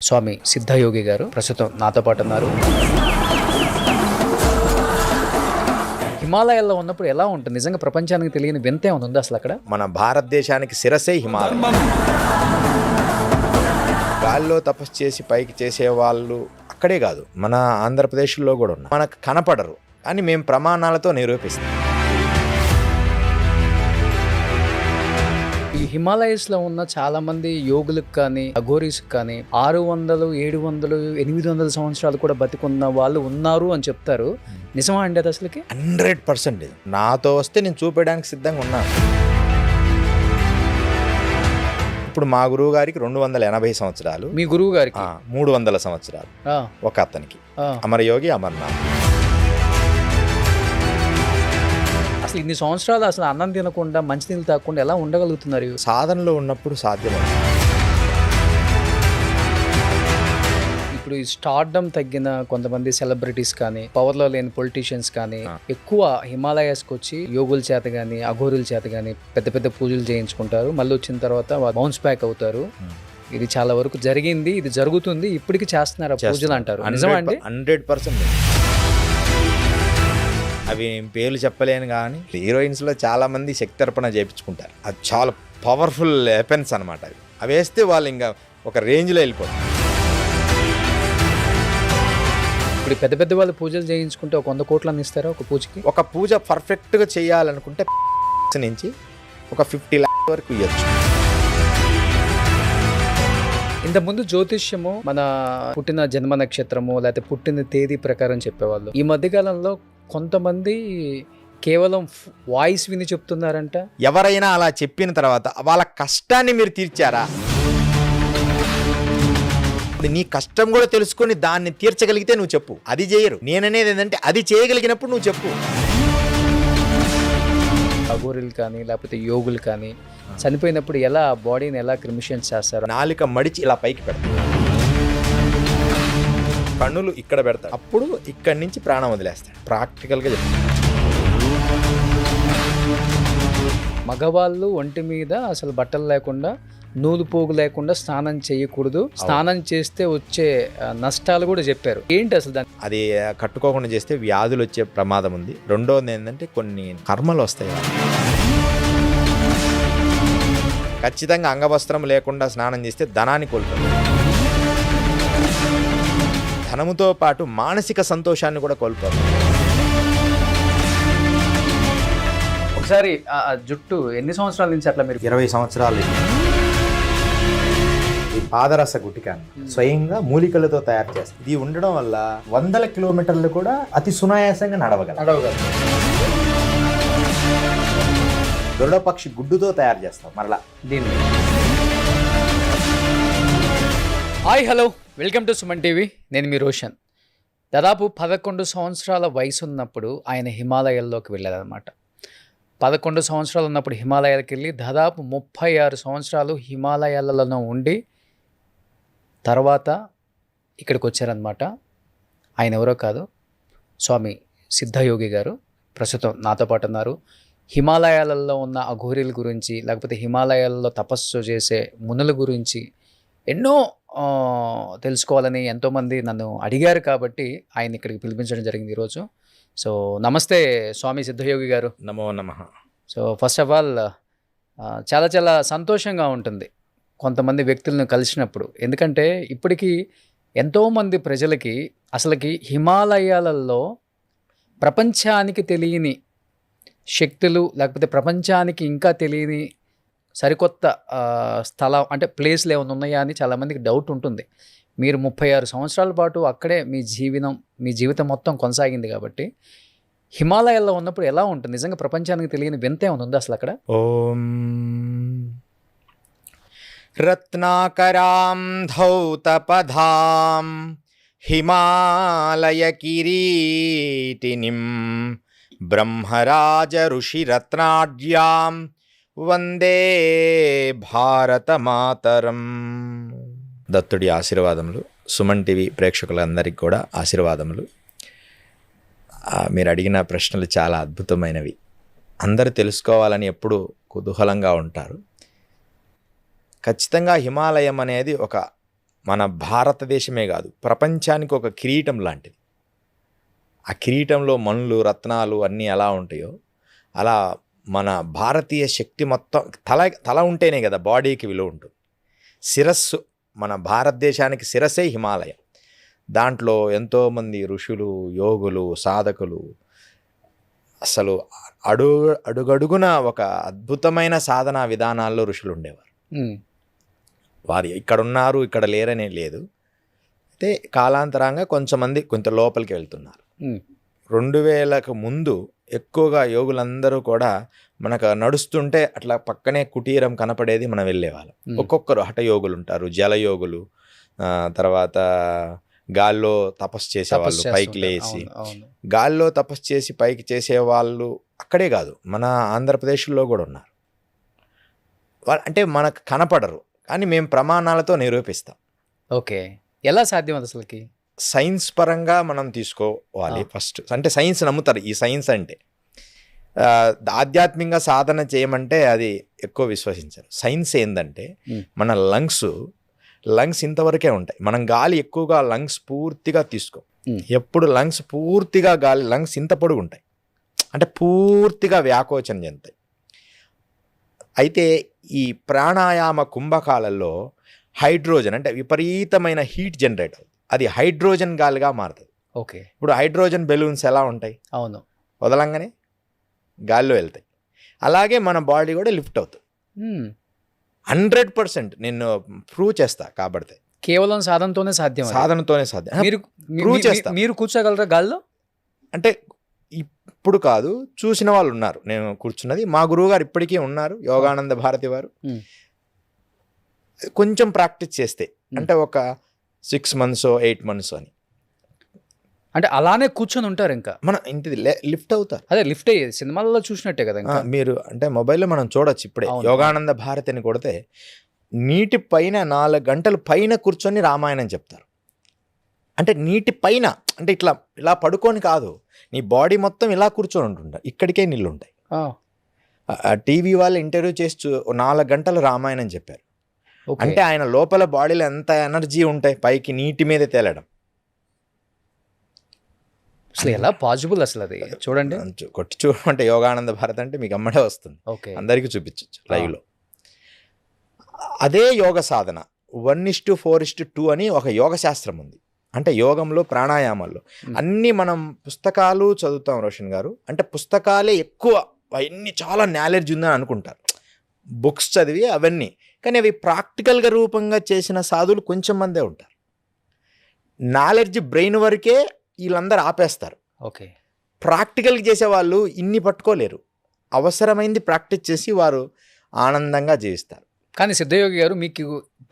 స్వామి సిద్ధయోగి గారు ప్రస్తుతం నాతో పాటు ఉన్నారు. హిమాలయాల్లో ఉన్నప్పుడు ఎలా ఉంటుంది? నిజంగా ప్రపంచానికి తెలియని వింత ఏమైనా ఉందా అసలు అక్కడ? మన భారతదేశానికి శిరసే హిమాలయం. గాల్లో తపస్సు చేసి పైకి చేసే వాళ్ళు అక్కడే కాదు, మన ఆంధ్రప్రదేశ్లో కూడా ఉన్నారు. మనకు కనపడరు అని మేము ప్రమాణాలతో నిరూపిస్తాం. ఈ హిమాలయస్లో ఉన్న చాలా మంది యోగులకు కానీ అఘోరీస్కి కానీ 600, 700, 800 సంవత్సరాలు కూడా బతికున్న వాళ్ళు ఉన్నారు అని చెప్తారు. నిజమా అండి అది అసలుకి? 100% నాతో వస్తే నేను చూపించడానికి సిద్ధంగా ఉన్నాను. ఇప్పుడు మా గురువు గారికి 280 సంవత్సరాలు, మీ గురువు గారికి 300 సంవత్సరాలు, ఒక అతనికి అమరయోగి అమర్నాథ్. అసలు ఇన్ని సంవత్సరాలు అసలు అన్నం తినకుండా మంచినీళ్ళు తాగకుండా ఎలా ఉండగలుగుతున్నారు? సాధనలో ఉన్నప్పుడు సాధ్యమవుతుంది. ఇప్పుడు ఈ స్టార్డమ్ తగ్గిన కొంతమంది సెలబ్రిటీస్ కానీ, పవర్లో లేని పొలిటీషియన్స్ కానీ ఎక్కువ హిమాలయాస్కి వచ్చి యోగుల చేత కానీ అఘోరుల చేత కానీ పెద్ద పెద్ద పూజలు చేయించుకుంటారు. మళ్ళీ వచ్చిన తర్వాత బౌన్స్ బ్యాక్ అవుతారు. ఇది చాలా వరకు జరిగింది, ఇది జరుగుతుంది, ఇప్పటికి చేస్తున్నారు పూజలు అంటారు. నిజమా అండి? 100%. అవి పేర్లు చెప్పలేను కానీ హీరోయిన్స్లో చాలామంది శక్తి అర్పణ చేయించుకుంటారు. అది చాలా పవర్ఫుల్ వెపన్స్ అనమాట. అవి వేస్తే వాళ్ళు ఇంకా ఒక రేంజ్లో వెళ్ళిపోతారు. ఇప్పుడు పెద్ద పెద్ద వాళ్ళు పూజలు చేయించుకుంటే ఒక 100 కోట్లని ఇస్తారా ఒక పూజకి? ఒక పూజ పర్ఫెక్ట్గా చేయాలనుకుంటే నుంచి ఒక 50 lakhs వరకు ఇవ్వచ్చు. ఇంతకుముందు జ్యోతిష్యము మన పుట్టిన జన్మ నక్షత్రము లేకపోతే పుట్టిన తేదీ ప్రకారం చెప్పేవాళ్ళు. ఈ మధ్యకాలంలో కొంతమంది కేవలం వాయిస్ విని చెప్తున్నారంట. ఎవరైనా అలా చెప్పిన తర్వాత వాళ్ళ కష్టాన్ని మీరు తీర్చారా? నీ కష్టం కూడా తెలుసుకొని దాన్ని తీర్చగలిగితే నువ్వు చెప్పు. అది చేయరు. నేననేది ఏంటంటే అది చేయగలిగినప్పుడు నువ్వు చెప్పు. అఘోరులు కానీ లేకపోతే యోగులు కానీ చనిపోయినప్పుడు ఎలా బాడీని ఎలా క్రిమిషన్స్ చేస్తారు? నాలుక మడిచి ఇలా పైకి పెడతారు, కన్నులు ఇక్కడ పెడతాడు, అప్పుడు ఇక్కడి నుంచి ప్రాణం వదిలేస్తాడు. ప్రాక్టికల్గా చెప్తాడు. మగవాళ్ళు ఒంటి మీద అసలు బట్టలు లేకుండా నూలు పోగు లేకుండా స్నానం చేయకూడదు. స్నానం చేస్తే వచ్చే నష్టాలు కూడా చెప్పారు. ఏంటి అసలు దాన్ని? అది కట్టుకోకుండా చేస్తే వ్యాధులు వచ్చే ప్రమాదం ఉంది. రెండోది ఏంటంటే కొన్ని కర్మలు వస్తాయి. ఖచ్చితంగా అంగవస్త్రం లేకుండా స్నానం చేస్తే ధనాన్ని కోల్పోతారు. ధనముతో పాటు మానసిక సంతోషాన్ని కూడా కోల్పోతారు. ఒకసారి జుట్టు ఎన్ని సంవత్సరాల నుంచి అట్లా మీరు? 20 సంవత్సరాలు. ఈ పాదరస గుటిక స్వయంగా మూలికలతో తయారు చేస్తారు. ఇది ఉండడం వల్ల 100 కిలోమీటర్లు కూడా అతి సునాయాసంగా నడవగలరు. దృఢపక్షి గుడ్డుతో తయారు చేస్తాం మరలా దీన్ని. Hi, hello, welcome to Suman TV. నేను మీ రోషన్. దాదాపు 11 సంవత్సరాల వయసు ఉన్నప్పుడు ఆయన హిమాలయాల్లోకి వెళ్ళారనమాట. 11 సంవత్సరాలు ఉన్నప్పుడు హిమాలయాలకు వెళ్ళి దాదాపు 36 సంవత్సరాలు హిమాలయాలలో ఉండి తర్వాత ఇక్కడికి వచ్చారనమాట. ఆయన ఎవరో కాదు, స్వామి సిద్ధయోగి గారు ప్రస్తుతం నాతో పాటు ఉన్నారు. హిమాలయాలలో ఉన్న అఘోరీల గురించి లేకపోతే హిమాలయాలలో తపస్సు చేసే మునుల గురించి ఎన్నో తెలుసుకోవాలని ఎంతోమంది నన్ను అడిగారు కాబట్టి ఆయన ఇక్కడికి పిలిపించడం జరిగింది ఈరోజు. సో నమస్తే స్వామి సిద్ధయోగి గారు. నమో నమః. సో ఫస్ట్ ఆఫ్ ఆల్ చాలా చాలా సంతోషంగా ఉంటుంది కొంతమంది వ్యక్తులను కలిసినప్పుడు. ఎందుకంటే ఇప్పటికీ ఎంతోమంది ప్రజలకి అసలుకి హిమాలయాలలో ప్రపంచానికి తెలియని శక్తులు లేకపోతే ప్రపంచానికి ఇంకా తెలియని సరికొత్త స్థలం అంటే ప్లేస్లు ఏమైనా ఉన్నాయా అని చాలామందికి డౌట్ ఉంటుంది. మీరు 36 సంవత్సరాల పాటు అక్కడే మీ జీవితం మొత్తం కొనసాగింది కాబట్టి హిమాలయాల్లో ఉన్నప్పుడు ఎలా ఉంటుంది? నిజంగా ప్రపంచానికి తెలియని వింత ఏమైనా ఉందా అసలు అక్కడ? ఓం రత్నాకరాం ధౌతపధాం హిమాలయ కిరీటినిం బ్రహ్మరాజ ఋషి రత్నాఢ్యాం వందే భారత మాతరం. దత్తుడి ఆశీర్వాదములు, సుమన్ టీవీ ప్రేక్షకులందరికీ కూడా ఆశీర్వాదములు. మీరు అడిగిన ప్రశ్నలు చాలా అద్భుతమైనవి. అందరూ తెలుసుకోవాలని ఎప్పుడూ కుతూహలంగా ఉంటారు. ఖచ్చితంగా హిమాలయం అనేది ఒక మన భారతదేశమే కాదు, ప్రపంచానికి ఒక కిరీటం లాంటిది. ఆ కిరీటంలో మణులు, రత్నాలు అన్నీ ఎలా ఉంటాయో అలా మన భారతీయ శక్తి మొత్తం తల ఉంటేనే కదా బాడీకి విలువ ఉంటుంది. శిరస్సు, మన భారతదేశానికి శిరస్సే హిమాలయం. దాంట్లో ఎంతోమంది ఋషులు, యోగులు, సాధకులు, అసలు అడుగడుగున ఒక అద్భుతమైన సాధనా విధానాల్లో ఋషులు ఉండేవారు. వారు ఇక్కడ ఉన్నారు, ఇక్కడ లేరనే లేదు. అయితే కాలాంతరంగా కొంత లోపలికి వెళ్తున్నారు. 2000కు ముందు ఎక్కువగా యోగులందరూ కూడా మనకు నడుస్తుంటే అట్లా పక్కనే కుటీరం కనపడేది, మనం వెళ్ళేవాళ్ళం. ఒక్కొక్కరు హఠయోగులు ఉంటారు, జలయోగులు, తర్వాత గాల్లో తపస్సు చేసేవాళ్ళు, పైకి లేచి గాల్లో తపస్సు చేసి పైకి చేసేవాళ్ళు అక్కడే కాదు, మన ఆంధ్రప్రదేశ్లో కూడా ఉన్నారు. అంటే మనకు కనపడరు, కానీ మేము ప్రమాణాలతో నిరూపిస్తాం. ఓకే, ఎలా సాధ్యం అది అసలుకి? సైన్స్ పరంగా మనం తీసుకోవాలి ఫస్ట్. అంటే సైన్స్ నమ్ముతారు. ఈ సైన్స్ అంటే ఆధ్యాత్మికంగా సాధన చేయమంటే అది ఎక్కువ విశ్వసించారు. సైన్స్ ఏంటంటే మన లంగ్స్ ఇంతవరకే ఉంటాయి. మనం గాలి ఎక్కువగా లంగ్స్ పూర్తిగా తీసుకో. ఎప్పుడు లంగ్స్ పూర్తిగా లంగ్స్ ఇంత పొడుగు ఉంటాయి, అంటే పూర్తిగా వ్యాకోచన చెందుతాయి. అయితే ఈ ప్రాణాయామ కుంభకాలలో హైడ్రోజన్ అంటే విపరీతమైన హీట్ జనరేట్ అవుతుంది. అది హైడ్రోజన్ గాలిగా మారుతుంది. ఓకే, ఇప్పుడు హైడ్రోజన్ బెలూన్స్ ఎలా ఉంటాయి? అవును, వదలంగానే గాల్లో వెళ్తాయి. అలాగే మన బాడీ కూడా లిఫ్ట్ అవుతుంది. 100% నేను ప్రూవ్ చేస్తా. కాబట్టి కేవలం సాధనతోనే సాధ్యం. ప్రూవ్ చేస్తా. మీరు కూర్చోగలరా గాల్లో? అంటే ఇప్పుడు కాదు, చూసిన వాళ్ళు ఉన్నారు. నేను కూర్చున్నది, మా గురువు గారు ఇప్పటికీ ఉన్నారు, యోగానంద భారతి వారు. కొంచెం ప్రాక్టీస్ చేస్తే, అంటే ఒక 6 months 8 months అని, అంటే అలానే కూర్చొని ఉంటారు. ఇంకా మన ఇంటిది లిఫ్ట్ అవుతారు. అదే లిఫ్ట్ అయ్యేది సినిమాలలో చూసినట్టే కదా. ఇంకా మీరు అంటే మొబైల్లో మనం చూడొచ్చు. ఇప్పుడే యోగానంద భారతి అని కొడితే నీటి పైన 4 గంటలు పైన కూర్చొని రామాయణం చెప్తారు. అంటే నీటి పైన, అంటే ఇలా పడుకొని కాదు, నీ బాడీ మొత్తం ఇలా కూర్చొని ఉంటుంటారు. ఇక్కడికే నీళ్ళు ఉంటాయి. టీవీ వాళ్ళు ఇంటర్వ్యూ చేసి 4 గంటలు రామాయణం చెప్పారు. అంటే ఆయన లోపల బాడీలో ఎంత ఎనర్జీ ఉంటాయి పైకి నీటి మీద తేలడం. అసలు ఎలా పాసిబుల్ అసలు అది? చూడండి, కొట్టి చూడమంటే యోగానంద భారత్ అంటే మీకు అమ్మడే వస్తుంది. అందరికీ చూపించవచ్చు లైవ్లో. అదే యోగ సాధన 1:4:2 అని ఒక యోగ శాస్త్రం ఉంది. అంటే యోగంలో, ప్రాణాయామాల్లో అన్నీ మనం పుస్తకాలు చదువుతాం రోషన్ గారు. అంటే పుస్తకాలే ఎక్కువ, అవన్నీ చాలా నాలెడ్జ్ ఉందని అనుకుంటారు, బుక్స్ చదివి అవన్నీ. కానీ అవి ప్రాక్టికల్గా రూపంగా చేసిన సాధువులు కొంచెం మందే ఉంటారు. నాలెడ్జ్ బ్రెయిన్ వరకే వీళ్ళందరూ ఆపేస్తారు. ఓకే, ప్రాక్టికల్గా చేసేవాళ్ళు ఇన్ని పట్టుకోలేరు. అవసరమైంది ప్రాక్టీస్ చేసి వారు ఆనందంగా జీవిస్తారు. కానీ సిద్ధయోగి గారు, మీకు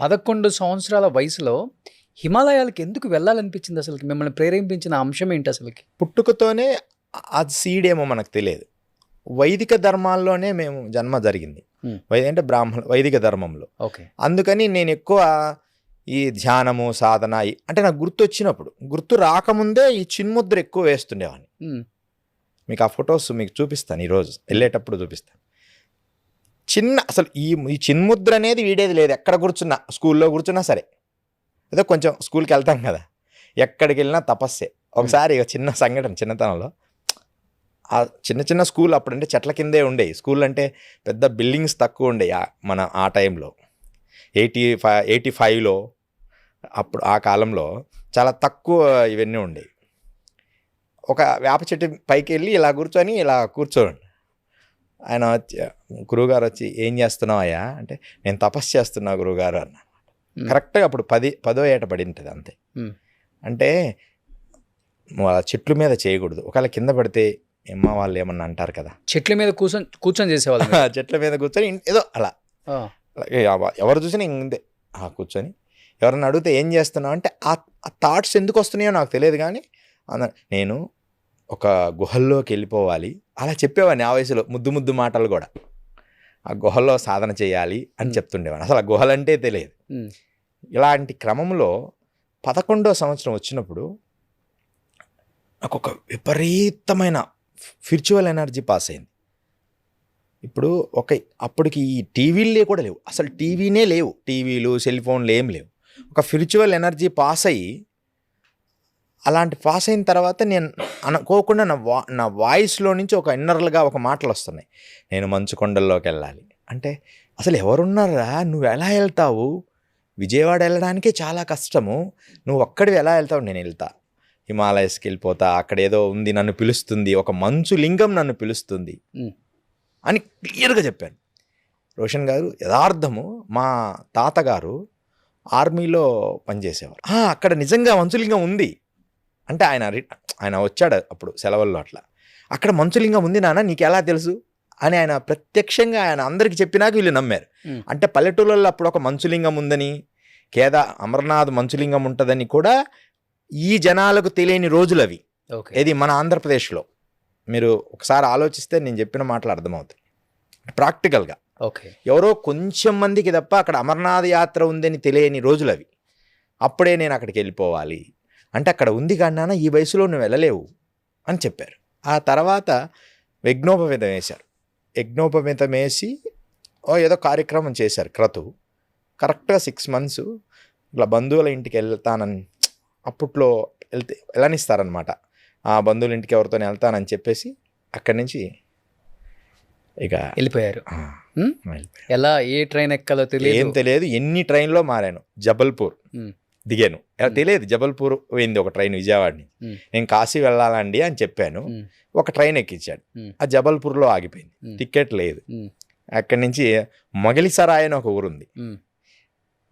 11 సంవత్సరాల వయసులో హిమాలయాలకు ఎందుకు వెళ్ళాలనిపించింది? అసలు మిమ్మల్ని ప్రేరేపించిన అంశం ఏంటి అసలుకి? పుట్టుకతోనే అది సీడ్ ఏమో మనకు తెలియదు. వైదిక ధర్మాల్లోనే మేము జన్మ జరిగింది. అంటే వైదిక ధర్మంలో. అందుకని నేను ఎక్కువ ఈ ధ్యానము, సాధన అంటే నాకు గుర్తు వచ్చినప్పుడు, గుర్తు రాకముందే ఈ చిన్ముద్ర ఎక్కువ వేస్తుండేవాడిని. మీకు ఆ ఫొటోస్ మీకు చూపిస్తాను, ఈరోజు వెళ్ళేటప్పుడు చూపిస్తాను. అసలు ఈ చిన్ముద్ర అనేది వీడేది లేదు. ఎక్కడ కూర్చున్నా, స్కూల్లో కూర్చున్నా సరే, ఏదో కొంచెం స్కూల్కి వెళ్తాం కదా, ఎక్కడికి వెళ్ళినా తపస్సే. ఒకసారి చిన్న సంఘటన, చిన్నతనంలో ఆ చిన్న స్కూల్ అప్పుడంటే చెట్ల కిందే ఉండేవి. స్కూల్ అంటే పెద్ద బిల్డింగ్స్ తక్కువ ఉండేవి మన ఆ టైంలో. 85లో అప్పుడు ఆ కాలంలో చాలా తక్కువ ఇవన్నీ ఉండేవి. ఒక వేప చెట్టు పైకి వెళ్ళి ఇలా కూర్చోండి. ఆయన వచ్చి, గురువుగారు వచ్చి, ఏం చేస్తున్నావు అయ్యా అంటే, నేను తపస్సు చేస్తున్నా గురువుగారు అన్న. కరెక్ట్గా అప్పుడు 10వ ఏట పడి ఉంటుంది అంతే. అంటే చెట్ల మీద చేయకూడదు, ఒకవేళ కింద పడితే అమ్మ వాళ్ళు ఏమన్నా అంటారు కదా. చెట్ల మీద కూర్చొని చేసేవాళ్ళు. చెట్ల మీద కూర్చొని ఏదో అలా ఎవరు చూసినా ఇంతే కూర్చొని, ఎవరన్నా అడిగితే ఏం చేస్తున్నావు అంటే, ఆ థాట్స్ ఎందుకు వస్తున్నాయో నాకు తెలియదు, కానీ నేను ఒక గుహల్లోకి వెళ్ళిపోవాలి అలా చెప్పేవాడిని. ఆ వయసులో ముద్దు మాటలు కూడా, ఆ గుహల్లో సాధన చేయాలి అని చెప్తుండేవాడిని. అసలు ఆ గుహలంటే తెలియదు. ఇలాంటి క్రమంలో 11వ సంవత్సరం వచ్చినప్పుడు నాకు ఒక విపరీతమైన స్పిరిచువల్ ఎనర్జీ పాస్ అయింది. ఇప్పుడు అప్పటికి ఈ టీవీలే కూడా లేవు, అసలు టీవీనే లేవు, టీవీలు, సెల్ ఫోన్లు ఏం లేవు. ఒక స్పిరిచువల్ ఎనర్జీ పాస్ అయ్యి, అలాంటి పాస్ అయిన తర్వాత నేను అనుకోకుండా నా వాయిస్లో నుంచి ఒక ఇన్నర్లుగా ఒక మాటలు వస్తున్నాయి. నేను మంచు కొండల్లోకి వెళ్ళాలి అంటే, అసలు ఎవరున్నారా, నువ్వు ఎలా వెళ్తావు, విజయవాడ వెళ్ళడానికే చాలా కష్టము, నువ్వు ఒక్కడివి ఎలా వెళ్తావు, నేను వెళ్తా, హిమాలయస్కి వెళ్ళిపోతా, అక్కడ ఏదో ఉంది నన్ను పిలుస్తుంది, ఒక మంచు లింగం నన్ను పిలుస్తుంది అని క్లియర్గా చెప్పాను. రోషన్ గారు యథార్థము, మా తాతగారు ఆర్మీలో పనిచేసేవారు. అక్కడ నిజంగా మంచులింగం ఉంది అంటే ఆయన వచ్చాడు అప్పుడు సెలవుల్లో, అట్లా అక్కడ మంచులింగం ఉంది నాన్న, నీకు ఎలా తెలుసు అని ఆయన ప్రత్యక్షంగా ఆయన అందరికీ చెప్పినాక వీళ్ళు నమ్మారు. అంటే పల్లెటూళ్ళల్లో అప్పుడు ఒక మంచులింగం ఉందని, అమర్నాథ్ మంచులింగం ఉంటుందని కూడా ఈ జనాలకు తెలియని రోజులు అవి. ఇది మన ఆంధ్రప్రదేశ్లో. మీరు ఒకసారి ఆలోచిస్తే నేను చెప్పిన మాటలు అర్థమవుతాయి ప్రాక్టికల్గా. ఎవరో కొంచెం మందికి తప్ప అక్కడ అమర్నాథ్ యాత్ర ఉందని తెలియని రోజులు అవి. అప్పుడే నేను అక్కడికి వెళ్ళిపోవాలి అంటే, అక్కడ ఉంది కానీ నాన్న ఈ వయసులో నువ్వు వెళ్ళలేవు అని చెప్పారు. ఆ తర్వాత యజ్ఞోపవీతం వేశారు. యజ్ఞోపవీతం వేసి ఏదో కార్యక్రమం చేశారు క్రతువు. కరెక్ట్గా 6 months ఇట్లా బంధువుల ఇంటికి వెళ్తానని, అప్పట్లో వెళ్ళనిస్తారనమాట. ఆ బంధువుల ఇంటికి ఎవరితో వెళ్తానని చెప్పేసి అక్కడి నుంచి ఇక వెళ్ళిపోయారు. ఎలా, ఏ ట్రైన్ ఎక్కాలో తెలియదు, ఏం తెలియదు. ఎన్ని ట్రైన్లో మారాను. జబల్పూర్ దిగాను, తెలియదు. జబల్పూర్ పోయింది ఒక ట్రైన్ విజయవాడని. నేను కాశీ వెళ్ళాలండి అని చెప్పాను, ఒక ట్రైన్ ఎక్కించాడు. ఆ జబల్పూర్లో ఆగిపోయింది, టికెట్ లేదు. అక్కడి నుంచి మొగలిసరాయ్ అని ఒక ఊరుంది.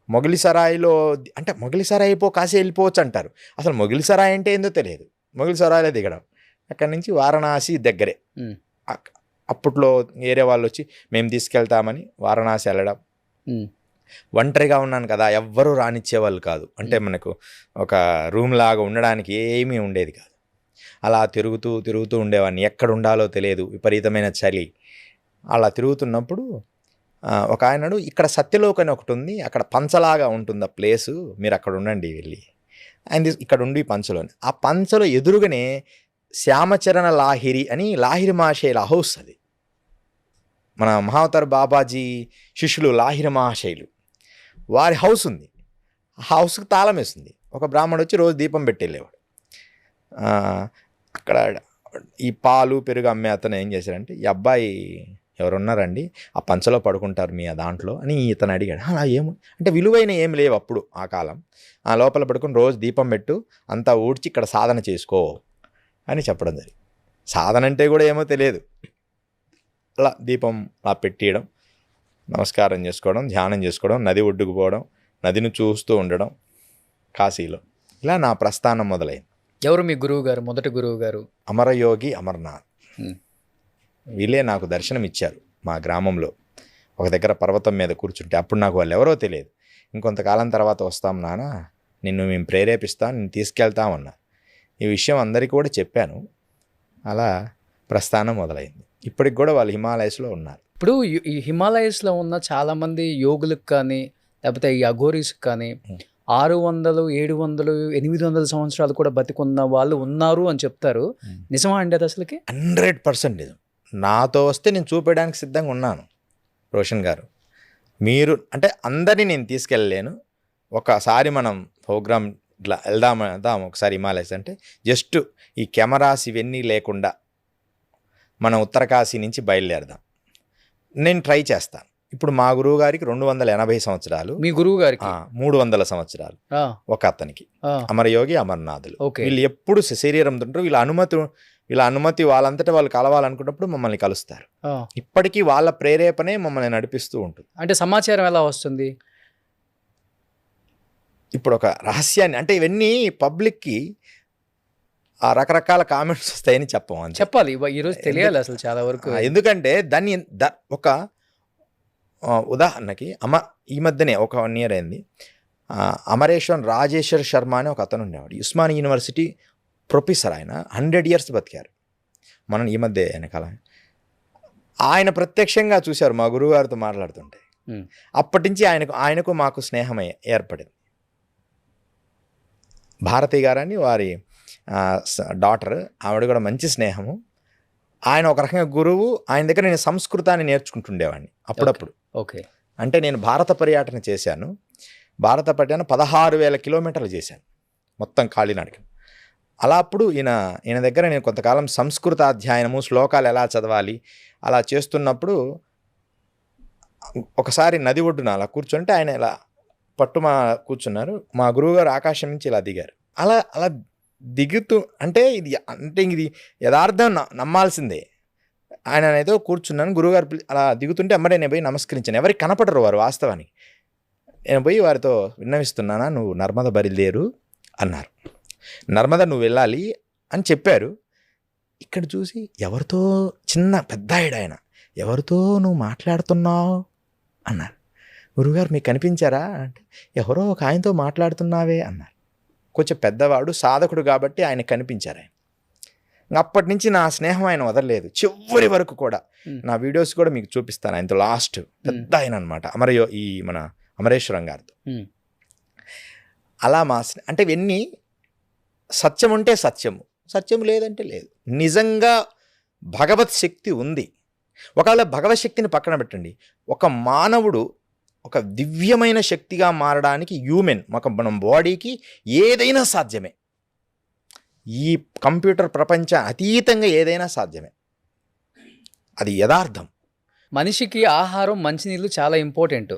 మొగలిసరాయిలో అంటే మొగలిసరాయ్ అయిపో కాశీ వెళ్ళిపోవచ్చు అంటారు. అసలు మొగలిసరాయ్ అంటే ఏందో తెలియదు. మొగలిసరాయిలో దిగడం. అక్కడి నుంచి వారణాసి దగ్గరే. అప్పట్లో ఏరే వాళ్ళు వచ్చి మేము తీసుకెళ్తామని వారణాసి వెళ్ళడం. ఒంటరిగా ఉన్నాను కదా, ఎవ్వరూ రానిచ్చేవాళ్ళు కాదు. అంటే మనకు ఒక రూమ్ లాగా ఉండడానికి ఏమీ ఉండేది కాదు. అలా తిరుగుతూ ఉండేవాడిని. ఎక్కడ ఉండాలో తెలియదు, విపరీతమైన చలి. అలా తిరుగుతున్నప్పుడు ఒక ఆయనడు, ఇక్కడ సత్యలోక్ అని ఒకటి ఉంది, అక్కడ పంచలాగా ఉంటుంది ఆ ప్లేసు, మీరు అక్కడ ఉండండి వెళ్ళి. ఆయన ఇక్కడ ఉండి పంచలోని, ఆ పంచలో ఎదురుగానే శ్యామచరణ లాహిరి అని లాహిరి మహాశైల హౌస్. అది మన మహావతార్ బాబాజీ శిష్యులు లాహిరి మహాశైలు వారి హౌస్ ఉంది. ఆ హౌస్కి తాళం వేస్తుంది. ఒక బ్రాహ్మణుడు వచ్చి రోజు దీపం పెట్టి వెళ్ళేవాడు. అక్కడ ఈ పాలు పెరుగు అమ్మే అతను ఏం చేశారంటే, ఈ అబ్బాయి ఎవరున్నారండి, ఆ పంచలో పడుకుంటారు మీ దాంట్లో అని ఇతను అడిగాడు. అలా ఏమో అంటే విలువైన ఏం లేవు అప్పుడు ఆ కాలం. ఆ లోపల పడుకుని రోజు దీపం పెట్టు, అంతా ఊడ్చి ఇక్కడ సాధన చేసుకో అని చెప్పడం జరిగింది. సాధన అంటే కూడా ఏమో తెలియదు. అలా దీపం అలా పెట్టియడం, నమస్కారం చేసుకోవడం, ధ్యానం చేసుకోవడం, నది ఒడ్డుకు పోవడం, నదిని చూస్తూ ఉండడం కాశీలో. ఇలా నా ప్రస్థానం మొదలైంది. ఎవరు మీ గురువు గారు, మొదటి గురువు గారు? అమరయోగి అమర్నాథ్. వీళ్ళే నాకు దర్శనం ఇచ్చారు మా గ్రామంలో. ఒక దగ్గర పర్వతం మీద కూర్చుంటే అప్పుడు నాకు వాళ్ళు ఎవరో తెలియదు. ఇంకొంతకాలం తర్వాత వస్తాం నాన్న, నిన్ను మేము ప్రేరేపిస్తాం, నిన్ను తీసుకెళ్తామన్నా. ఈ విషయం అందరికీ కూడా చెప్పాను. అలా ప్రస్థానం మొదలైంది. ఇప్పటికి కూడా వాళ్ళు హిమాలయస్లో ఉన్నారు. ఇప్పుడు ఈ హిమాలయస్లో ఉన్న చాలామంది యోగులకు కానీ లేకపోతే ఈ అఘోరీస్కి కానీ 600, 700, 800 సంవత్సరాలు కూడా బతికున్న వాళ్ళు ఉన్నారు అని చెప్తారు. నిజమా అండి అది అసలుకి? 100% నిజం. నాతో వస్తే నేను చూపించడానికి సిద్ధంగా ఉన్నాను రోషన్ గారు. మీరు అంటే అందరినీ నేను తీసుకెళ్ళలేను. ఒకసారి మనం ప్రోగ్రామ్ ఇట్లా వెళ్దాం ఒకసారి హిమాలయస్ అంటే, జస్ట్ ఈ కెమెరాస్ ఇవన్నీ లేకుండా మనం ఉత్తరకాశీ నుంచి బయలుదేరదాం. నేను ట్రై చేస్తాను. ఇప్పుడు మా గురువు గారికి 280 సంవత్సరాలు, మీ గురువు గారికి 300 సంవత్సరాలు ఒక అతనికి, అమరయోగి అమర్నాథులు. వీళ్ళు ఎప్పుడు శరీరం తింటారు. వీళ్ళ అనుమతి వాళ్ళంతటా వాళ్ళు కలవాలనుకున్నప్పుడు మమ్మల్ని కలుస్తారు. ఇప్పటికీ వాళ్ళ ప్రేరేపణే మమ్మల్ని నడిపిస్తూ ఉంటుంది. అంటే సమాచారం ఎలా వస్తుంది? ఇప్పుడు ఒక రహస్యాన్ని అంటే ఇవన్నీ పబ్లిక్కి ఆ రకరకాల కామెంట్స్ వస్తాయని చెప్పాలి. ఈరోజు తెలియాలి అసలు చాలా వరకు. ఎందుకంటే దాన్ని ఒక ఉదాహరణకి ఈ మధ్యనే ఒక 1 year అయింది. అమరేశ్వర్ రాజేశ్వర్ శర్మ అని ఒక అతను ఉండేవాడు. Osmania university professor. ఆయన 100 years బతికారు. మనం ఈ మధ్య వెనకాల ఆయన ప్రత్యక్షంగా చూశారు మా గురువుగారితో మాట్లాడుతుంటే. అప్పటి నుంచి ఆయనకు మాకు స్నేహం ఏర్పడింది. భారతి గారని వారి డాటర్, ఆవిడ కూడా మంచి స్నేహము. ఆయన ఒక రకంగా గురువు. ఆయన దగ్గర నేను సంస్కృతాన్ని నేర్చుకుంటుండేవాడిని అప్పుడప్పుడు. ఓకే. అంటే నేను భారత పర్యటన చేశాను. భారత పర్యటన 16,000 కిలోమీటర్లు చేశాను మొత్తం కాలినడక. అలా అప్పుడు ఈయన దగ్గర నేను కొంతకాలం సంస్కృత అధ్యయనము, శ్లోకాలు ఎలా చదవాలి అలా చేస్తున్నప్పుడు ఒకసారి నది ఒడ్డున అలా కూర్చుంటే ఆయన ఇలా కూర్చున్నారు. మా గురువుగారు ఆకాశం నుంచి ఇలా దిగారు. అలా అలా దిగుతూ అంటే ఇది యథార్థం నమ్మాల్సిందే. ఆయన ఏదో కూర్చున్నాను, గురువుగారు అలా దిగుతుంటే అమ్మడే నేను పోయి నమస్కరించాను. ఎవరికి కనపడరు వారు వాస్తవానికి. నేను పోయి వారితో విన్నవిస్తున్నానా, నువ్వు నర్మద బయలుదేరు అన్నారు. నర్మద నువ్వు వెళ్ళాలి అని చెప్పారు. ఇక్కడ చూసి ఎవరితో పెద్ద ఆయన ఎవరితో నువ్వు మాట్లాడుతున్నావు అన్నారు. గురువుగారు మీకు కనిపించారా అంటే ఎవరో ఒక ఆయనతో మాట్లాడుతున్నావే అన్నారు. కొంచెం పెద్దవాడు, సాధకుడు కాబట్టి ఆయన కనిపించారు. ఆయన అప్పటి నుంచి నా స్నేహం ఆయన వదలలేదు చివరి వరకు కూడా. నా వీడియోస్ కూడా మీకు చూపిస్తాను. ఆయనతో లాస్ట్ పెద్ద ఆయన అనమాట, మన అమరేశ్వరం గారితో. అలా అంటే ఇవన్నీ సత్యం ఉంటే సత్యము, సత్యం లేదంటే లేదు. నిజంగా భగవత్ శక్తి ఉంది. ఒకవేళ భగవత్ శక్తిని పక్కన పెట్టండి, ఒక మానవుడు ఒక దివ్యమైన శక్తిగా మారడానికి మన బాడీకి ఏదైనా సాధ్యమే. ఈ కంప్యూటర్ ప్రపంచ అతీతంగా ఏదైనా సాధ్యమే. అది యథార్థం. మనిషికి ఆహారం, మంచినీళ్ళు చాలా ఇంపార్టెంట్.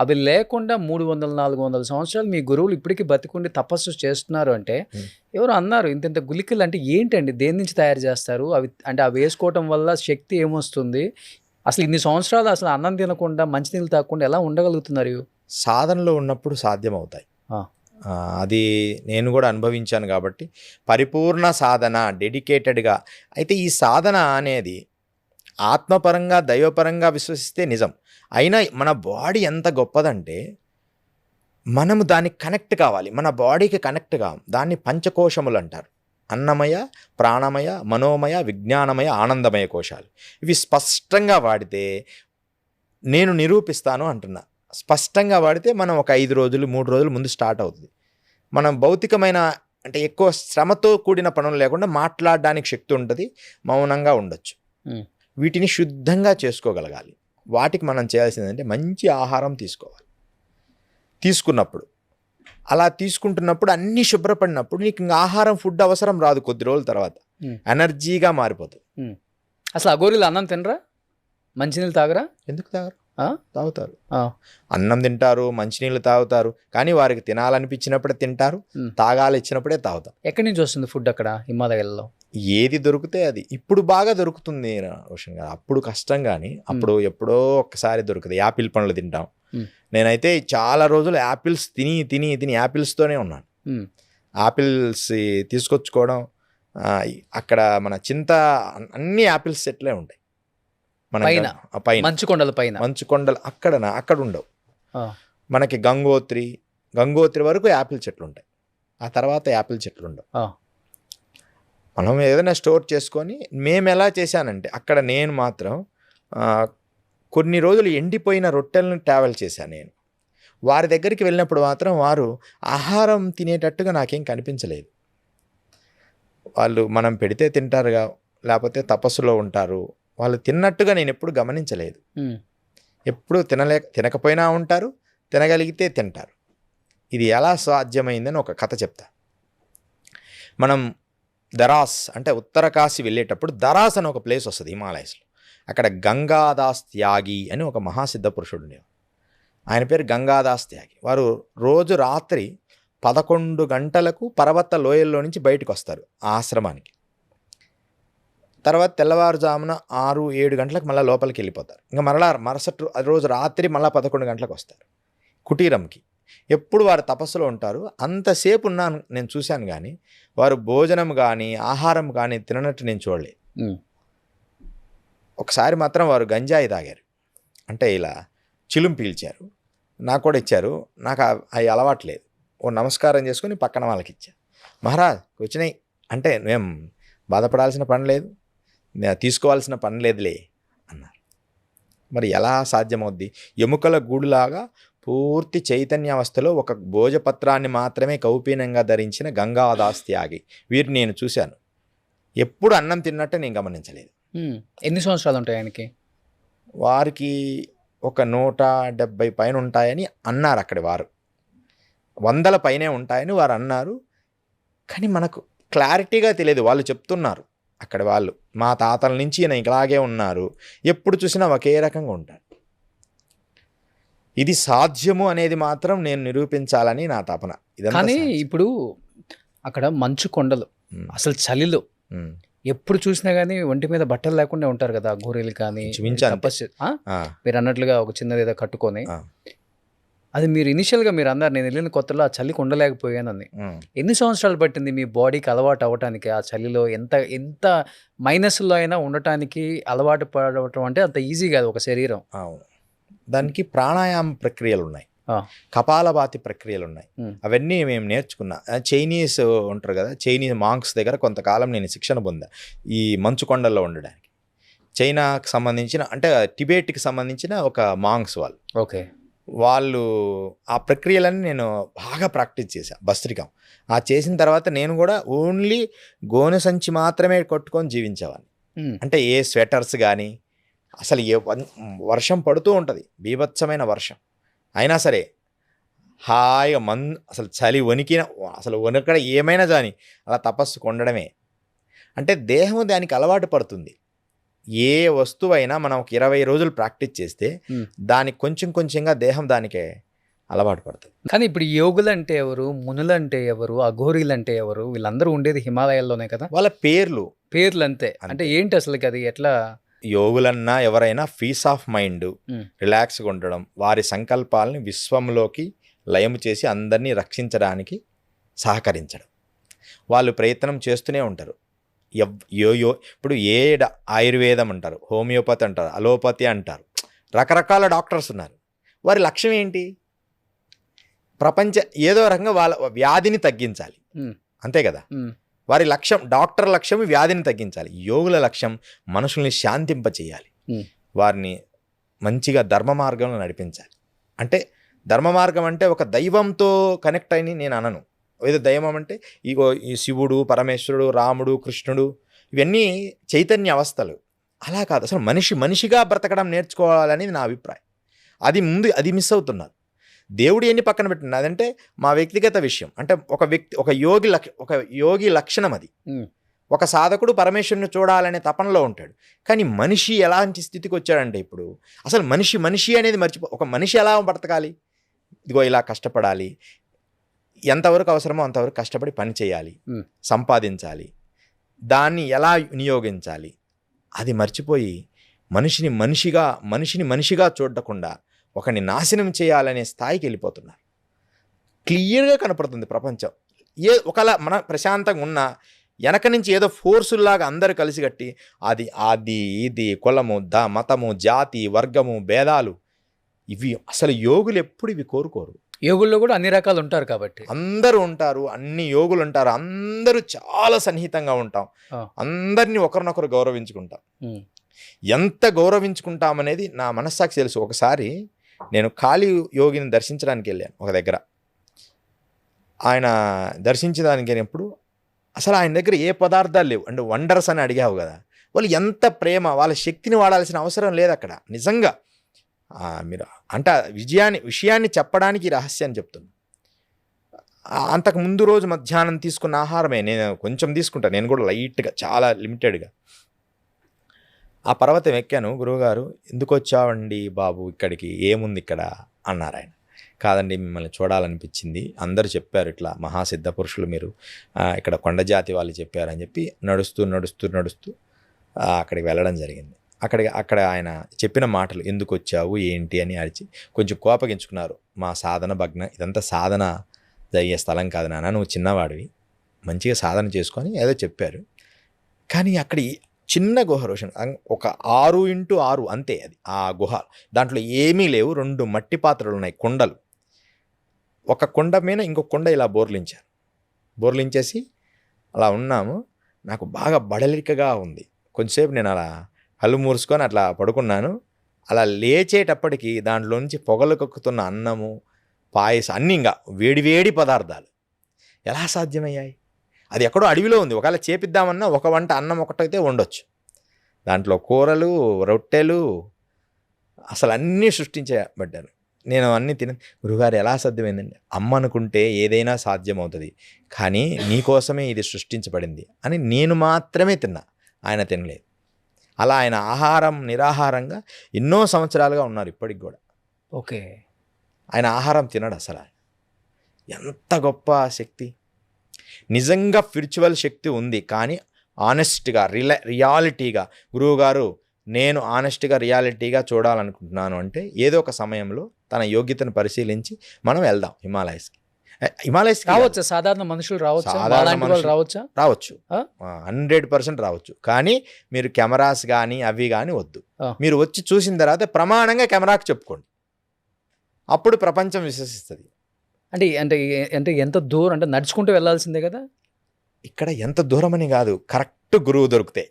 అవి లేకుండా 300-400 సంవత్సరాలు మీ గురువులు ఇప్పటికీ బతికుండి తపస్సు చేస్తున్నారు అంటే ఎవరు అన్నారు ఇంత గుళికలు అంటే ఏంటండి, దేని నుంచి తయారు చేస్తారు అవి అంటే అవి వేసుకోవటం వల్ల శక్తి ఏమొస్తుంది, అసలు ఇన్ని సంవత్సరాలు అసలు అన్నం తినకుండా మంచినీళ్ళు తాగకుండా ఎలా ఉండగలుగుతున్నారు? సాధనలో ఉన్నప్పుడు సాధ్యమవుతాయి. అది నేను కూడా అనుభవించాను కాబట్టి పరిపూర్ణ సాధన, డెడికేటెడ్గా. అయితే ఈ సాధన అనేది ఆత్మపరంగా దైవపరంగా విశ్వసిస్తే నిజం. అయినా మన బాడీ ఎంత గొప్పదంటే మనము దానికి కనెక్ట్ కావాలి. మన బాడీకి కనెక్ట్ కావాలి. దాన్ని పంచకోశములు అంటారు. అన్నమయ, ప్రాణమయ, మనోమయ, విజ్ఞానమయ, ఆనందమయ కోశాలు. ఇవి స్పష్టంగా వాడితే నేను నిరూపిస్తాను అంటున్నా. స్పష్టంగా వాడితే మనం ఒక 5 రోజులు 3 రోజులు ముందు స్టార్ట్ అవుతుంది. మనం భౌతికమైన అంటే ఎక్కువ శ్రమతో కూడిన పనులు లేకుండా మాట్లాడడానికి శక్తి ఉంటుంది, మౌనంగా ఉండొచ్చు. వీటిని శుద్ధంగా చేసుకోగలగాలి. వాటికి మనం చేయాల్సిందంటే మంచి ఆహారం తీసుకోవాలి. తీసుకున్నప్పుడు అలా తీసుకుంటున్నప్పుడు అన్నీ శుభ్రపడినప్పుడు నీకు ఇంకా ఆహారం, ఫుడ్ అవసరం రాదు. కొద్ది రోజుల తర్వాత ఎనర్జీగా మారిపోతుంది. అసలు అఘోరీలు అన్నం తినరా, మంచినీళ్ళు తాగరా? ఎందుకు తాగరు? తాగుతారు. అన్నం తింటారు, మంచినీళ్ళు తాగుతారు. కానీ వారికి తినాలనిపించినప్పుడే తింటారు, తాగాలిచ్చినప్పుడే తాగుతారు. ఎక్కడి నుంచి వస్తుంది ఫుడ్ అక్కడ హిమాలయాల్లో? ఏది దొరికితే అది. ఇప్పుడు బాగా దొరుకుతుంది రోషన్ గారు. అప్పుడు కష్టం, కానీ అప్పుడు ఎప్పుడో ఒక్కసారి దొరుకుతుంది. యాపిల్ పండ్లు తింటాం. నేనైతే చాలా రోజులు యాపిల్స్ తిని తిని తిని యాపిల్స్తోనే ఉన్నాను. యాపిల్స్ తీసుకొచ్చుకోవడం, అక్కడ మన చింత అన్ని యాపిల్స్ చెట్లే ఉంటాయి. మన పైన మంచుకొండలు అక్కడ ఉండవు. మనకి గంగోత్రి వరకు యాపిల్ చెట్లు ఉంటాయి. ఆ తర్వాత యాపిల్ చెట్లు ఉండవు. మనం ఏదైనా స్టోర్ చేసుకొని మేము ఎలా చేశానంటే అక్కడ నేను మాత్రం కొన్ని రోజులు ఎండిపోయిన రొట్టెలను ట్రావెల్ చేశాను. నేను వారి దగ్గరికి వెళ్ళినప్పుడు మాత్రం వారు ఆహారం తినేటట్టుగా నాకేం కనిపించలేదు. వాళ్ళు మనం పెడితే తింటారుగా, లేకపోతే తపస్సులో ఉంటారు. వాళ్ళు తిన్నట్టుగా నేను ఎప్పుడు గమనించలేదు. ఎప్పుడు తినకపోయినా ఉంటారు, తినగలిగితే తింటారు. ఇది ఎలా సాధ్యమైందని ఒక కథ చెప్తా. మనం దరాస్ అంటే ఉత్తర కాశీ వెళ్ళేటప్పుడు దరాస్ అని ఒక ప్లేస్ వస్తుంది హిమాలయస్లో. అక్కడ గంగాదాస్ త్యాగి అని ఒక మహాసిద్ధ పురుషుడు ఉండేవారు. ఆయన పేరు గంగాదాస్ త్యాగి. వారు రోజు రాత్రి 11 గంటలకు పర్వత లోయల్లో నుంచి బయటకు వస్తారు ఆశ్రమానికి. తర్వాత తెల్లవారుజామున 6-7 గంటలకు మళ్ళీ లోపలికి వెళ్ళిపోతారు. ఇంకా మరుసటి రోజు రాత్రి మళ్ళీ 11 గంటలకు వస్తారు కుటీరంకి. ఎప్పుడు వారు తపస్సులో ఉంటారు. అంతసేపు ఉన్నాను నేను చూశాను, కానీ వారు భోజనం కానీ ఆహారం కానీ తిననట్టు నేను చూడలేదు. ఒకసారి మాత్రం వారు గంజాయి తాగారు. అంటే ఇలా చిలుం పీల్చారు. నాకు కూడా ఇచ్చారు. నాకు అవి అలవాట్లేదు. ఓ నమస్కారం చేసుకొని పక్కన వాళ్ళకి ఇచ్చా. మహారాజ్ వచ్చినాయి అంటే మేము బాధపడాల్సిన పని లేదు, తీసుకోవాల్సిన పని లేదులే అన్నారు. మరి ఎలా సాధ్యమవుద్ది? ఎముకల గూడులాగా పూర్తి చైతన్యావస్థలో ఒక భోజపత్రాన్ని మాత్రమే కౌపీనంగా ధరించిన గంగాదాస్ త్యాగి వీరిని నేను చూశాను. ఎప్పుడు అన్నం తిన్నట్టే నేను గమనించలేదు. ఎన్ని సంవత్సరాలు ఉంటాయి ఆయనకి? వారికి ఒక 170 పైన ఉంటాయని అన్నారు అక్కడి వారు. వందల పైనే ఉంటాయని వారు అన్నారు. కానీ మనకు క్లారిటీగా తెలియదు. వాళ్ళు చెప్తున్నారు అక్కడ వాళ్ళు, మా తాతల నుంచి ఈయన ఇలాగే ఉన్నారు, ఎప్పుడు చూసినా ఒకే రకంగా ఉంటారు. ఇది సాధ్యము అనేది మాత్రం నేను నిరూపించాలని నా తపన. ఇదంతా కానీ సాధ్యం. ఇప్పుడు అక్కడ మంచు కొండలు, అసలు చలిలో ఉమ్. ఎప్పుడు చూసినా కానీ ఒంటి మీద బట్టలు లేకుండా ఉంటారు కదా గోరీలు కానీ ఇంచుమించు అంతే. తపస్సు ఆ, మీరు అన్నట్లుగా ఒక చిన్నది ఏదో కట్టుకొని. ఆ. అది మీరు ఇనిషియల్గా మీరు అన్నారు నేను వెళ్ళిన కొత్తలో ఆ చలికి ఉండలేకపోయానని. ఉమ్. ఎన్ని సంవత్సరాలు పట్టింది మీ బాడీకి అలవాటు అవ్వటానికి ఆ చలిలో? ఎంత ఎంత మైనస్లో అయినా ఉండటానికి అలవాటు పడవటం అంటే అంత ఈజీ కాదు ఒక శరీరం. అవును. దానికి ప్రాణాయామ ప్రక్రియలు ఉన్నాయి, ఆ. కపాలభాతి ప్రక్రియలు ఉన్నాయి. ఉమ్. అవన్నీ మేము నేర్చుకున్నా. చైనీస్ ఉంటారు కదా, చైనీస్ మాంక్స్ దగ్గర కొంతకాలం నేను శిక్షణ పొందా ఈ మంచు కొండల్లో ఉండడానికి. చైనాకి సంబంధించిన అంటే టిబెట్కి సంబంధించిన ఒక మాంక్స్ ఓకే. వాళ్ళు ఆ ప్రక్రియలన్నీ నేను బాగా ప్రాక్టీస్ చేశాను. భస్త్రికం ఆ చేసిన తర్వాత నేను కూడా ఓన్లీ గోనె సంచి మాత్రమే కట్టుకొని జీవించేవాడిని. ఉమ్. అంటే ఏ స్వెటర్స్ కానీ, అసలు వర్షం పడుతూ ఉంటుంది, బీభత్సమైన వర్షం అయినా సరే హాయిగా అసలు చలి వణికిన, అసలు వణికడ ఏమైనా కానీ అలా తపస్సుకు ఉండడమే. అంటే దేహం దానికి అలవాటు పడుతుంది. ఏ వస్తువైనా మనం ఒక 20 రోజులు ప్రాక్టీస్ చేస్తే దానికి కొంచెం కొంచెంగా దేహం దానికే అలవాటు పడుతుంది. కానీ ఇప్పుడు యోగులు అంటే ఎవరు, మునులు అంటే ఎవరు, అఘోరీలు అంటే ఎవరు? వీళ్ళందరూ ఉండేది హిమాలయాల్లోనే కదా. వాళ్ళ పేర్లు అంతే. అంటే ఏంటి అసలుకి అది ఎట్లా? యోగులన్నా ఎవరైనా పీస్ ఆఫ్ మైండ్, ఉమ్. రిలాక్స్గా ఉండడం, వారి సంకల్పాలని విశ్వంలోకి లయం చేసి అందరినీ రక్షించడానికి సహకరించడం, వాళ్ళు ప్రయత్నం చేస్తూనే ఉంటారు. ఇప్పుడు ఆయుర్వేదం అంటారు, హోమియోపతి అంటారు, అలోపతి అంటారు, రకరకాల డాక్టర్స్ ఉన్నారు. వారి లక్ష్యం ఏంటి? ఏదో రకంగా వాళ్ళ వ్యాధిని తగ్గించాలి, అంతే కదా. వారి లక్ష్యం, డాక్టర్ లక్ష్యం వ్యాధిని తగ్గించాలి. యోగుల లక్ష్యం మనుషుల్ని శాంతింపచేయాలి, వారిని మంచిగా ధర్మ మార్గంలో నడిపించాలి. అంటే ధర్మ మార్గం అంటే ఒక దైవంతో కనెక్ట్ అని నేను అనను. ఏదో దైవం అంటే ఈ శివుడు, పరమేశ్వరుడు, రాముడు, కృష్ణుడు ఇవన్నీ చైతన్య అవస్థలు. అలా కాదు, అసలు మనిషిగా బ్రతకడం నేర్చుకోవాలనేది నా అభిప్రాయం. అది మిస్ అవుతున్నారు. దేవుడు ఎన్ని పక్కన పెట్టింది, అదంటే మా వ్యక్తిగత విషయం. అంటే ఒక యోగి లక్షణం అది. ఒక సాధకుడు పరమేశ్వరుని చూడాలనే తపనలో ఉంటాడు. కానీ మనిషి ఎలాంటి స్థితికి వచ్చాడంటే ఇప్పుడు అసలు మనిషి అనేది ఒక మనిషి ఎలా బ్రతకాలి? ఇదిగో ఇలా కష్టపడాలి, ఎంతవరకు అవసరమో అంతవరకు కష్టపడి పని చేయాలి, సంపాదించాలి, దాన్ని ఎలా వినియోగించాలి అది మర్చిపోయి మనిషిని మనిషిగా చూడకుండా ఒకని నాశనం చేయాలనే స్థాయికి వెళ్ళిపోతున్నారు. క్లియర్గా కనపడుతుంది ప్రపంచం. ఒకలా మన ప్రశాంతంగా ఉన్న వెనక నుంచి ఏదో ఫోర్సుల్లాగా అందరు కలిసి కట్టి ఇది కులము, మతము, జాతి, వర్గము, భేదాలు ఇవి అసలు యోగులు ఎప్పుడు ఇవి కోరుకోరు. యోగుల్లో కూడా అన్ని రకాలు ఉంటారు కాబట్టి అందరూ ఉంటారు, అన్ని యోగులు ఉంటారు, అందరూ చాలా సన్నిహితంగా ఉంటాం, అందరినీ ఒకరినొకరు గౌరవించుకుంటాం. ఎంత గౌరవించుకుంటామనేది నా మనస్సాక్షి తెలుసు. ఒకసారి నేను కాళీ యోగిని దర్శించడానికి వెళ్ళాను ఒక దగ్గర. ఆయన దర్శించడానికి వెళ్ళినప్పుడు అసలు ఆయన దగ్గర ఏ పదార్థాలు లేవు. అంటే వండర్స్ అని అడిగావు కదా, వాళ్ళు ఎంత ప్రేమ, వాళ్ళ శక్తిని వాడాల్సిన అవసరం లేదు అక్కడ. నిజంగా మీరు అంటే విషయాన్ని చెప్పడానికి రహస్యాన్ని చెప్తున్నాను. అంతకు ముందు రోజు మధ్యాహ్నం తీసుకున్న ఆహారమే నేను కొంచెం తీసుకుంటాను, నేను కూడా లైట్గా, చాలా లిమిటెడ్గా. ఆ పర్వతం ఎక్కాను. గురువుగారు, ఎందుకు వచ్చావండి బాబు ఇక్కడికి, ఏముంది ఇక్కడ అన్నారు ఆయన. కాదండి, మిమ్మల్ని చూడాలనిపించింది, అందరూ చెప్పారు ఇట్లా మహాసిద్ధ పురుషులు మీరు, ఇక్కడ కొండ జాతి వాళ్ళు చెప్పారని చెప్పి నడుస్తూ అక్కడికి వెళ్ళడం జరిగింది. అక్కడ ఆయన చెప్పిన మాటలు, ఎందుకు వచ్చావు ఏంటి అని అడిచి కొంచెం కోపగించుకున్నారు. మా సాధన భగ్న, ఇదంతా సాధన జరిగే స్థలం కాదు నాన్న, నువ్వు చిన్నవాడివి, మంచిగా సాధన చేసుకొని ఏదో చెప్పారు. కానీ అక్కడ చిన్న గుహ రోషన్, ఒక 6x6 అంతే అది ఆ గుహ. దాంట్లో ఏమీ లేవు, 2 మట్టి పాత్రలు ఉన్నాయి, కుండలు. ఒక కుండ మీద ఇంకొక కుండ ఇలా బోర్లించేసి అలా ఉన్నాము. నాకు బాగా బడలికగా ఉంది. కొంచెంసేపు నేను అలా కళ్ళు మూసుకొని అట్లా పడుకున్నాను. అలా లేచేటప్పటికి దాంట్లో నుంచి పొగలు కక్కుతున్న అన్నము, పాయసం, అన్నీ ఇంకా వేడివేడి పదార్థాలు ఎలా సాధ్యమయ్యాయి? అది ఎక్కడో అడవిలో ఉంది. ఒకవేళ చేపిద్దామన్నా ఒక వంట అన్నం ఒకటైతే వండొచ్చు, దాంట్లో కూరలు, రొట్టెలు, అసలు అన్నీ సృష్టించబడ్డాను. నేను అన్నీ గురుగారు ఎలా సాధ్యమైందండి? అమ్మ అనుకుంటే ఏదైనా సాధ్యమవుతుంది, కానీ నీకోసమే ఇది సృష్టించబడింది అని నేను మాత్రమే తిన్నా, ఆయన తినలేదు. అలా ఆయన ఆహారం నిరాహారంగా ఎన్నో సంవత్సరాలుగా ఉన్నారు ఇప్పటికి కూడా. ఓకే. ఆయన ఆహారం తినడు అసలు. ఎంత గొప్ప శక్తి! నిజంగా స్పిరిచువల్ శక్తి ఉంది, కానీ ఆనెస్ట్గా రియాలిటీగా గురువుగారు నేను ఆనెస్ట్గా రియాలిటీగా చూడాలనుకుంటున్నాను అంటే ఏదో ఒక సమయంలో తన యోగ్యతను పరిశీలించి మనం వెళ్దాం హిమాలయస్కి. రావచ్చా? సాధారణ మనుషులు రావచ్చా? రావచ్చా? రావచ్చు, 100% రావచ్చు. కానీ మీరు కెమెరాస్ కానీ అవి కానీ వద్దు. మీరు వచ్చి చూసిన తర్వాత ప్రమాణంగా కెమెరాకి చెప్పుకోండి, అప్పుడు ప్రపంచం విశ్వసిస్తుంది. అంటే అంటే అంటే ఎంత దూరం? అంటే నడుచుకుంటూ వెళ్ళాల్సిందే కదా? ఇక్కడ ఎంత దూరం అని కాదు, కరెక్ట్ గురువు దొరికితే.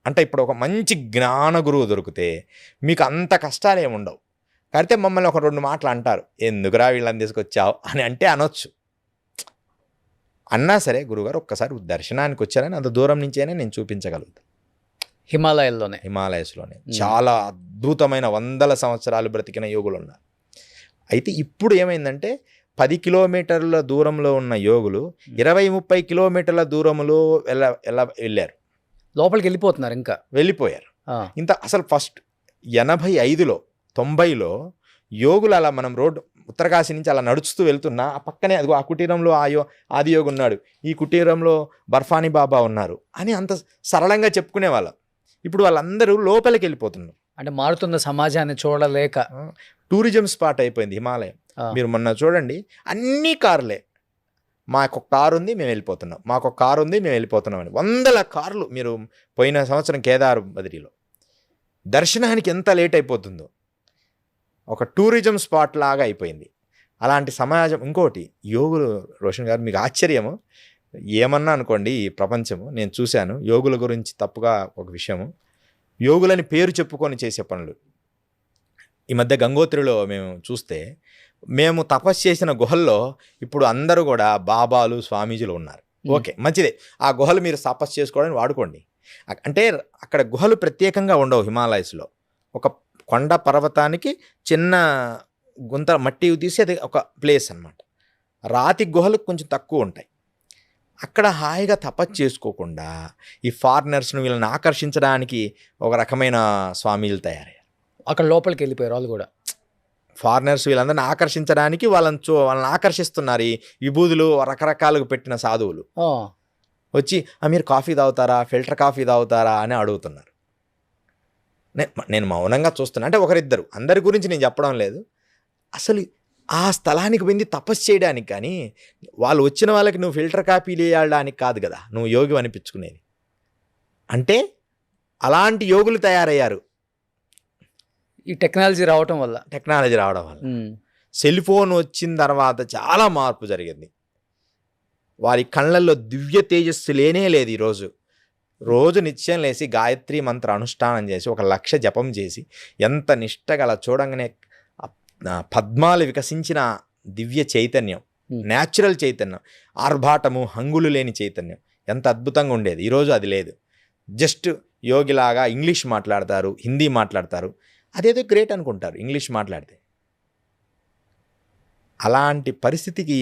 అంటే ఇప్పుడు ఒక మంచి జ్ఞాన గురువు దొరికితే మీకు అంత కష్టాలు ఏమి ఉండవు. అయితే మమ్మల్ని ఒక 2 మాటలు అంటారు, ఎందుకురా వీళ్ళని తీసుకొచ్చావు అని అంటే అనొచ్చు. అన్నా సరే గురువుగారు ఒక్కసారి దర్శనానికి వచ్చారని అంత దూరం నుంచైనా నేను చూపించగలుగుతాను. హిమాలయస్లోనే చాలా అద్భుతమైన 100 సంవత్సరాలు బ్రతికిన యోగులు ఉన్నారు. అయితే ఇప్పుడు ఏమైందంటే 10 కిలోమీటర్ల దూరంలో ఉన్న యోగులు 20-30 కిలోమీటర్ల దూరంలో వెళ్ళారు, లోపలికి వెళ్ళిపోతున్నారు, ఇంకా వెళ్ళిపోయారు. ఇంత అసలు ఫస్ట్ 85లో 90లో యోగులు అలా మనం రోడ్డు ఉత్తరకాశీ నుంచి అలా నడుస్తూ వెళ్తున్నా ఆ పక్కనే అదిగో ఆ కుటీరంలో ఆదియోగి ఉన్నాడు, ఈ కుటీరంలో బర్ఫానీ బాబా ఉన్నారు అని అంత సరళంగా చెప్పుకునేవాళ్ళం. ఇప్పుడు వాళ్ళందరూ లోపలికి వెళ్ళిపోతున్నారు. అంటే మారుతున్న సమాజాన్ని చూడలేక టూరిజం స్పాట్ అయిపోయింది హిమాలయం. మీరు మొన్న చూడండి, అన్ని కార్లే. మాకు ఒక కారు ఉంది మేము వెళ్ళిపోతున్నాం, మాకు ఒక కారు ఉంది మేము వెళ్ళిపోతున్నాం అని 100 కార్లు. మీరు పోయిన సంవత్సరం కేదార్ బద్రీలో దర్శనానికి ఎంత లేట్ అయిపోతుందో, ఒక టూరిజం స్పాట్ లాగా అయిపోయింది అలాంటి సమాజం. ఇంకోటి యోగులు, రోషన్ గారు మీకు ఆశ్చర్యము ఏమన్నా అనుకోండి, ఈ ప్రపంచము నేను చూశాను యోగుల గురించి తప్పుగా ఒక విషయము, యోగులని పేరు చెప్పుకొని చేసే పనులు. ఈ మధ్య గంగోత్రిలో మేము చూస్తే, మేము తపస్సు చేసిన గుహల్లో ఇప్పుడు అందరూ కూడా బాబాలు స్వామీజీలు ఉన్నారు. ఓకే, మంచిదే, ఆ గుహలు మీరు తపస్సు చేసుకోవడానికి వాడుకోండి. అంటే అక్కడ గుహలు ప్రత్యేకంగా ఉండవు హిమాలయస్లో. ఒక కొండ పర్వతానికి చిన్న గుంత మట్టి తీసి అది ఒక ప్లేస్ అన్నమాట. రాతి గుహలు కొంచెం తక్కువ ఉంటాయి. అక్కడ హాయిగా తపస్సు చేసుకోకుండా ఈ ఫారినర్స్ను వీళ్ళని ఆకర్షించడానికి ఒక రకమైన స్వామీలు తయారయ్యారు. అక్కడ లోపలికి వెళ్ళిపోయారు వాళ్ళు కూడా. ఫారినర్స్ వీళ్ళందరినీ ఆకర్షించడానికి వాళ్ళని ఆకర్షిస్తున్నారు ఈ విభూదులు రకరకాలుగా పెట్టిన సాధువులు. వచ్చి మీరు కాఫీ తాగుతారా, ఫిల్టర్ కాఫీ తాగుతారా అని అడుగుతున్నారు. నేను మౌనంగా చూస్తున్నా. అంటే ఒకరిద్దరు, అందరి గురించి నేను చెప్పడం లేదు. అసలు ఆ స్థలానికి పోయింది తపస్సు చేయడానికి, కానీ వాళ్ళు వచ్చిన వాళ్ళకి నువ్వు ఫిల్టర్ కాఫీలు వేయడానికి కాదు కదా నువ్వు యోగి అనిపించుకునేది. అంటే అలాంటి యోగులు తయారయ్యారు ఈ టెక్నాలజీ రావడం వల్ల. సెల్ ఫోన్ వచ్చిన తర్వాత చాలా మార్పు జరిగింది. వారి కళ్ళల్లో దివ్య తేజస్సు లేనే లేదు. ఈరోజు రోజు నిత్యం లేచి గాయత్రి మంత్ర అనుష్ఠానం చేసి 1,00,000 జపం చేసి ఎంత నిష్టగా అలా చూడంగానే పద్మాలు వికసించిన దివ్య చైతన్యం, న్యాచురల్ చైతన్యం, ఆర్భాటము హంగులు లేని చైతన్యం ఎంత అద్భుతంగా ఉండేది. ఈరోజు అది లేదు. జస్ట్ యోగిలాగా ఇంగ్లీష్ మాట్లాడతారు, హిందీ మాట్లాడతారు, అదేదో గ్రేట్ అనుకుంటారు ఇంగ్లీష్ మాట్లాడితే. అలాంటి పరిస్థితికి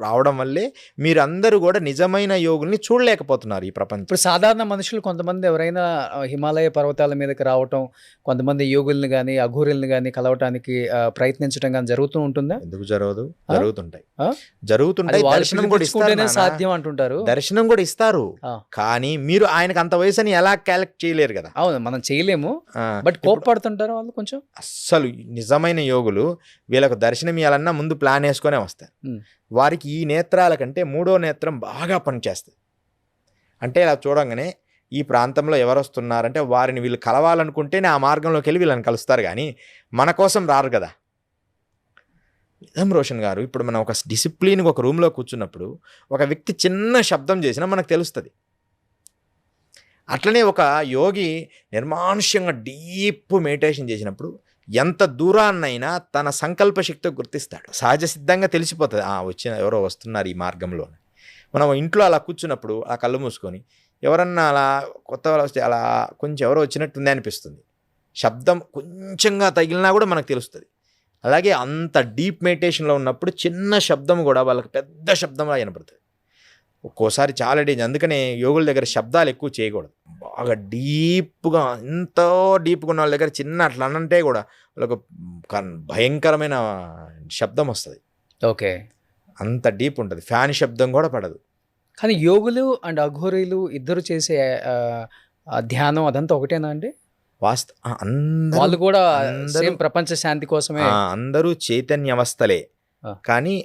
రావడం వల్లే మీరందరూ కూడా నిజమైన యోగుల్ని చూడలేకపోతున్నారు ఈ ప్రపంచం. ఇప్పుడు సాధారణ మనుషులు కొంతమంది ఎవరైనా హిమాలయ పర్వతాల మీదకి రావటం, కొంతమంది యోగుల్ని కానీ అఘోరుల్ని కానీ కలవటానికి ప్రయత్నించడం కానీ జరుగుతూ ఉంటుందా? ఎందుకు జరగదు? జరుగుతుంటాయి. దర్శనం కూడా ఇస్తేనే సాధ్యం అంటుంటారు. దర్శనం కూడా ఇస్తారు, కానీ మీరు ఆయనకు అంత వయసుని ఎలా క్యాలెక్ట్ చేయలేరు కదా. అవును, మనం చేయలేము. బట్ కోపడుతుంటారు వాళ్ళు కొంచెం. అస్సలు నిజమైన యోగులు వీళ్ళకు దర్శనం ఇవ్వాలన్నా ముందు ప్లాన్ వేసుకొనే వస్తారు. వారికి ఈ నేత్రాల కంటే 3వ నేత్రం బాగా పనిచేస్తుంది. అంటే ఇలా చూడంగానే ఈ ప్రాంతంలో ఎవరు వస్తున్నారంటే వారిని వీళ్ళు కలవాలనుకుంటేనే ఆ మార్గంలోకి వెళ్ళి వీళ్ళని కలుస్తారు, కానీ మన కోసం రారు కదా. నిజం రోషన్ గారు, ఇప్పుడు మనం ఒక డిసిప్లిన్గా ఒక రూమ్లో కూర్చున్నప్పుడు ఒక వ్యక్తి చిన్న శబ్దం చేసినా మనకు తెలుస్తుంది. అట్లనే ఒక యోగి నిర్మానుష్యంగా డీప్ మెడిటేషన్ చేసినప్పుడు ఎంత దూరాన్నైనా తన సంకల్ప శక్తితో గుర్తిస్తాడు. సహజ సిద్ధంగా తెలిసిపోతుంది, ఎవరో వస్తున్నారు ఈ మార్గంలో. మనం ఇంట్లో అలా కూర్చున్నప్పుడు ఆ కళ్ళు మూసుకొని ఎవరన్నా అలా కొత్త వాళ్ళు వస్తే అలా కొంచెం ఎవరో వచ్చినట్టుంది అనిపిస్తుంది. శబ్దం కొంచెంగా తగిలినా కూడా మనకు తెలుస్తుంది. అలాగే అంత డీప్ మెడిటేషన్లో ఉన్నప్పుడు చిన్న శబ్దం కూడా వాళ్ళకి పెద్ద శబ్దంలా వినపడుతుంది. ఒక్కోసారి చాలా డేంజర్. అందుకనే యోగుల దగ్గర శబ్దాలు ఎక్కువ చేయకూడదు. బాగా డీప్గా, ఎంతో డీప్గా ఉన్న వాళ్ళ దగ్గర చిన్న అట్లా అనంటే కూడా వాళ్ళకు భయంకరమైన శబ్దం వస్తుంది. ఓకే. అంత డీప్ ఉంటుంది. ఫ్యాన్ శబ్దం కూడా పడదు. కానీ యోగులు అండ్ అఘోరీలు ఇద్దరు చేసే ధ్యానం అదంతా ఒకటేనా అండి? వాళ్ళు కూడా సేమ్ ప్రపంచ శాంతి కోసమే. అందరూ చైతన్య అవస్థలే. కానీ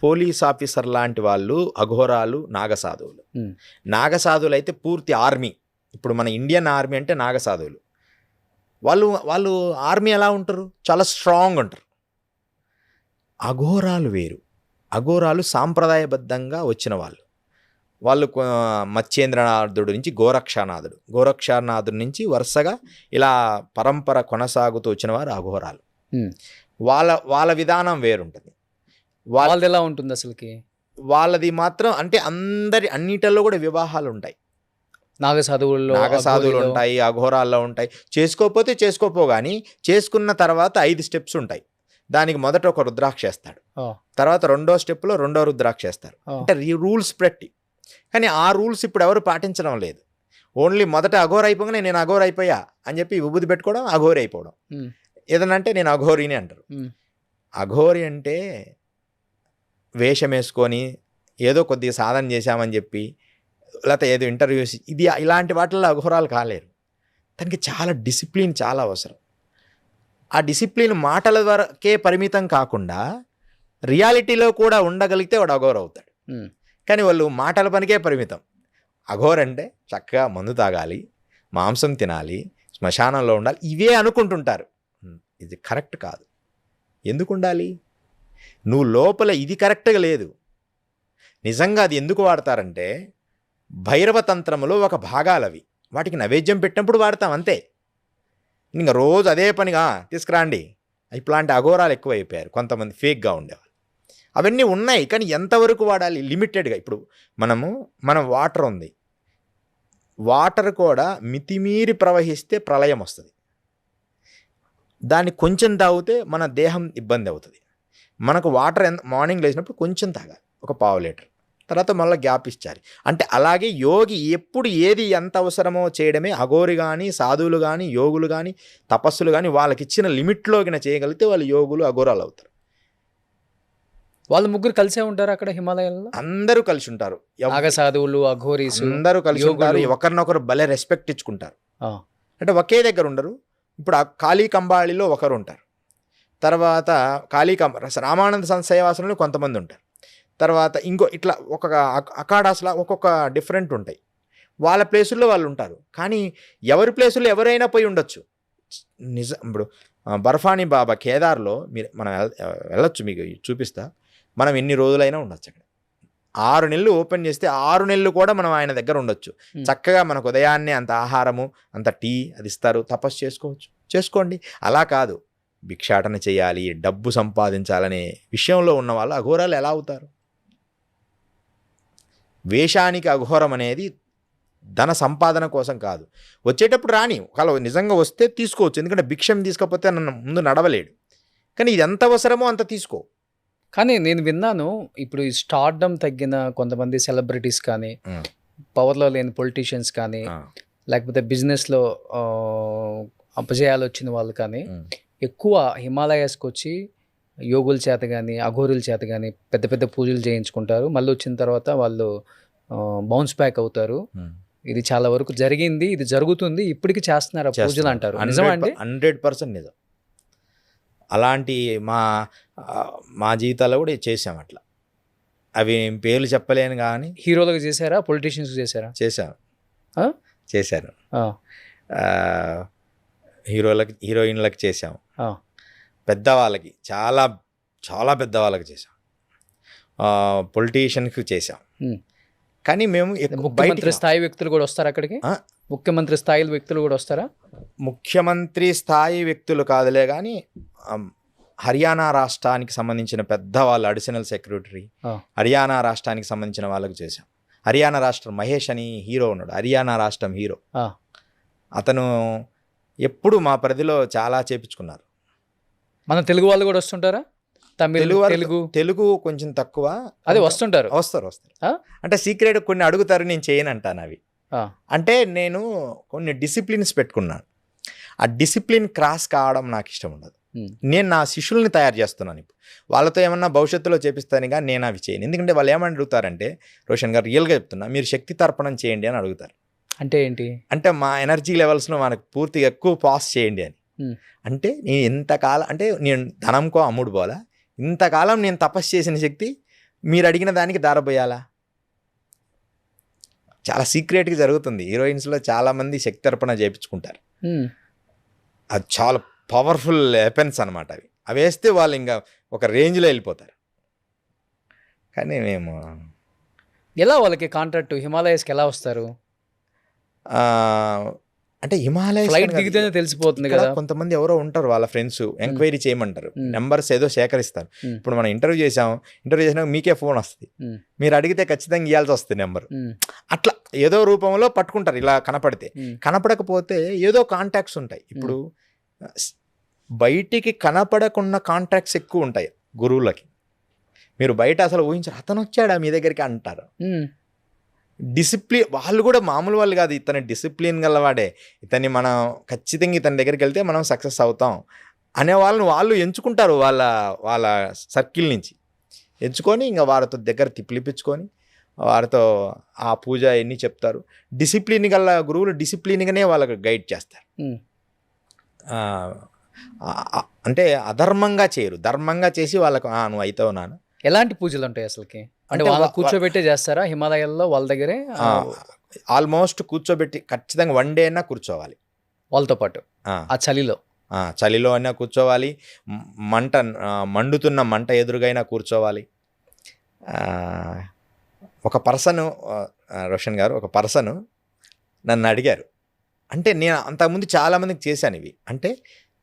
పోలీస్ ఆఫీసర్ లాంటి వాళ్ళు అఘోరాలు, నాగసాధువులు. నాగసాధువులు అయితే పూర్తి ఆర్మీ. ఇప్పుడు మన ఇండియన్ ఆర్మీ అంటే నాగసాధువులు. వాళ్ళు ఆర్మీ ఎలా ఉంటారు? చాలా స్ట్రాంగ్ ఉంటారు. అఘోరాలు వేరు. అఘోరాలు సాంప్రదాయబద్ధంగా వచ్చిన వాళ్ళు. మత్స్యేంద్రనాథుడు నుంచి గోరక్షనాథుడు నుంచి వరుసగా ఇలా పరంపర కొనసాగుతూ వచ్చిన వారు అఘోరాలు. వాళ్ళ విధానం వేరుంటుంది. వాళ్ళది ఎలా ఉంటుంది అసలుకి? వాళ్ళది మాత్రం అంటే అన్నిటిలో కూడా వివాహాలు ఉంటాయి. నాగసాధువులు ఉంటాయి, అఘోరాల్లో ఉంటాయి. చేసుకోపో కానీ చేసుకున్న తర్వాత 5 స్టెప్స్ ఉంటాయి. దానికి మొదట ఒక రుద్రాక్ష వేస్తాడు, తర్వాత రెండో స్టెప్లో రెండో రుద్రాక్ష వేస్తారు. అంటే రూల్స్ పెట్టి. కానీ ఆ రూల్స్ ఇప్పుడు ఎవరు పాటించడం లేదు. ఓన్లీ మొదట అఘోర అయిపోగానే నేను అఘోర అయిపోయా అని చెప్పి విభూతి పెట్టుకోవడం, అఘోరి అయిపోవడం. ఏదనంటే నేను అఘోరిని అంటారు. అఘోరి అంటే వేషం వేసుకొని ఏదో కొద్దిగా సాధన చేశామని చెప్పి, లేకపోతే ఏదో ఇంటర్వ్యూస్, ఇలాంటి వాటిల్లో అఘోరాలు కాలేరు. దానికి చాలా డిసిప్లిన్ చాలా అవసరం. ఆ డిసిప్లిన్ మాటల వరకే పరిమితం కాకుండా రియాలిటీలో కూడా ఉండగలిగితే వాడు అఘోర అవుతాడు. కానీ వాళ్ళు మాటల పనికే పరిమితం. అఘోర్ అంటే చక్కగా మందు తాగాలి, మాంసం తినాలి, శ్మశానంలో ఉండాలి, ఇవే అనుకుంటుంటారు. ఇది కరెక్ట్ కాదు. ఎందుకు ఉండాలి? నువ్వు లోపల ఇది కరెక్ట్గా లేదు. నిజంగా అది ఎందుకు వాడతారంటే భైరవ తంత్రములో ఒక భాగాలవి. వాటికి నైవేద్యం పెట్టినప్పుడు వాడతాం అంతే. ఇంకా రోజు అదే పనిగా తీసుకురాండి. ఇట్లాంటి అఘోరాలు ఎక్కువ అయిపోయారు. కొంతమంది ఫేక్గా ఉండేవాళ్ళు. అవన్నీ ఉన్నాయి, కానీ ఎంతవరకు వాడాలి? లిమిటెడ్గా. ఇప్పుడు మనం వాటర్ ఉంది, వాటర్ కూడా మితిమీరి ప్రవహిస్తే ప్రళయం వస్తుంది. దాన్ని కొంచెం తాగితే మన దేహం ఇబ్బంది అవుతుంది. మనకు వాటర్ మార్నింగ్ లేచినప్పుడు కొంచెం తాగాలి, ఒక 1/2 లీటర్, తర్వాత మళ్ళీ గ్యాప్ ఇచ్చాలి. అంటే అలాగే యోగి ఎప్పుడు ఏది ఎంత అవసరమో చేయడమే. అఘోరి కానీ, సాధువులు కానీ, యోగులు కానీ, తపస్సులు కానీ వాళ్ళకి ఇచ్చిన లిమిట్లోకి చేయగలిగితే వాళ్ళు యోగులు, అఘోరాలు అవుతారు. వాళ్ళు ముగ్గురు కలిసే ఉంటారు అక్కడ హిమాలయాల్లో? అందరూ కలిసి ఉంటారు. నాగసాధువులు, అఘోరీస్ అందరూ కలిసి ఉంటారు. ఒకరినొకరు భలే రెస్పెక్ట్ ఇచ్చుకుంటారు. అంటే ఒకే దగ్గర ఉండరు. ఇప్పుడు ఆ కాళీకంబాళిలో ఒకరు ఉంటారు, తర్వాత రామానంద సేవాసనంలో కొంతమంది ఉంటారు, తర్వాత ఇంకో ఇట్లా ఒక అఖాడాస్లా ఒక్కొక్క డిఫరెంట్ ఉంటాయి. వాళ్ళ ప్లేసుల్లో వాళ్ళు ఉంటారు. కానీ ఎవరి ప్లేసుల్లో ఎవరైనా పోయి ఉండొచ్చు. ఇప్పుడు బర్ఫానీ బాబా కేదార్లో మనం వెళ్ళొచ్చు, మీకు చూపిస్తా. మనం ఎన్ని రోజులైనా ఉండొచ్చు అక్కడ. 6 నెలలు ఓపెన్ చేస్తే 6 నెలలు కూడా మనం ఆయన దగ్గర ఉండొచ్చు. చక్కగా మనకు ఉదయాన్నే అంత ఆహారము, అంత టీ అది ఇస్తారు. తపస్సు చేసుకోండి. అలా కాదు, భిక్షాటన చేయాలి, డబ్బు సంపాదించాలనే విషయంలో ఉన్న వాళ్ళు అఘోరాలు ఎలా అవుతారు? వేషానికి అఘోరం అనేది ధన సంపాదన కోసం కాదు. వచ్చేటప్పుడు రాని, ఒకవేళ నిజంగా వస్తే తీసుకోవచ్చు. ఎందుకంటే భిక్షం తీసుకపోతే నన్ను ముందు నడవలేడు. కానీ ఇది ఎంత అవసరమో అంత తీసుకో. కానీ నేను విన్నాను, ఇప్పుడు ఈ స్టార్డమ్ తగ్గిన కొంతమంది సెలబ్రిటీస్ కానీ, పవర్లో లేని పొలిటీషియన్స్ కానీ, లేకపోతే బిజినెస్లో అపజయాలు వచ్చిన వాళ్ళు కానీ ఎక్కువ హిమాలయాస్కి వచ్చి యోగుల చేత కానీ, అఘోరుల చేత కానీ పెద్ద పెద్ద పూజలు చేయించుకుంటారు. మళ్ళీ వచ్చిన తర్వాత వాళ్ళు బౌన్స్ బ్యాక్ అవుతారు. ఇది చాలా వరకు జరిగింది, ఇది జరుగుతుంది, ఇప్పటికీ చేస్తున్నారు పూజలు అంటారు. నిజమా అండి? 100% నిజం. అలాంటి మా జీవితాల్లో కూడా చేసాం అట్లా. అవి పేర్లు చెప్పలేను కానీ. హీరోలకు చేశారా, పొలిటీషియన్స్ చేశారా? చేశారు. హీరోయిన్లకు చేసాం, పెద్దవాళ్ళకి, చాలా చాలా పెద్దవాళ్ళకి చేసాం, పొలిటీషియన్కి చేసాం. కానీ మేము ముఖ్యమంత్రి స్థాయి వ్యక్తులు కూడా వస్తారా అక్కడికి? ముఖ్యమంత్రి స్థాయి వ్యక్తులు కూడా వస్తారా? ముఖ్యమంత్రి స్థాయి వ్యక్తులు కాదులే కానీ హర్యానా రాష్ట్రానికి సంబంధించిన పెద్దవాళ్ళు, అడిషనల్ సెక్రటరీ, హర్యానా రాష్ట్రానికి సంబంధించిన వాళ్ళకు చేశాం. హర్యానా రాష్ట్రం మహేష్ అని హీరో ఉన్నాడు, హర్యానా రాష్ట్రం హీరో. అతను ఎప్పుడు మా పరిధిలో చాలా చేపించుకున్నారు. మన తెలుగు వాళ్ళు కూడా వస్తుంటారా? తమిళ్, తెలుగు తెలుగు కొంచెం తక్కువ. అదే వస్తుంటారు. వస్తారు ఆ? అంటే సీక్రెట్ కొన్ని అడుగుతారు, నేను చేయను అంటాను అవి. ఆ, అంటే నేను కొన్ని డిసిప్లిన్స్ పెట్టుకున్నాను. ఆ డిసిప్లిన్ క్రాస్ కావడం నాకు ఇష్టం ఉండదు. నేను నా శిష్యుల్ని తయారు చేస్తున్నాను. ఇప్పుడు వాళ్ళతో ఏమన్నా భవిష్యత్తులో చేపిస్తాను, కానీ నేను అవి చేయను. ఎందుకంటే వాళ్ళు ఏమని అడుగుతారంటే, రోషన్ గారు రియల్గా చెప్తున్నా, మీరు శక్తి తర్పణం చేయండి అని అడుగుతారు. అంటే ఏంటి? అంటే మా ఎనర్జీ లెవెల్స్లో మనకు పూర్తిగా ఎక్కువ పాస్ చేయండి అని. అంటే నేను ఎంతకాలం, అంటే నేను ధనంకో అమ్ముడు పోలా, ఇంతకాలం నేను తపస్సు చేసిన శక్తి మీరు అడిగిన దానికి దారబోయాలా? చాలా సీక్రెట్గా జరుగుతుంది. హీరోయిన్స్లో చాలామంది శక్తి తర్పణ చేయించుకుంటారు. అది చాలా పవర్ఫుల్ వెపన్స్ అనమాట. అవి వేస్తే వాళ్ళు ఇంకా ఒక రేంజ్లో వెళ్ళిపోతారు. కానీ మేము ఎలా వాళ్ళకి కాంట్రాక్ట్ హిమాలయస్కి ఎలా వస్తారు? అంటే హిమాలయ ఫ్లైట్ దిగితేనే తెలిసిపోతుంది కదా. కొంతమంది ఎవరో ఉంటారు, వాళ్ళ ఫ్రెండ్స్ ఎంక్వైరీ చేయమంటారు, నెంబర్స్ ఏదో సేకరిస్తారు. ఇప్పుడు మనం ఇంటర్వ్యూ చేసినాక మీకే ఫోన్ వస్తుంది, మీరు అడిగితే ఖచ్చితంగా ఇవ్వాల్సి వస్తుంది నెంబర్. అట్లా ఏదో రూపంలో పట్టుకుంటారు. ఇలా కనపడకపోతే ఏదో కాంటాక్ట్స్ ఉంటాయి. ఇప్పుడు బయటికి కనపడకున్న కాంటాక్ట్స్ ఎక్కువ ఉంటాయి గురువులకి. మీరు బయట అసలు ఊహించారు, అతను వచ్చాడా మీ దగ్గరికి అంటారు. డిసిప్లిన్, వాళ్ళు కూడా మామూలు వాళ్ళు కాదు, ఇతని డిసిప్లిన్ గలవాడే, ఇతన్ని మనం ఖచ్చితంగా ఇతని దగ్గరికి వెళ్తే మనం సక్సెస్ అవుతాం అనే వాళ్ళని వాళ్ళు ఎంచుకుంటారు. వాళ్ళ సర్కిల్ నుంచి ఎంచుకొని ఇంకా వారితో దగ్గర పిలిపించుకొని వారితో ఆ పూజ ఎన్ని చెప్తారు. డిసిప్లిన్ గల గురువులు డిసిప్లిన్గానే వాళ్ళకి గైడ్ చేస్తారు. అంటే అధర్మంగా చేయరు, ధర్మంగా చేసి వాళ్ళకు నువ్వు అవుతావు నాన్న. ఎలాంటి పూజలు ఉంటాయి అసలుకి? అంటే వాళ్ళ కూర్చోబెట్టే చేస్తారా హిమాలయాల్లో వాళ్ళ దగ్గరే? ఆల్మోస్ట్ కూర్చోబెట్టి ఖచ్చితంగా వన్ డే అయినా కూర్చోవాలి వాళ్ళతో పాటు. ఆ చలిలో అయినా కూర్చోవాలి, మండుతున్న మంట ఎదురుగైనా కూర్చోవాలి. ఒక పర్సన్, రోషన్ గారు, ఒక పర్సన్ నన్ను అడిగారు. అంటే నేను అంతకుముందు చాలామందికి చేశాను ఇవి. అంటే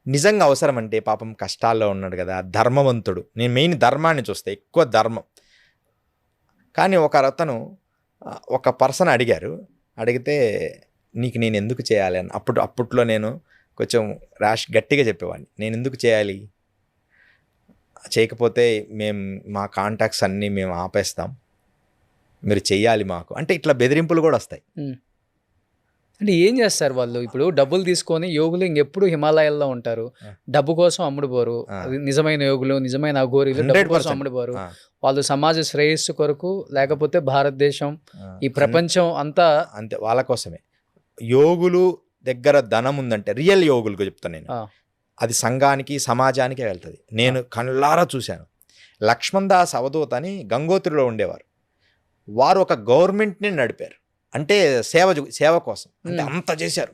నిజంగా అవసరం అంటే, పాపం కష్టాల్లో ఉన్నాడు కదా, ధర్మవంతుడు, నేను మెయిన్ ధర్మాన్ని చూస్తే ఎక్కువ ధర్మం. కానీ ఒక పర్సన్ అడిగితే నీకు నేను ఎందుకు చేయాలి అని. అప్పట్లో నేను కొంచెం గట్టిగా చెప్పేవాడిని, నేను ఎందుకు చేయాలి, చేయకపోతే మా కాంటాక్ట్స్ అన్నీ మేము ఆపేస్తాం, మీరు చెయ్యాలి మాకు అంటే ఇట్లా బెదిరింపులు కూడా వస్తాయి. అంటే ఏం చేస్తారు వాళ్ళు? ఇప్పుడు డబ్బులు తీసుకొని యోగులు ఇంకెప్పుడు హిమాలయాల్లో ఉంటారు, డబ్బు కోసం అమ్ముడుపోరు. నిజమైన యోగులు, నిజమైన అఘోరీలు డబ్బు కోసం అమ్ముడుపోరు. వాళ్ళు సమాజ శ్రేయస్సు కొరకు, లేకపోతే భారతదేశం, ఈ ప్రపంచం అంతా అంతే వాళ్ళ కోసమే. యోగులు దగ్గర ధనం ఉందంటే, రియల్ యోగులకు చెప్తాను నేను, అది సంఘానికి సమాజానికే వెళ్తుంది. నేను కళ్ళారా చూశాను. లక్ష్మణ్ దాస్ అవధూత్ అని గంగోత్రిలో ఉండేవారు. వారు ఒక గవర్నమెంట్ని నడిపారు. అంటే సేవ కోసం అంటే అంత చేశారు.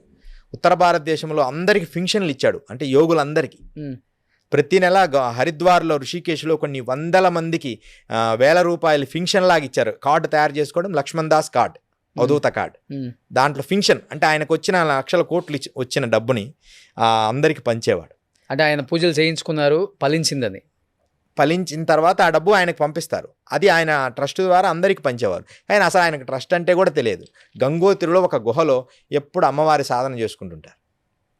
ఉత్తర భారతదేశంలో అందరికి ఫింక్షన్లు ఇచ్చాడు, అంటే యోగులందరికీ. ప్రతి నెల హరిద్వార్లో, ఋషికేశ్లో కొన్ని 100 మందికి 1000 రూపాయలు ఫింక్షన్ లాగా ఇచ్చారు. కార్డు తయారు చేసుకోవడం, లక్ష్మణ్ దాస్ కార్డ్, అవధూత కార్డ్. దాంట్లో ఫింక్షన్ అంటే ఆయనకు వచ్చిన లక్షల కోట్లు వచ్చిన డబ్బుని అందరికి పంచేవాడు. అంటే ఆయన పూజలు చేయించుకున్నారు, ఫలించిన తర్వాత ఆ డబ్బు ఆయనకు పంపిస్తారు. అది ఆయన ట్రస్ట్ ద్వారా అందరికీ పంచేవారు. కానీ అసలు ఆయనకు ట్రస్ట్ అంటే కూడా తెలియదు. గంగోత్రిలో ఒక గుహలో ఎప్పుడు అమ్మవారి సాధన చేసుకుంటుంటారు.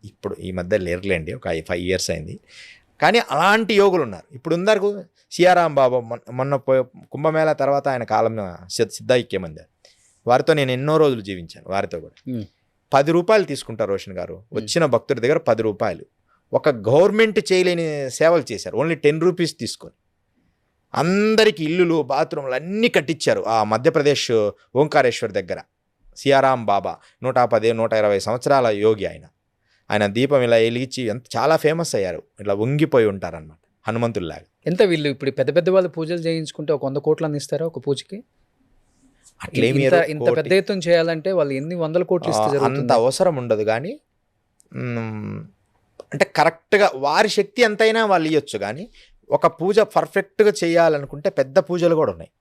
ఇప్పుడు ఈ మధ్య లేరులేండి, ఒక 5 years అయింది. కానీ అలాంటి యోగులు ఉన్నారు. ఇప్పుడు ఉన్నారు సియారాం బాబా, మొన్న కుంభమేళా తర్వాత ఆయన కాలం సిద్ధైక్యమంది. వారితో నేను ఎన్నో రోజులు జీవించాను. వారితో కూడా 10 రూపాయలు తీసుకుంటారు రోషన్ గారు. వచ్చిన భక్తుడి దగ్గర 10 రూపాయలు. ఒక గవర్నమెంట్ చేయలేని సేవలు చేశారు. ఓన్లీ 10 రూపీస్ తీసుకొని అందరికీ ఇల్లులు, బాత్రూమ్లు అన్నీ కట్టించారు. ఆ మధ్యప్రదేశ్ ఓంకారేశ్వర్ దగ్గర సియారాం బాబా 110-120 సంవత్సరాల యోగి ఆయన దీపం ఇలా వెలిగించి చాలా ఫేమస్ అయ్యారు. ఇట్లా వంగిపోయి ఉంటారన్నమాట, హనుమంతుల్లాగా. ఎంత వీళ్ళు ఇప్పుడు పెద్ద పెద్ద వాళ్ళు పూజలు చేయించుకుంటే 100 కోట్లని ఇస్తారా ఒక పూజకి? అట్లేమి ఇంత పెద్ద ఎత్తున చేయాలంటే వాళ్ళు ఎన్ని 100 కోట్లు ఇస్తే అంత అవసరం ఉండదు. కానీ అంటే కరెక్ట్గా వారి శక్తి ఎంతైనా వాళ్ళు ఇవ్వచ్చు. కానీ ఒక పూజ పర్ఫెక్ట్గా చేయాలనుకుంటే పెద్ద పూజలు కూడా ఉన్నాయి.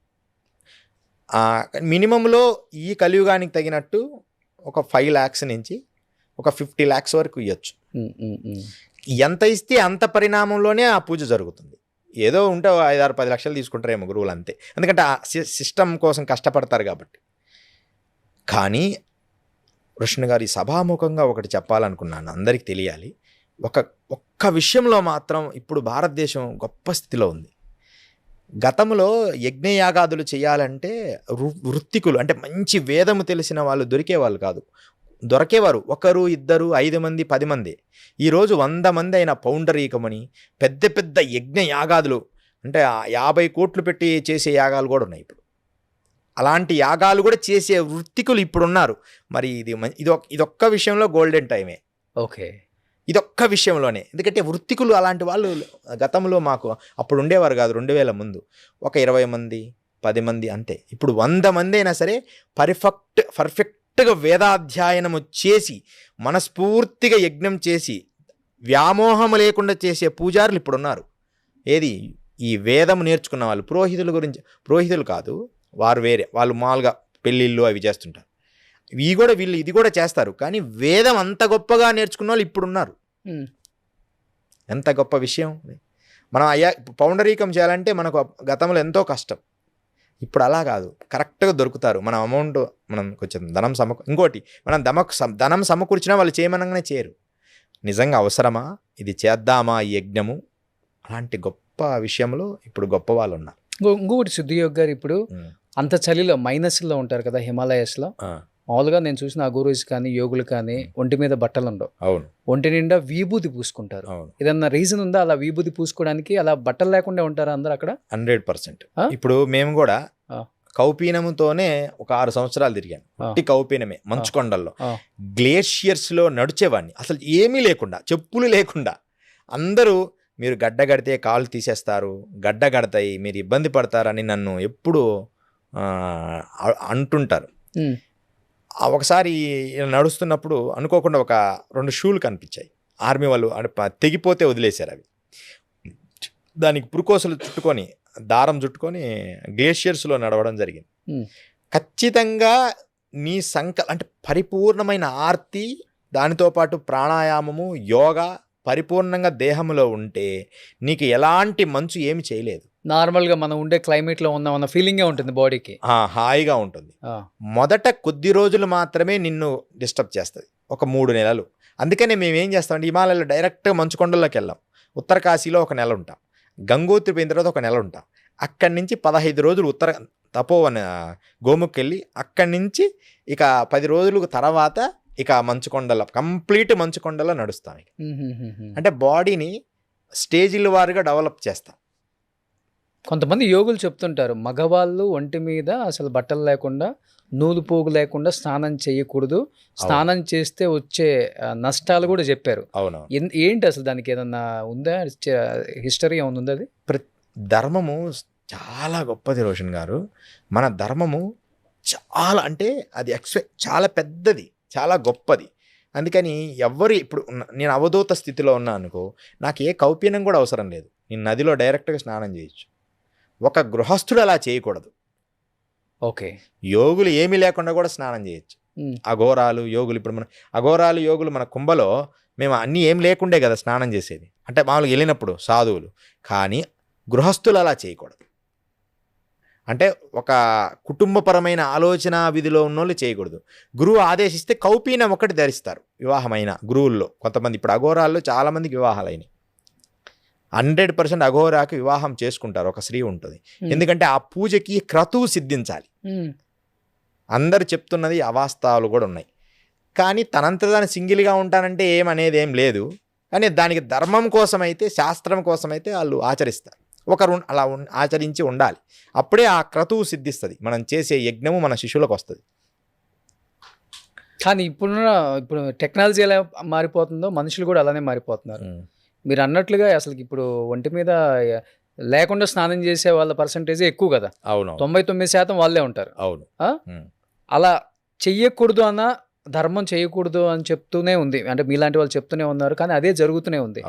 మినిమంలో ఈ కలియుగానికి తగినట్టు ఒక 5 lakhs నుంచి ఒక 50 lakhs వరకు ఇవ్వచ్చు. ఎంత ఇస్తే అంత పరిణామంలోనే ఆ పూజ జరుగుతుంది. ఏదో ఉంటే 5-6-10 లక్షలు తీసుకుంటారేమో గురువులు, అంతే. ఎందుకంటే ఆ సిస్టమ్ కోసం కష్టపడతారు కాబట్టి. కానీ కృష్ణ గారు, ఈ సభాముఖంగా ఒకటి చెప్పాలనుకున్నాను, అందరికీ తెలియాలి. ఒక్క ఒక్క విషయంలో మాత్రం ఇప్పుడు భారతదేశం గొప్ప స్థితిలో ఉంది. గతంలో యజ్ఞయాగాదులు చేయాలంటే వృత్తికులు అంటే మంచి వేదము తెలిసిన వాళ్ళు దొరికేవాళ్ళు కాదు. దొరికేవారు 1, 2, 5 మంది 10 మంది. ఈరోజు 100 మంది అయిన పౌండరీకమని పెద్ద పెద్ద యజ్ఞయాగాదులు అంటే 50 కోట్లు పెట్టి చేసే యాగాలు కూడా ఉన్నాయి ఇప్పుడు. అలాంటి యాగాలు కూడా చేసే వృత్తికులు ఇప్పుడున్నారు. మరి ఇదొక్క విషయంలో గోల్డెన్ టైమే. ఓకే, ఇదొక్క విషయంలోనే. ఎందుకంటే వృత్తికులు అలాంటి వాళ్ళు గతంలో మాకు అప్పుడు ఉండేవారు కాదు. 2000 ముందు ఒక 20 మంది 10 మంది అంతే. ఇప్పుడు 100 మంది అయినా సరే పర్ఫెక్ట్గా వేదాధ్యయనము చేసి మనస్ఫూర్తిగా యజ్ఞం చేసి వ్యామోహం లేకుండా చేసే పూజారులు ఇప్పుడున్నారు. ఏది ఈ వేదము నేర్చుకున్న వాళ్ళు. పురోహితులు కాదు, వారు వేరే, వాళ్ళు మామూలుగా పెళ్ళిళ్ళు అవి చేస్తుంటారు. వీళ్ళు ఇది కూడా చేస్తారు. కానీ వేదం అంత గొప్పగా నేర్చుకున్న వాళ్ళు ఇప్పుడున్నారు. ఎంత గొప్ప విషయం. మనం పౌండరీకం చేయాలంటే మనకు గతంలో ఎంతో కష్టం. ఇప్పుడు అలా కాదు, కరెక్ట్గా దొరుకుతారు. మనం అమౌంట్ మనం కొంచెం ఇంకోటి మనం ధనం సమకూర్చినా వాళ్ళు చేయమనగానే చేయరు. నిజంగా అవసరమా, ఇది చేద్దామా ఈ యజ్ఞము, అలాంటి గొప్ప విషయంలో ఇప్పుడు గొప్ప వాళ్ళు ఉన్నారు. ఇంకొకటి సిద్ధియోగ్ గారు, ఇప్పుడు అంత చలిలో మైనస్లో ఉంటారు కదా హిమాలయస్లో. మామూలుగా నేను చూసిన అఘోరీస్ కానీ యోగులు కానీ ఒంటి మీద బట్టలు ఉండవు. అవును, ఒంటి నిండా విభూతి పూసుకుంటారు. ఏదన్నా రీజన్ ఉందా అలా విభూతి పూసుకోవడానికి? అలా బట్టలు లేకుండా ఉంటారా అందరు అక్కడ? 100%. ఇప్పుడు మేము కూడా కౌపీనముతోనే ఒక 6 సంవత్సరాలు తిరిగాను. కౌపీనమే మంచుకొండల్లో గ్లేషియర్స్లో నడిచేవాడిని. అసలు ఏమీ లేకుండా, చెప్పులు లేకుండా. అందరూ మీరు గడ్డ కడితే కాళ్ళు తీసేస్తారు, గడ్డ కడతాయి, మీరు ఇబ్బంది పడతారని నన్ను ఎప్పుడు అంటుంటారు. ఒకసారి నడుస్తున్నప్పుడు అనుకోకుండా ఒక 2 షూలు కనిపించాయి. ఆర్మీ వాళ్ళు తెగిపోతే వదిలేశారు. అవి దానికి పురుకోసలు చుట్టుకొని దారం చుట్టుకొని గ్లేషియర్స్లో నడవడం జరిగింది. ఖచ్చితంగా నీ అంటే పరిపూర్ణమైన ఆర్తి, దానితో పాటు ప్రాణాయామము, యోగా పరిపూర్ణంగా దేహంలో ఉంటే నీకు ఎలాంటి మంచు ఏమి చేయలేదు. నార్మల్గా మనం ఉండే క్లైమేట్లో ఉన్నామన్న ఫీలింగే ఉంటుంది బాడీకి, హాయిగా ఉంటుంది. మొదట కొద్ది రోజులు మాత్రమే నిన్ను డిస్టర్బ్ చేస్తుంది, ఒక 3 నెలలు. అందుకనే మేము ఏం చేస్తామంటే హిమాలయాలో డైరెక్ట్గా మంచుకొండల్లోకి వెళ్ళాం. ఉత్తరకాశీలో 1 నెల ఉంటాం, గంగోత్రి పోయిన తర్వాత 1 నెల ఉంటాం. అక్కడి నుంచి 15 రోజులు ఉత్తర తపోవన గోముఖ్ వెళ్ళి అక్కడి నుంచి ఇక 10 రోజుల తర్వాత ఇక మంచుకొండల కంప్లీట్ మంచుకొండలో నడుస్తాం. అంటే బాడీని స్టేజీల వారీగా డెవలప్ చేస్తాం. కొంతమంది యోగులు చెప్తుంటారు మగవాళ్ళు ఒంటి మీద అసలు బట్టలు లేకుండా, నూలు పోగు లేకుండా స్నానం చేయకూడదు, స్నానం చేస్తే వచ్చే నష్టాలు కూడా చెప్పారు. అవును, ఏంటి అసలు దానికి ఏదన్నా ఉందా, హిస్టరీ ఏమైనా ఉందా? అది ధర్మము చాలా గొప్పది రోషన్ గారు. మన ధర్మము చాలా అంటే అది చాలా పెద్దది, చాలా గొప్పది. అందుకని ఇప్పుడు నేను అవధూత స్థితిలో ఉన్నా అనుకో, నాకు ఏ కౌపీనం కూడా అవసరం లేదు. నేను నదిలో డైరెక్ట్గా స్నానం చేయొచ్చు. ఒక గృహస్థుడు అలా చేయకూడదు. ఓకే, యోగులు ఏమీ లేకుండా కూడా స్నానం చేయొచ్చు. అఘోరాలు యోగులు, ఇప్పుడు మన అఘోరాలు యోగులు మన కుంభలో మేము అన్నీ ఏం లేకుండే కదా స్నానం చేసేది, అంటే మామూలుగా వెళ్ళినప్పుడు సాధువులు. కానీ గృహస్థులు అలా చేయకూడదు. అంటే ఒక కుటుంబపరమైన ఆలోచన విధిలో ఉన్నోళ్ళు చేయకూడదు. గురువు ఆదేశిస్తే కౌపీనం ఒకటి ధరిస్తారు వివాహమైన గురువుల్లో. కొంతమంది ఇప్పుడు అఘోరాల్లో చాలామందికి వివాహాలైనవి. 100% అఘోరాకి వివాహం చేసుకుంటారు, ఒక స్త్రీ ఉంటుంది. ఎందుకంటే ఆ పూజకి క్రతువు సిద్ధించాలి. అందరు చెప్తున్నది అవాస్తవాలు కూడా ఉన్నాయి. కానీ తనంతదాన్ని సింగిల్గా ఉంటానంటే ఏమనేది ఏం లేదు. కానీ దానికి ధర్మం కోసమైతే, శాస్త్రం కోసమైతే వాళ్ళు ఆచరిస్తారు. ఒకరు అలా ఆచరించి ఉండాలి. అప్పుడే ఆ క్రతువు సిద్ధిస్తుంది. మనం చేసే యజ్ఞము మన శిష్యులకు వస్తుంది. కానీ ఇప్పుడు టెక్నాలజీ ఎలా మారిపోతుందో మనుషులు కూడా అలానే మారిపోతున్నారు. మీరు అన్నట్లుగా అసలు ఇప్పుడు ఒంటి మీద లేకుండా స్నానం చేసే వాళ్ళ పర్సంటేజ్ ఎక్కువ కదా. అవును, 99% వాళ్ళే ఉంటారు. అవును, అలా చెయ్యకూడదు అన్న ధర్మం చేయకూడదు అని చెప్తూనే ఉంది, అంటే మీలాంటి వాళ్ళు చెప్తూనే ఉన్నారు. కానీ అదే జరుగుతూనే ఉంది.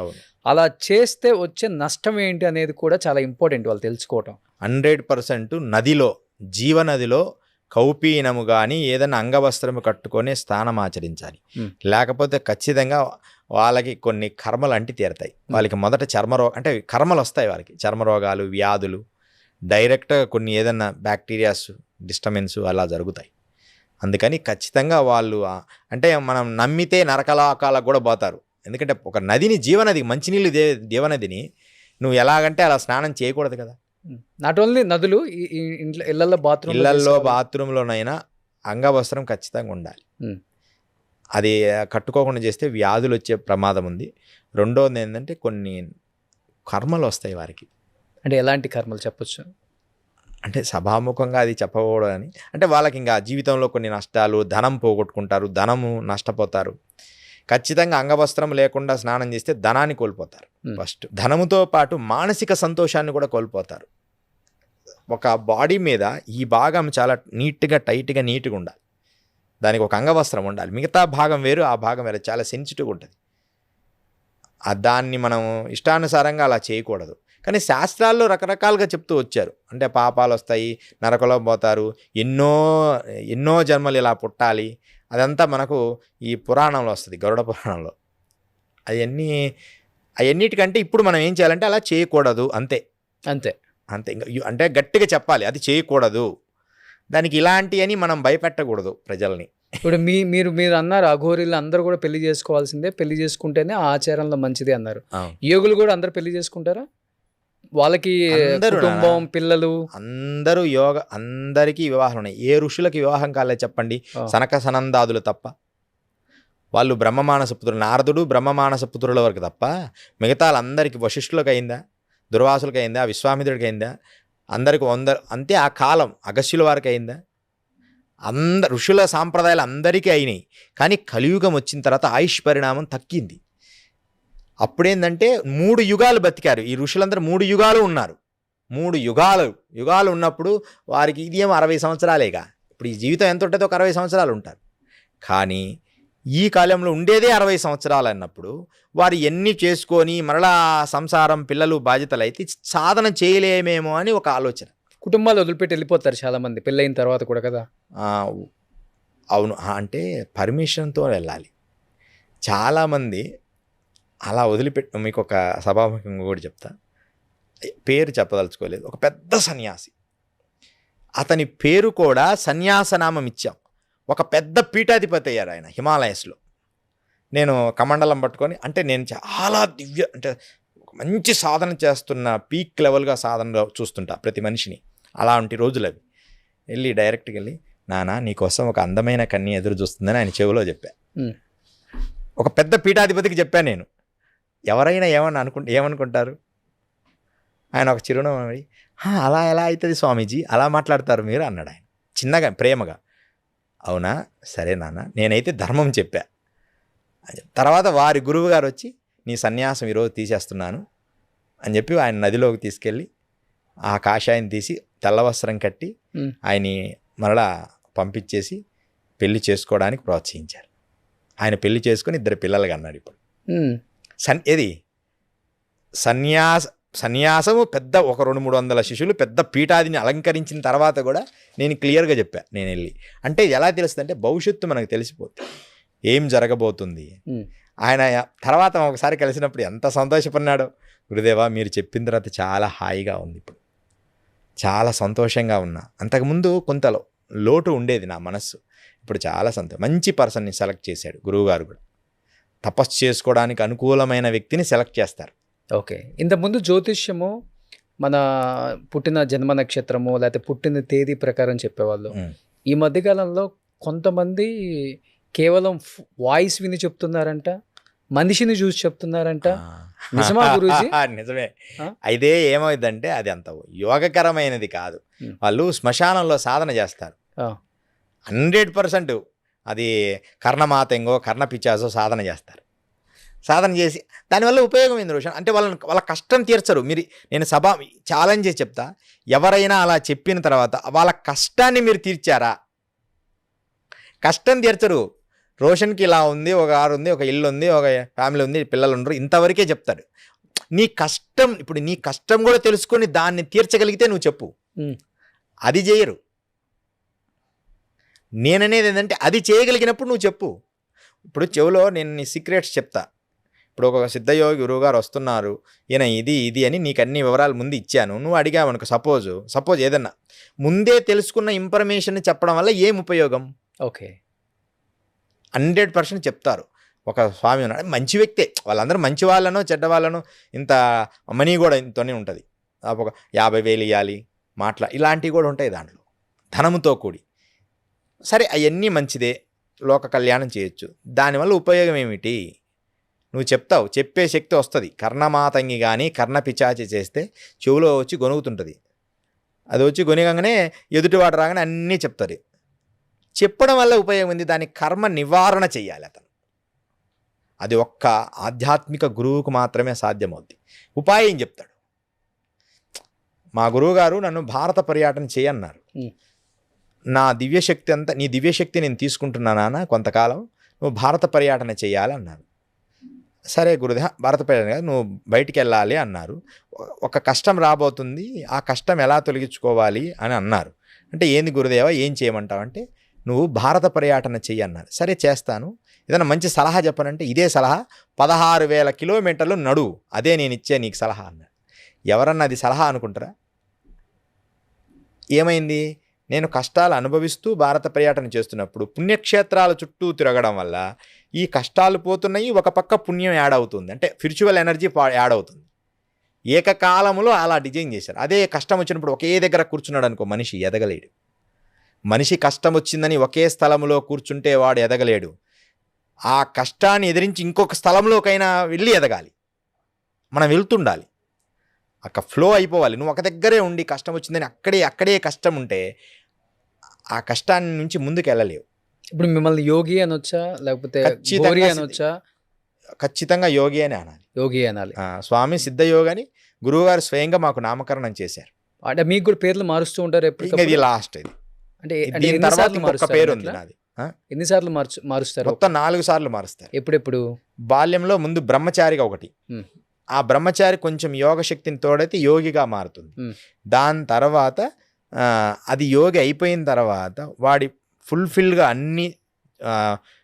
అలా చేస్తే వచ్చే నష్టం ఏంటి అనేది కూడా చాలా ఇంపార్టెంట్ వాళ్ళు తెలుసుకోవటం. 100% నదిలో, జీవనదిలో కౌపీనము కానీ ఏదైనా అంగవస్త్రము కట్టుకొని స్నానం ఆచరించాలి. లేకపోతే ఖచ్చితంగా వాళ్ళకి కొన్ని కర్మలు అంటి తీరతాయి. వాళ్ళకి మొదట అంటే కర్మలు వస్తాయి, వాళ్ళకి చర్మరోగాలు, వ్యాధులు, డైరెక్ట్గా కొన్ని ఏదన్నా బ్యాక్టీరియాస్ డిస్టర్బెన్స్ అలా జరుగుతాయి. అందుకని ఖచ్చితంగా వాళ్ళు అంటే మనం నమ్మితే నరకలోకాలకు కూడా పోతారు. ఎందుకంటే ఒక నదిని జీవనది, మంచినీళ్ళు జీవనదిని నువ్వు ఎలాగంటే అలా స్నానం చేయకూడదు కదా. నాట్ ఓన్లీ నదులు, ఈ ఇంట్లో ఇళ్లలో బాత్రూమ్ ఇళ్లల్లో బాత్రూంలోనైనా అంగవస్త్రం ఖచ్చితంగా ఉండాలి. అది కట్టుకోకుండా చేస్తే వ్యాధులు వచ్చే ప్రమాదం ఉంది. రెండోది ఏంటంటే కొన్ని కర్మలు వస్తాయి వారికి. అంటే ఎలాంటి కర్మలు చెప్పొచ్చు? అంటే సభాముఖంగా అది చెప్పకూడదు అని, అంటే వాళ్ళకి ఇంకా జీవితంలో కొన్ని నష్టాలు, ధనం పోగొట్టుకుంటారు, ధనము నష్టపోతారు. ఖచ్చితంగా అంగవస్త్రం లేకుండా స్నానం చేస్తే ధనాన్ని కోల్పోతారు. ఫస్ట్ ధనముతో పాటు మానసిక సంతోషాన్ని కూడా కోల్పోతారు. ఒక బాడీ మీద ఈ భాగం చాలా నీట్గా టైట్గా నీట్గా ఉండాలి, దానికి ఒక అంగవస్త్రం ఉండాలి. మిగతా భాగం వేరు, ఆ భాగం వేరు, చాలా సెన్సిటివ్గా ఉంటుంది. దాన్ని మనం ఇష్టానుసారంగా అలా చేయకూడదు. కానీ శాస్త్రాల్లో రకరకాలుగా చెప్తూ వచ్చారు. అంటే పాపాలు వస్తాయి, నరకలో పోతారు, ఎన్నో ఎన్నో జన్మలు ఇలా పుట్టాలి, అదంతా మనకు ఈ పురాణంలో వస్తుంది, గరుడ పురాణంలో. అవన్నిటికంటే ఇప్పుడు మనం ఏం చేయాలంటే అలా చేయకూడదు, అంతే అంతే అంతే. ఇంకా అంటే గట్టిగా చెప్పాలి, అది చేయకూడదు. దానికి ఇలాంటి అని మనం భయపెట్టకూడదు ప్రజల్ని. ఇప్పుడు మీరు అన్నారు అఘోరీలు అందరూ కూడా పెళ్లి చేసుకోవాల్సిందే, పెళ్లి చేసుకుంటేనే ఆ ఆచారంలో మంచిది అన్నారు. యోగులు కూడా అందరు పెళ్లి చేసుకుంటారా? వాళ్ళకి కుటుంబం, పిల్లలు అందరూ అందరికీ వివాహాలు ఉన్నాయి. ఏ ఋషులకి వివాహం కాలేదు చెప్పండి? సనక సనందాదులు తప్ప. వాళ్ళు బ్రహ్మమానస పుత్రులు, నారదుడు బ్రహ్మమానస పుత్రుల వరకు తప్ప మిగతా అందరికీ, వశిష్ఠులకు అయిందా, దుర్వాసులకు అయిందా, విశ్వామిత్రుడికి అయిందా, అందరికి అంతే. ఆ కాలం అగస్త్యుల వారికి అయిందా? ఋషుల సాంప్రదాయాలు అందరికీ అయినాయి. కానీ కలియుగం వచ్చిన తర్వాత ఆయుష్ పరిణామం తగ్గింది. అప్పుడేందంటే 3 యుగాలు బతికారు ఈ ఋషులందరూ. 3 యుగాలు ఉన్నారు. 3 యుగాలు ఉన్నప్పుడు వారికి ఇది ఏమో 60 సంవత్సరాలేగా. ఇప్పుడు ఈ జీవితం ఎంత ఉంటుందో ఒక 60 సంవత్సరాలు ఉంటారు. కానీ ఈ కాలంలో ఉండేదే 60 సంవత్సరాలు అన్నప్పుడు వారు ఎన్ని చేసుకొని మరలా సంసారం, పిల్లలు, బాధ్యతలు అయితే సాధన చేయలేమేమో అని ఒక ఆలోచన. కుటుంబాలు వదిలిపెట్టి వెళ్ళిపోతారు చాలామంది పెళ్ళైన తర్వాత కూడా కదా. అవును, అంటే పర్మిషన్తో వెళ్ళాలి. చాలామంది అలా వదిలిపెట్టి, మీకు ఒక సభాముఖంగా కూడా చెప్తా, పేరు చెప్పదలుచుకోలేదు. ఒక పెద్ద సన్యాసి, అతని పేరు కూడా సన్యాసనామం ఇచ్చాం. ఒక పెద్ద పీఠాధిపతి అయ్యారు ఆయన హిమాలయస్లో. నేను కమండలం పట్టుకొని, అంటే నేను చాలా అంటే ఒక మంచి సాధన చేస్తున్న పీక్ లెవెల్గా సాధన చూస్తుంటా ప్రతి మనిషిని. అలాంటి రోజులు అవి. డైరెక్ట్గా వెళ్ళి, నానా నీకోసం ఒక అందమైన కన్య ఎదురు చూస్తుందని ఆయన చెవిలో చెప్పా. ఒక పెద్ద పీఠాధిపతికి చెప్పాను నేను. ఎవరైనా ఏమనుకుంటారు? ఆయన ఒక చిరునవ్వు, అలా ఎలా అవుతుంది స్వామీజీ, అలా మాట్లాడతారు మీరు అన్నాడు ఆయన చిన్నగా, ప్రేమగా. అవునా, సరే నాన్న, నేనైతే ధర్మం చెప్పా. తర్వాత వారి గురువు గారు వచ్చి, నీ సన్యాసం ఈరోజు తీసేస్తున్నాను అని చెప్పి ఆయన నదిలోకి తీసుకెళ్ళి ఆ కాషాయం తీసి తెల్లవస్త్రం కట్టి ఆయన్ని మరలా పంపించేసి పెళ్లి చేసుకోవడానికి ప్రోత్సహించారు. ఆయన పెళ్లి చేసుకొని 2 పిల్లలుగా అన్నాడు. ఇప్పుడు సన్యాసము పెద్ద ఒక 200-300 శిష్యులు, పెద్ద పీఠాదిని అలంకరించిన తర్వాత కూడా నేను క్లియర్గా చెప్పా. నేను వెళ్ళి అంటే ఎలా తెలుస్తుందంటే భవిష్యత్తు మనకు తెలిసిపోతుంది, ఏం జరగబోతుంది. ఆయన తర్వాత ఒకసారి కలిసినప్పుడు ఎంత సంతోషపడినాడో. గురుదేవా, మీరు చెప్పిన తర్వాత చాలా హాయిగా ఉంది, ఇప్పుడు చాలా సంతోషంగా ఉన్నా. అంతకుముందు కొంత లోటు ఉండేది నా మనస్సు, ఇప్పుడు చాలా మంచి పర్సన్ని సెలెక్ట్ చేశాడు గురువుగారు కూడా. తపస్సు చేసుకోవడానికి అనుకూలమైన వ్యక్తిని సెలెక్ట్ చేస్తారు. ఓకే. ఇంతకుముందు జ్యోతిష్యము మన పుట్టిన జన్మ నక్షత్రము లేకపోతే పుట్టిన తేదీ ప్రకారం చెప్పేవాళ్ళు. ఈ మధ్యకాలంలో కొంతమంది కేవలం వాయిస్ విని చెప్తున్నారంట, మనిషిని చూసి చెప్తున్నారంట. నిజమా గురూజీ? నిజమే. అయితే ఏమైందంటే అది అంత యోగకరమైనది కాదు. వాళ్ళు శ్మశానంలో సాధన చేస్తారు 100%. అది కర్ణమాతంగో కర్ణపిచాసో సాధన చేస్తారు. సాధన చేసి దానివల్ల ఉపయోగం ఏంది రోషన్ అంటే వాళ్ళ కష్టం తీర్చరు. నేను ఛాలెంజ్ చేసి చెప్తా, ఎవరైనా అలా చెప్పిన తర్వాత వాళ్ళ కష్టాన్ని మీరు తీర్చారా? కష్టం తీర్చరు. రోషన్కి ఇలా ఉంది, ఒక కారు ఉంది, ఒక ఇల్లు ఉంది, ఒక ఫ్యామిలీ ఉంది, పిల్లలు ఉండరు, ఇంతవరకే చెప్తాడు. నీ కష్టం, ఇప్పుడు నీ కష్టం కూడా తెలుసుకొని దాన్ని తీర్చగలిగితే నువ్వు చెప్పు. అది చేయరు. నేననేది ఏంటంటే అది చేయగలిగినప్పుడు నువ్వు చెప్పు. ఇప్పుడు చెవులో నేను నీ సీక్రెట్స్ చెప్తా. ఇప్పుడు ఒక సిద్ధయోగి గురువుగారు వస్తున్నారు, ఈయన ఇది అని నీకు అన్ని వివరాలు ముందు ఇచ్చాను. నువ్వు అడిగావనుకో, సపోజ్ ఏదన్నా ముందే తెలుసుకున్న ఇన్ఫర్మేషన్ చెప్పడం వల్ల ఏం ఉపయోగం? ఓకే, 100% చెప్తారు. ఒక స్వామి ఉన్నాడు, మంచి వ్యక్తే, వాళ్ళందరూ మంచి వాళ్ళనో చెడ్డ వాళ్ళనో, ఇంత మనీ కూడా ఇంతనే ఉంటుంది, ఒక 50,000 ఇవ్వాలి ఇలాంటివి కూడా ఉంటాయి దాంట్లో, ధనముతో కూడి. సరే అవన్నీ మంచిదే, లోక కళ్యాణం చేయొచ్చు. దానివల్ల ఉపయోగం ఏమిటి? నువ్వు చెప్తావు, చెప్పే శక్తి వస్తుంది. కర్ణమాతంగి కానీ కర్ణపిచాచి చేస్తే చెవులో వచ్చి గొనుగుతుంటుంది. అది వచ్చి గొనిగంగానే ఎదుటివాడు రాగానే అన్నీ చెప్తారు. చెప్పడం వల్ల ఉపయోగం ఉంది, దాని కర్మ నివారణ చెయ్యాలి అతను. అది ఒక్క ఆధ్యాత్మిక గురువుకు మాత్రమే సాధ్యమవుద్ది. ఉపాయం చెప్తాడు. మా గురువుగారు నన్ను భారత పర్యటన చేయన్నారు. నా దివ్యశక్తి అంతా, నీ దివ్యశక్తి నేను తీసుకుంటున్నానా కొంతకాలం, నువ్వు భారత పర్యటన చేయాలన్నారు. సరే గురుదేవ, భారత పర్యటన నువ్వు బయటికి వెళ్ళాలి అన్నారు. ఒక కష్టం రాబోతుంది, ఆ కష్టం ఎలా తొలగించుకోవాలి అని అన్నారు. అంటే ఏంది గురుదేవ, ఏం చేయమంటావంటే నువ్వు భారత పర్యటన చెయ్యి అన్నారు. సరే చేస్తాను, ఏదైనా మంచి సలహా చెప్పనంటే ఇదే సలహా, 16,000 కిలోమీటర్లు నడువు, అదే నేను ఇచ్చే నీకు సలహా అన్నారు. ఎవరన్నా అది సలహా అనుకుంటారా? ఏమైంది? నేను కష్టాలు అనుభవిస్తూ భారత పర్యటన చేస్తున్నప్పుడు పుణ్యక్షేత్రాల చుట్టూ తిరగడం వల్ల ఈ కష్టాలు పోతున్నాయి, ఒక పక్క పుణ్యం యాడ్ అవుతుంది, అంటే స్పిరిచువల్ ఎనర్జీ యాడ్ అవుతుంది. ఏకకాలంలో అలా డిజైన్ చేశారు. అదే కష్టం వచ్చినప్పుడు ఒకే దగ్గర కూర్చున్నాడు అనుకో, మనిషి ఎదగలేడు. మనిషి కష్టం వచ్చిందని ఒకే స్థలంలో కూర్చుంటే వాడు ఎదగలేడు. ఆ కష్టాన్ని ఎదిరించి ఇంకొక స్థలంలోకైనా వెళ్ళి ఎదగాలి. మనం వెళ్తుండాలి, అక్కడ ఫ్లో అయిపోవాలి. నువ్వు ఒక దగ్గరే ఉండి కష్టం వచ్చిందని అక్కడే కష్టం ఉంటే ఆ కష్టాన్ని నుంచి ముందుకు వెళ్ళలేవు. ఇప్పుడు మిమ్మల్ని యోగి అనొచ్చా, లేకపోతే గోరి అనొచ్చా? ఖచ్చితంగా యోగి అని అనాలి. యోగి అనాలి. స్వామి సిద్ధయోగి అని గురువుగారు స్వయంగా మాకు నామకరణం చేశారు. అంటే మీకు కూడా పేర్లు మారుస్తూ ఉంటారు ఎప్పుడు? ఇది లాస్ట్. ఇది అంటే దీని తర్వాత ఇంకొక పేరు ఉంది నాది. ఎన్నిసార్లు మారుస్తారు? మొత్తం 4 సార్లు మారుస్తారు. ఎప్పుడెప్పుడు? బాల్యంలో ముందు బ్రహ్మచారిగా ఒకటి, ఆ బ్రహ్మచారి కొంచెం యోగ శక్తిని తోడైతే యోగిగా మారుతుంది. దాని తర్వాత అది యోగి అయిపోయిన తర్వాత వాడి ఫుల్ఫిల్గా అన్ని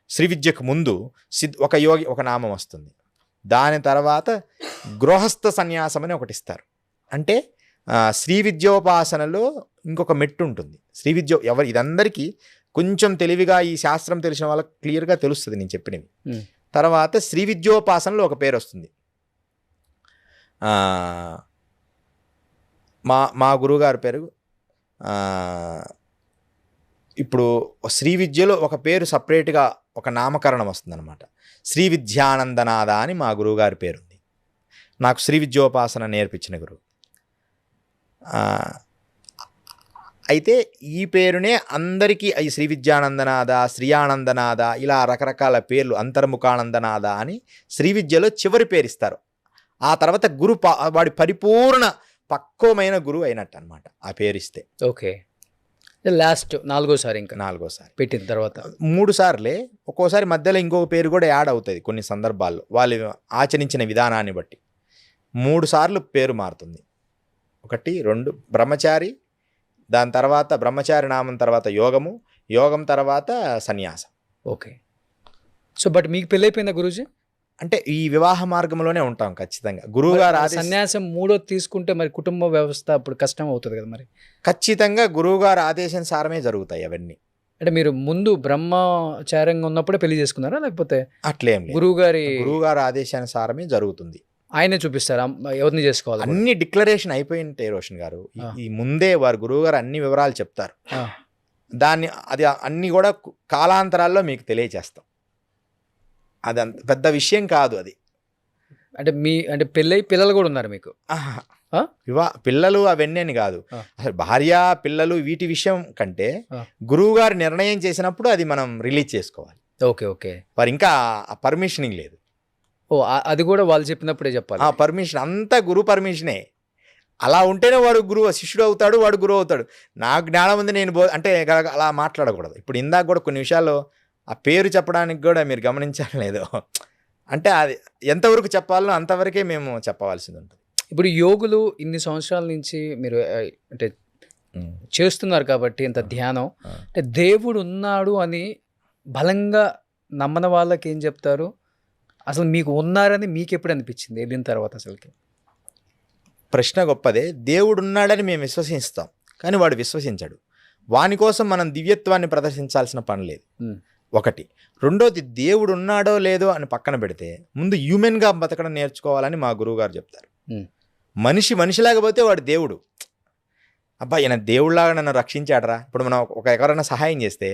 శ్రీ విద్యకు ముందు ఒక యోగి ఒక నామం వస్తుంది. దాని తర్వాత గృహస్థ సన్యాసం అని ఒకటి ఇస్తారు. అంటే శ్రీ విద్యోపాసనలో ఇంకొక మెట్టు ఉంటుంది. శ్రీ విద్య ఇదందరికీ కొంచెం తెలివిగా ఈ శాస్త్రం తెలిసిన వాళ్ళకి క్లియర్గా తెలుస్తుంది నేను చెప్పినవి. తర్వాత శ్రీ విద్యోపాసనలో ఒక పేరు వస్తుంది. మా గురువుగారి పేరు ఇప్పుడు శ్రీ విద్యలో ఒక పేరు సపరేట్గా ఒక నామకరణం వస్తుందన్నమాట. శ్రీ విద్యానందనాథ అని మా గురువుగారి పేరుంది. నాకు శ్రీ విద్యోపాసన నేర్పించిన గురువు. అయితే ఈ పేరునే అందరికీ ఈ శ్రీ విద్యానందనాథ, శ్రీ ఆనందనాథ, ఇలా రకరకాల పేర్లు, అంతర్ముఖానందనాథ అని శ్రీ విద్యలో చివరి పేరు ఇస్తారు. ఆ తర్వాత వాడి పరిపూర్ణ పక్వమైన గురువు అయినట్టు అనమాట ఆ పేరు ఇస్తే. ఓకే, లాస్ట్ 4వ సారి ఇంకా 4వ సారి పెట్టిన తర్వాత 3 సార్లే. ఒక్కోసారి మధ్యలో ఇంకొక పేరు కూడా యాడ్ అవుతుంది కొన్ని సందర్భాల్లో, వాళ్ళు ఆచరించిన విధానాన్ని బట్టి 3 సార్లు పేరు మారుతుంది. 1, 2 బ్రహ్మచారి, దాని తర్వాత బ్రహ్మచారి నామం తర్వాత యోగం తర్వాత సన్యాసం. ఓకే. సో బట్ మీకు పెళ్ళైపోయిందా గురూజీ? అంటే ఈ వివాహ మార్గంలోనే ఉంటాం ఖచ్చితంగా. గురువుగారు సన్యాసం 3వ తీసుకుంటే మరి కుటుంబ వ్యవస్థ అప్పుడు కష్టం అవుతుంది కదా మరి? ఖచ్చితంగా గురువుగారు ఆదేశానుసారమే జరుగుతాయి అవన్నీ. అంటే మీరు ముందు బ్రహ్మచారంగా ఉన్నప్పుడే పెళ్లి చేసుకున్నారా, లేకపోతే అట్లేం? గురువుగారు ఆదేశానుసారమే జరుగుతుంది. ఆయనే చూపిస్తారా ఎవరిని చేసుకోవాలి? అన్ని డిక్లరేషన్ అయిపోయింటాయి రోషన్ గారు. ఈ ముందే వారు గురువుగారు అన్ని వివరాలు చెప్తారు. అది అన్ని కూడా కాలాంతరాల్లో మీకు తెలియచేస్తాం. అది అంత పెద్ద విషయం కాదు అది. అంటే పెళ్ళై పిల్లలు కూడా ఉన్నారు మీకు? పిల్లలు అవన్నీ అని కాదు. అసలు భార్య పిల్లలు వీటి విషయం కంటే గురువుగారు నిర్ణయం చేసినప్పుడు అది మనం రిలీజ్ చేసుకోవాలి. ఓకే. వారు ఇంకా పర్మిషనింగ్ లేదు. అది కూడా వాళ్ళు చెప్పినప్పుడే చెప్పాలి. పర్మిషన్ అంతా గురువు పర్మిషనే. అలా ఉంటేనే వాడు గురువు, శిష్యుడు అవుతాడు, వాడు గురువు అవుతాడు. నాకు జ్ఞానం ఉంది నేను అంటే అలా మాట్లాడకూడదు. ఇప్పుడు ఇందాక కూడా కొన్ని విషయాల్లో ఆ పేరు చెప్పడానికి కూడా మీరు గమనించాలి లేదో, అంటే అది ఎంతవరకు చెప్పాలో అంతవరకే మేము చెప్పవలసింది ఉంటుంది. ఇప్పుడు యోగులు ఇన్ని సంవత్సరాల నుంచి మీరు అంటే చేస్తున్నారు కాబట్టి ఇంత ధ్యానం, అంటే దేవుడు ఉన్నాడు అని బలంగా నమ్మని వాళ్ళకి ఏం చెప్తారు? అసలు మీకు ఉన్నారని మీకు ఎప్పుడు అనిపించింది వెళ్ళిన తర్వాత? అసలుకి ప్రశ్న గొప్పదే. దేవుడు ఉన్నాడని మేము విశ్వసిస్తాం, కానీ వాడు విశ్వసించాడు. వాని కోసం మనం దివ్యత్వాన్ని ప్రదర్శించాల్సిన పని లేదు. ఒకటి. రెండోది దేవుడు ఉన్నాడో లేదో అని పక్కన పెడితే ముందు హ్యూమెన్గా బతకడం నేర్చుకోవాలని మా గురువుగారు చెప్తారు. మనిషి మనిషిలాగా పోతే వాడు దేవుడు. అబ్బా ఈయన దేవుళ్ళలాగా నన్ను రక్షించాడరా. ఇప్పుడు మనం ఎవరైనా సహాయం చేస్తే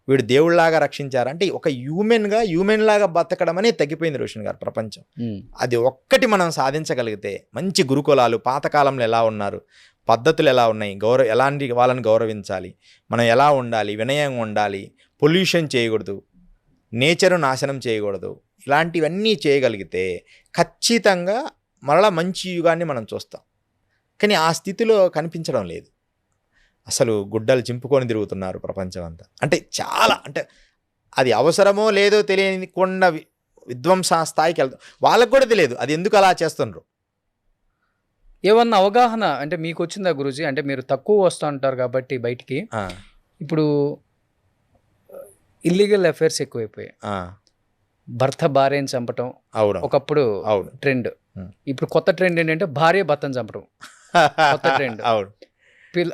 వీడు దేవుళ్ళలాగా రక్షించారా అంటే ఒక హ్యూమెన్లాగా బతకడం అనేది తగ్గిపోయింది రోషన్ గారు ప్రపంచం. అది ఒక్కటి మనం సాధించగలిగితే మంచి గురుకులాలు పాతకాలంలో ఎలా ఉన్నారు, పద్ధతులు ఎలా ఉన్నాయి, ఎలాంటి వాళ్ళని గౌరవించాలి, మనం ఎలా ఉండాలి, వినయంగా ఉండాలి, పొల్యూషన్ చేయకూడదు, నేచరు నాశనం చేయకూడదు, ఇలాంటివన్నీ చేయగలిగితే ఖచ్చితంగా మరలా మంచి యుగాన్ని మనం చూస్తాం. కానీ ఆ స్థితిలో కనిపించడం లేదు. అసలు గుడ్డలు చింపుకొని తిరుగుతున్నారు ప్రపంచం అంతా. అంటే చాలా అంటే అది అవసరమో లేదో తెలియని కొండ విధ్వంస స్థాయికి వెళ్తాం. వాళ్ళకు కూడా తెలియదు అది ఎందుకు అలా చేస్తున్నారు. ఏమన్నా అవగాహన అంటే మీకు వచ్చిందా గురూజీ? అంటే మీరు తక్కువ వస్తూ ఉంటారు కాబట్టి బయటికి. ఇప్పుడు ఇల్లీగల్ అఫైర్స్ ఎక్కువైపోయాయి. భర్త భార్యని చంపటం ఒకప్పుడు ట్రెండ్. ఇప్పుడు కొత్త ట్రెండ్ ఏంటంటే భార్య భర్తను చంపడం కొత్త ట్రెండ్.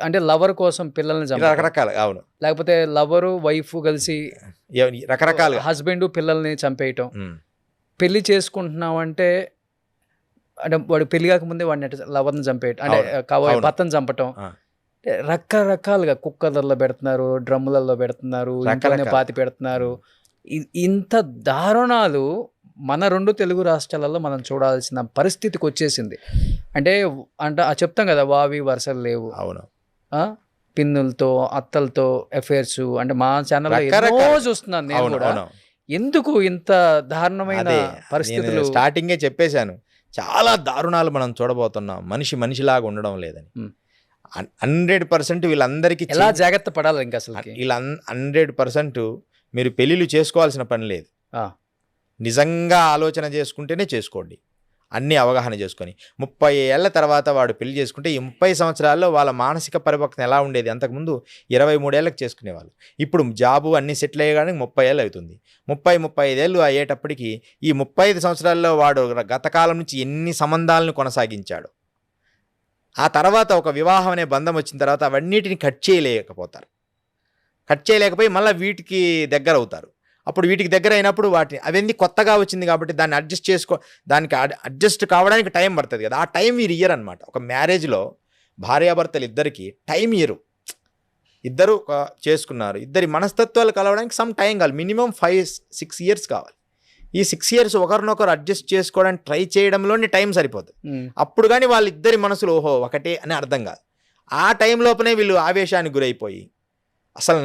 అంటే లవర్ కోసం పిల్లల్ని చంపడం రకరకాల. అవును. లేకపోతే లవరు వైఫ్ కలిసి రకరకాల హస్బెండ్ పిల్లల్ని చంపేయటం. పెళ్లి చేసుకుంటున్నాం అంటే వాడు పెళ్లి కాకముందే వాడిని లవర్ని చంపేయటం, అంటే భర్తను చంపటం. రకరకాలుగా కుక్కర్లలో పెడుతున్నారు, డ్రమ్ములలో పెడుతున్నారు, ఇంట్లోనే పాతి పెడుతున్నారు. ఇంత దారుణాలు మన 2 తెలుగు రాష్ట్రాలలో మనం చూడాల్సిన పరిస్థితికి వచ్చేసింది. అంటే చెప్తాం కదా వావి వరుసలు లేవు. అవును. పిన్నులతో అత్తలతో అఫైర్స్. అంటే మా ఛానల్లో చూస్తున్నాను నేను కూడా. ఎందుకు ఇంత దారుణమైన పరిస్థితులు? స్టార్టింగే చెప్పేశాను, చాలా దారుణాలు మనం చూడబోతున్నాం. మనిషిలాగా ఉండడం లేదని. 100% వీళ్ళందరికీ ఎలా జాగ్రత్త పడాలి ఇంకా అసలు? వీళ్ళ 100% మీరు పెళ్ళిళ్ళు చేసుకోవాల్సిన పని లేదు. నిజంగా ఆలోచన చేసుకుంటేనే చేసుకోండి. అన్నీ అవగాహన చేసుకొని 30 ఏళ్ల తర్వాత వాడు పెళ్లి చేసుకుంటే ఈ 30 సంవత్సరాల్లో వాళ్ళ మానసిక పరిపక్వత ఎలా ఉండేది? అంతకుముందు 23 ఏళ్ళకి చేసుకునేవాళ్ళు. ఇప్పుడు జాబు అన్నీ సెటిల్ అయ్యడానికి 30 ఏళ్ళు అవుతుంది. 35 ఏళ్ళు అయ్యేటప్పటికి ఈ 35 సంవత్సరాల్లో వాడు గతకాలం నుంచి ఎన్ని సంబంధాలను కొనసాగించాడు. ఆ తర్వాత ఒక వివాహం అనే బంధం వచ్చిన తర్వాత అవన్నిటిని కట్ చేయలేకపోయి మళ్ళీ వీటికి దగ్గర అవుతారు. అప్పుడు వీటికి దగ్గర అయినప్పుడు అవన్నీ కొత్తగా వచ్చింది కాబట్టి దాన్ని దానికి అడ్జస్ట్ కావడానికి టైం పడుతుంది కదా. ఆ టైం వీరు ఇయ్యరు అనమాట. ఒక మ్యారేజ్లో భార్యాభర్తలు ఇద్దరికి టైం ఇయ్యరు. ఇద్దరు చేసుకున్నారు, ఇద్దరి మనస్తత్వాలు కలవడానికి సమ్ టైం కావాలి. మినిమం 5-6 ఇయర్స్ కావాలి. ఈ 6 ఇయర్స్ ఒకరినొకరు అడ్జస్ట్ చేసుకోవడానికి ట్రై చేయడంలోనే టైం సరిపోతుంది. అప్పుడు కానీ వాళ్ళిద్దరి మనసులు ఓహో ఒకటే అని అర్థం కాదు. ఆ టైం లోపనే వీళ్ళు ఆవేశానికి గురైపోయి అసలు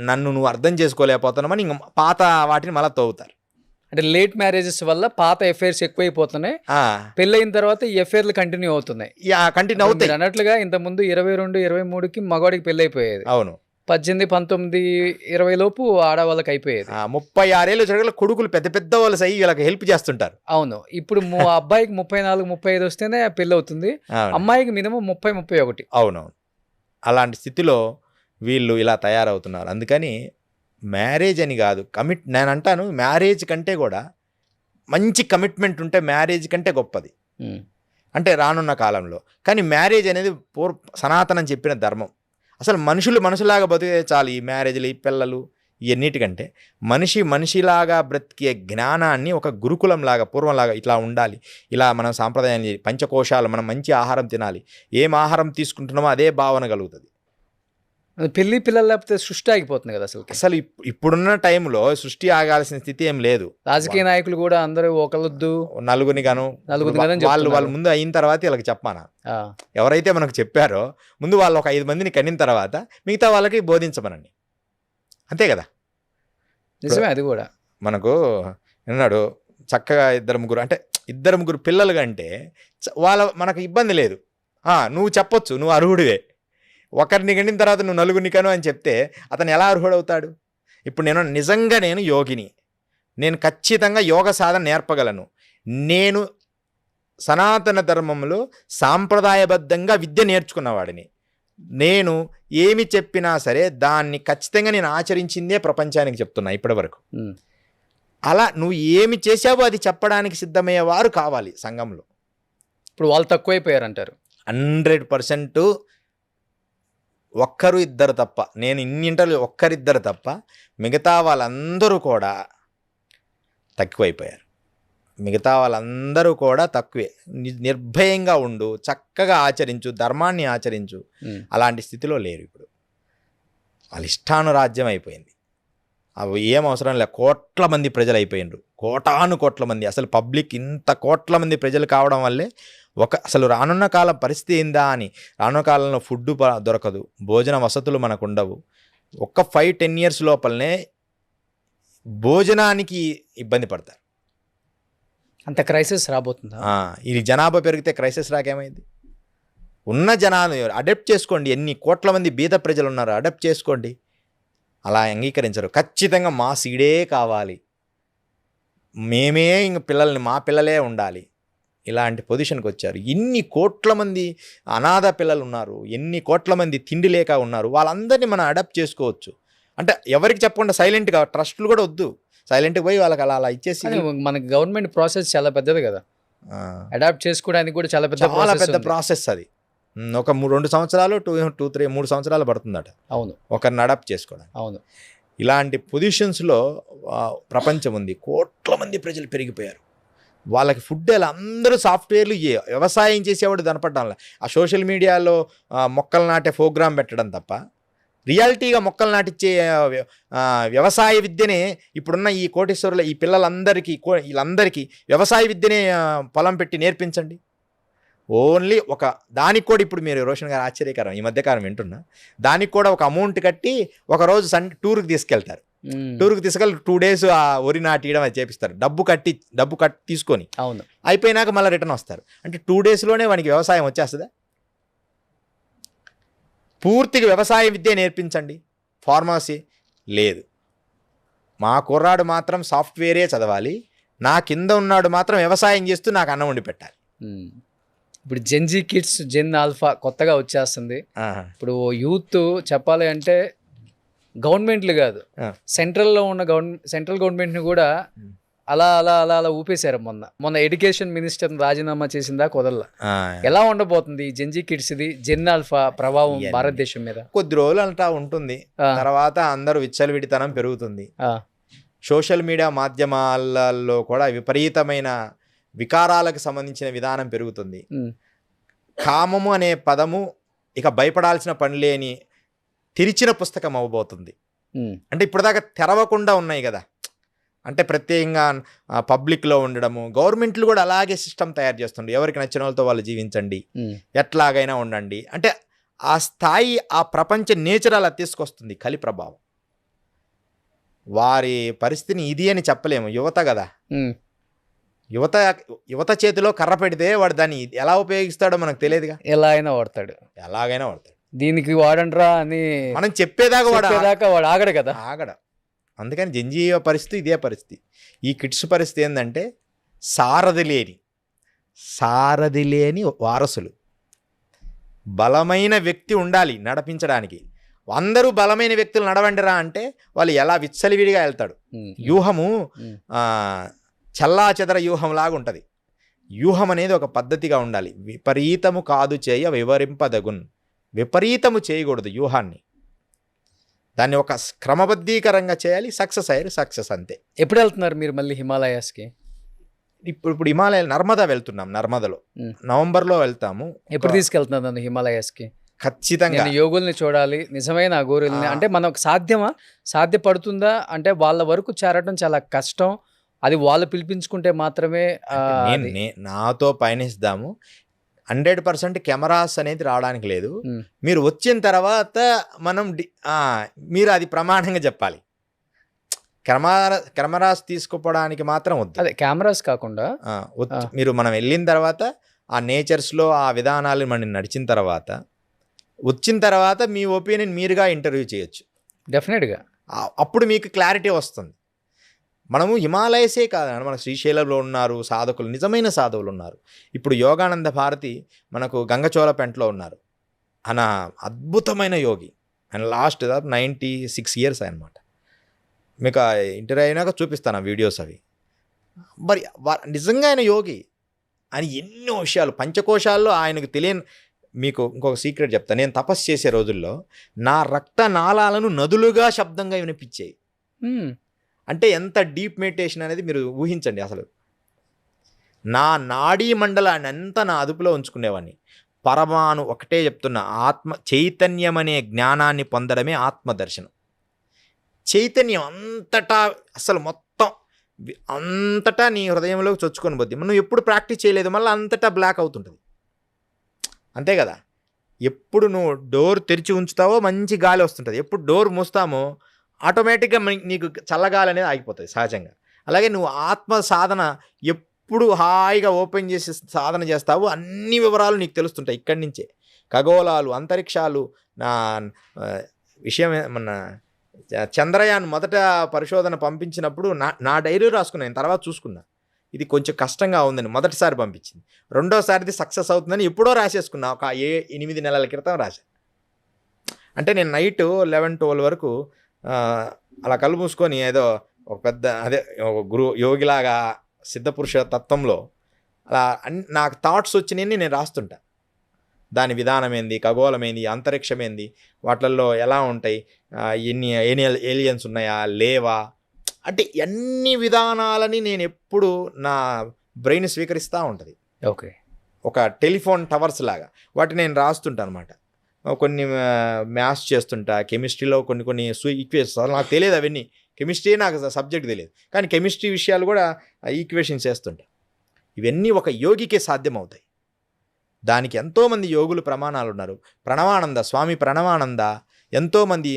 నన్ను నువ్వు అర్థం చేసుకోలేకపోతున్నామని ఇంక పాత వాటిని మళ్ళీ తవ్వుతారు. అంటే లేట్ మ్యారేజెస్ వల్ల పాత అఫైర్స్ ఎక్కువైపోతున్నాయి. పెళ్ళైన తర్వాత ఈ అఫైర్లు కంటిన్యూ అవుతున్నాయి. అన్నట్లుగా ఇంతకుముందు 22-23కి మగవాడికి పెళ్ళి అయిపోయేది. అవును. 18, 19, 20 లోపు ఆడవాళ్ళకి అయిపోయేది. 36 ఏళ్ళు జరగల కొడుకులు పెద్ద వాళ్ళు అయ్యి వీళ్ళకి హెల్ప్ చేస్తుంటారు. అవును. ఇప్పుడు అబ్బాయికి 34-35 వస్తేనే పెళ్ళి అవుతుంది. అమ్మాయికి మినిమం 30-31. అవునవును. అలాంటి స్థితిలో వీళ్ళు ఇలా తయారవుతున్నారు. అందుకని మ్యారేజ్ అని కాదు, నేను అంటాను మ్యారేజ్ కంటే కూడా మంచి కమిట్మెంట్ ఉంటే మ్యారేజ్ కంటే గొప్పది అంటే రానున్న కాలంలో. కానీ మ్యారేజ్ అనేది సనాతనం చెప్పిన ధర్మం. అసలు మనుషులాగా బతికే చాలు. ఈ మ్యారేజ్లు, ఈ పిల్లలు, ఇవన్నిటికంటే మనిషిలాగా బ్రతికే జ్ఞానాన్ని ఒక గురుకులంలాగా పూర్వంలాగా ఇట్లా ఉండాలి, ఇలా మనం సాంప్రదాయాన్ని పంచకోశాలు, మనం మంచి ఆహారం తినాలి, ఏం ఆహారం తీసుకుంటున్నామో అదే భావన కలుగుతుంది. పెళ్లి పిల్లలు లేకపోతే సృష్టి ఆగిపోతుంది కదా అసలు ఇప్పుడున్న టైంలో సృష్టి ఆగాల్సిన స్థితి ఏం లేదు. రాజకీయ నాయకులు కూడా అందరూ ఒకళ్ళొద్దు నలుగురిని వాళ్ళ ముందు అయిన తర్వాత వీళ్ళకి చెప్పానా? ఎవరైతే మనకు చెప్పారో ముందు వాళ్ళు ఒక 5 మందిని కనిన తర్వాత మిగతా వాళ్ళకి బోధించమనండి, అంతే కదా. నిజమే. అది కూడా మనకు విన్నాడు చక్కగా 2-3 పిల్లలు కంటే మనకు ఇబ్బంది లేదు. నువ్వు చెప్పొచ్చు, నువ్వు అర్హుడివే. ఒకరిని కండిన తర్వాత నువ్వు 4 కను అని చెప్తే అతను ఎలా అర్హుడవుతాడు? ఇప్పుడు నేను యోగిని, నేను ఖచ్చితంగా యోగ సాధన నేర్పగలను, నేను సనాతన ధర్మంలో సాంప్రదాయబద్ధంగా విద్య నేర్చుకున్నవాడిని, నేను ఏమి చెప్పినా సరే దాన్ని ఖచ్చితంగా నేను ఆచరించిందే ప్రపంచానికి చెప్తున్నా ఇప్పటి వరకు. అలా నువ్వు ఏమి చేసావో అది చెప్పడానికి సిద్ధమయ్యేవారు కావాలి సంఘంలో. ఇప్పుడు వాళ్ళు తక్కువైపోయారంటారు. 100% ఒక్కరు ఇద్దరు తప్ప, నేను ఇన్ని ఇంటర్వ్యూ ఒక్కరిద్దరు తప్ప మిగతా వాళ్ళందరూ కూడా తక్కువైపోయారు. మిగతా వాళ్ళందరూ కూడా తక్కువే. నిర్భయంగా ఉండు, చక్కగా ఆచరించు, ధర్మాన్ని ఆచరించు, అలాంటి స్థితిలో లేరు ఇప్పుడు. వాళ్ళ ఇష్టానురాజ్యం అయిపోయింది. అవి ఏం అవసరం లేదు. కోట్ల మంది ప్రజలు అయిపోయినారు, కోట్ల మంది. అసలు పబ్లిక్ ఇంత కోట్ల మంది ప్రజలు కావడం వల్లే అసలు రానున్న కాలం పరిస్థితి ఏందా అని. రానున్న కాలంలో ఫుడ్ దొరకదు, భోజన వసతులు మనకు ఉండవు. 5-10 years లోపలనే భోజనానికి ఇబ్బంది పడతారు. అంత క్రైసిస్ రాబోతుందా? ఇది జనాభా పెరిగితే క్రైసిస్ రాకేమైంది? ఉన్న జనాలు అడాప్ట్ చేసుకోండి. ఎన్ని కోట్ల మంది బీద ప్రజలు ఉన్నారు, అడాప్ట్ చేసుకోండి. అలా అంగీకరించరు. ఖచ్చితంగా మా సీడే కావాలి, మేమే ఇంక మా పిల్లలే ఉండాలి, ఇలాంటి పొజిషన్కి వచ్చారు. ఎన్ని కోట్ల మంది అనాథ పిల్లలు ఉన్నారు, ఎన్ని కోట్ల మంది తిండి లేక ఉన్నారు. వాళ్ళందరినీ మనం అడాప్ట్ చేసుకోవచ్చు. అంటే ఎవరికి చెప్పకుండా సైలెంట్గా, ట్రస్టులు కూడా వద్దు, సైలెంట్గా పోయి వాళ్ళకి అలా ఇచ్చేసి. మనకి గవర్నమెంట్ ప్రాసెస్ చాలా పెద్దది కదా, అడాప్ట్ చేసుకోవడానికి కూడా చాలా పెద్ద ప్రాసెస్ అది. ఒక 2 సంవత్సరాలు 3 సంవత్సరాలు పడుతుందట. అవును, ఒకరిని అడాప్ట్ చేసుకోవడానికి. అవును. ఇలాంటి పొజిషన్స్లో ప్రపంచం ఉంది. కోట్ల మంది ప్రజలు పెరిగిపోయారు. వాళ్ళకి ఫుడ్ ఎలా, అందరూ సాఫ్ట్వేర్లు, వ్యవసాయం చేసేవాడు కనపడడం. ఆ సోషల్ మీడియాలో మొక్కలు నాటే ప్రోగ్రాం పెట్టడం తప్ప రియాలిటీగా మొక్కలు నాటిచ్చే వ్యవసాయ విద్యనే ఇప్పుడున్న ఈ కోటీశ్వరుల ఈ పిల్లలందరికీ వీళ్ళందరికీ వ్యవసాయ విద్యనే పొలం పెట్టి నేర్పించండి. ఓన్లీ దానికి కూడా ఇప్పుడు మీరు రోషన్ గారు ఆశ్చర్యకరం, ఈ మధ్యకాలం వింటున్నా, దానికి కూడా ఒక అమౌంట్ కట్టి ఒకరోజు టూర్కి తీసుకెళ్తారు. టూర్కి తీసుకెళ్ళి 2 days ఆ వరి నాటియడం అది చేపిస్తారు. డబ్బు కట్టి తీసుకొని. అవును. అయిపోయినాక మళ్ళీ రిటర్న్ వస్తారు. అంటే 2 daysలోనే వానికి వ్యవసాయం వచ్చేస్తుందా? పూర్తిగా వ్యవసాయ విద్య నేర్పించండి. ఫార్మసీ లేదు. మా కుర్రాడు మాత్రం సాఫ్ట్వేరే చదవాలి, నా కింద ఉన్నాడు మాత్రం వ్యవసాయం చేస్తూ నాకు అన్నం వండి పెట్టాలి. ఇప్పుడు జెన్జీ కిడ్స్, జెన్ ఆల్ఫా కొత్తగా వచ్చేస్తుంది. ఇప్పుడు యూత్ చెప్పాలి అంటే గవర్నమెంట్లు కాదు, సెంట్రల్లో ఉన్న సెంట్రల్ గవర్నమెంట్ని కూడా అలా అలా అలా అలా ఊపేశారు. మొన్న ఎడ్యుకేషన్ మినిస్టర్ రాజీనామా చేసిందా కుదరలా. ఎలా ఉండబోతుంది ఈ జెన్జీ కిడ్స్ ది, జెన్ ఆల్ఫా ప్రభావం భారతదేశం మీద? కొద్ది రోజులు అంటా ఉంటుంది, తర్వాత అందరూ విచ్చలవిడితనం పెరుగుతుంది. సోషల్ మీడియా మాధ్యమాలలో కూడా విపరీతమైన వికారాలకు సంబంధించిన విధానం పెరుగుతుంది. కామము అనే పదము ఇక భయపడాల్సిన పని లేని తెరిచిన పుస్తకం అవ్వబోతుంది. అంటే ఇప్పటిదాకా తెరవకుండా ఉన్నాయి కదా, అంటే ప్రత్యేకంగా పబ్లిక్లో ఉండడము. గవర్నమెంట్లు కూడా అలాగే సిస్టమ్ తయారు చేస్తుండే, ఎవరికి నచ్చిన వాళ్ళతో వాళ్ళు జీవించండి, ఎట్లాగైనా ఉండండి. అంటే ఆ స్థాయి, ఆ ప్రపంచ నేచర్ అలా తీసుకొస్తుంది కలి ప్రభావం. వారి పరిస్థితిని ఇది అని చెప్పలేము. యువత కదా, యువత చేతిలో కర్ర పెడితే వాడు దాన్ని ఎలా ఉపయోగిస్తాడో మనకు తెలియదుగా. ఎలాగైనా వాడతాడు. దీనికి వాడండ్రా అని మనం చెప్పేదాకా వాడు ఆగడు కదా, ఆగడ. అందుకని జంజీవ పరిస్థితి ఇదే పరిస్థితి. ఈ కిడ్స్ పరిస్థితి ఏంటంటే సారథి లేని వారసులు. బలమైన వ్యక్తి ఉండాలి నడిపించడానికి. అందరూ బలమైన వ్యక్తులు నడవండిరా అంటే వాళ్ళు ఎలా విచ్చలివిడిగా వెళ్తాడు. వ్యూహము చల్లా చెదర వ్యూహం లాగా ఉంటుంది. వ్యూహం అనేది ఒక పద్ధతిగా ఉండాలి. విపరీతము కాదు చేయ వివరింపదగున్. విపరీతము చేయకూడదు వ్యూహాన్ని. దాన్ని ఒక క్రమబద్ధీకరంగా చేయాలి. సక్సెస్ అంతే. ఎప్పుడు వెళ్తున్నారు మీరు మళ్ళీ హిమాలయాస్కి? ఇప్పుడు హిమాలయాలు నర్మదా వెళ్తున్నాం. నర్మదలో నవంబర్లో వెళ్తాము. ఎప్పుడు తీసుకెళ్తున్నారు నన్ను హిమాలయాస్కి? ఖచ్చితంగా యోగుల్ని చూడాలి, నిజమైన అఘోరుల్ని. అంటే మనకు సాధ్యపడుతుందా? అంటే వాళ్ళ వరకు చేరడం చాలా కష్టం. అది వాళ్ళు పిలిపించుకుంటే మాత్రమే. నాతో పయనిస్తాము. 100% కెమెరాస్ అనేది రావడానికి లేదు. మీరు వచ్చిన తర్వాత మీరు అది ప్రమాణంగా చెప్పాలి. కెమెరాస్ తీసుకుపోవడానికి మాత్రం వద్దు. అదే కెమెరాస్ కాకుండా మీరు మనం వెళ్ళిన తర్వాత ఆ నేచర్స్లో ఆ విధానాలు మనం నడిచిన తర్వాత వచ్చిన తర్వాత మీ ఒపీనియన్ మీరుగా ఇంటర్వ్యూ చేయొచ్చు. డెఫినెట్గా అప్పుడు మీకు క్లారిటీ వస్తుంది. మనము హిమాలయసే కాదు, మన శ్రీశైలంలో ఉన్నారు సాధకులు, నిజమైన సాధువులు ఉన్నారు. ఇప్పుడు యోగానంద భారతి మనకు గంగచోళపెంటలో ఉన్నారు. ఆయన అద్భుతమైన యోగి. ఆయన లాస్ట్ 96 years అనమాట. మీకు ఇంటర్వ్యూ అయినాక చూపిస్తాను ఆ వీడియోస్ అవి. మరి నిజంగా ఆయన యోగి. ఆయన ఎన్నో విషయాలు పంచకోశాల్లో ఆయనకు తెలియని మీకు ఇంకొక సీక్రెట్ చెప్తాను. నేను తపస్సు చేసే రోజుల్లో నా రక్తనాళాలను నదులుగా శబ్దంగా వినిపించాయి. అంటే ఎంత డీప్ మెడిటేషన్ అనేది మీరు ఊహించండి. అసలు నా నాడీ మండలాన్ని అంతా నా అదుపులో ఉంచుకునేవాడిని. పరమాణు ఒకటే చెప్తున్నా, ఆత్మ చైతన్యం అనే జ్ఞానాన్ని పొందడమే ఆత్మదర్శనం. చైతన్యం అంతటా అసలు మొత్తం అంతటా నీ హృదయంలోకి చొచ్చుకొని పోద్ది. నువ్వు ఎప్పుడు ప్రాక్టీస్ చేయలేదు, మళ్ళీ అంతటా బ్లాక్ అవుతుంటుంది. అంతే కదా. ఎప్పుడు నువ్వు డోర్ తెరిచి ఉంచుతావో మంచి గాలి వస్తుంటుంది. ఎప్పుడు డోర్ మూస్తామో ఆటోమేటిక్గా నీకు చల్లగాలి అనేది ఆగిపోతుంది సహజంగా. అలాగే నువ్వు ఆత్మ సాధన ఎప్పుడు హాయిగా ఓపెన్ చేసి సాధన చేస్తావో అన్ని వివరాలు నీకు తెలుస్తుంటాయి. ఇక్కడి నుంచే ఖగోళాలు, అంతరిక్షాలు. నా విషయం మన చంద్రయాన్ మొదట పరిశోధన పంపించినప్పుడు నా డైరీ రాసుకున్నాను. తర్వాత చూసుకున్నా ఇది కొంచెం కష్టంగా ఉందని. మొదటిసారి పంపించింది, రెండోసారిది సక్సెస్ అవుతుందని ఎప్పుడో రాసేసుకున్నా. ఒక 8 నెలల క్రితం రాశాను. అంటే నేను నైట్ 11-12 వరకు అలా కళ్ళు మూసుకొని ఏదో ఒక పెద్ద ఒక యోగిలాగా సిద్ధపురుష తత్వంలో అలా నాకు థాట్స్ వచ్చినాయని నేను రాస్తుంటా. దాని విధానం ఏంది, ఖగోళం ఏంది, అంతరిక్షం ఏంది, వాటిల్లో ఎలా ఉంటాయి, ఎన్ని ఏలియన్స్ ఉన్నాయా లేవా, అంటే అన్ని విధానాలని నేను ఎప్పుడు నా బ్రెయిన్ స్వీకరిస్తూ ఉంటుంది. ఓకే. ఒక టెలిఫోన్ టవర్స్ లాగా వాటిని నేను రాస్తుంటా అనమాట. కొన్ని మ్యాథ్స్ చేస్తుంటా, కెమిస్ట్రీలో కొన్ని ఈక్వేషన్స్ అసలు నాకు తెలియదు. అవన్నీ కెమిస్ట్రీ నాకు సబ్జెక్ట్ తెలియదు, కానీ కెమిస్ట్రీ విషయాలు కూడా ఈక్వేషన్స్ చేస్తుంటా. ఇవన్నీ ఒక యోగికే సాధ్యమవుతాయి. దానికి ఎంతోమంది యోగులు ప్రమాణాలు ఉన్నారు. ప్రణవానంద స్వామి ప్రణవానంద ఎంతోమంది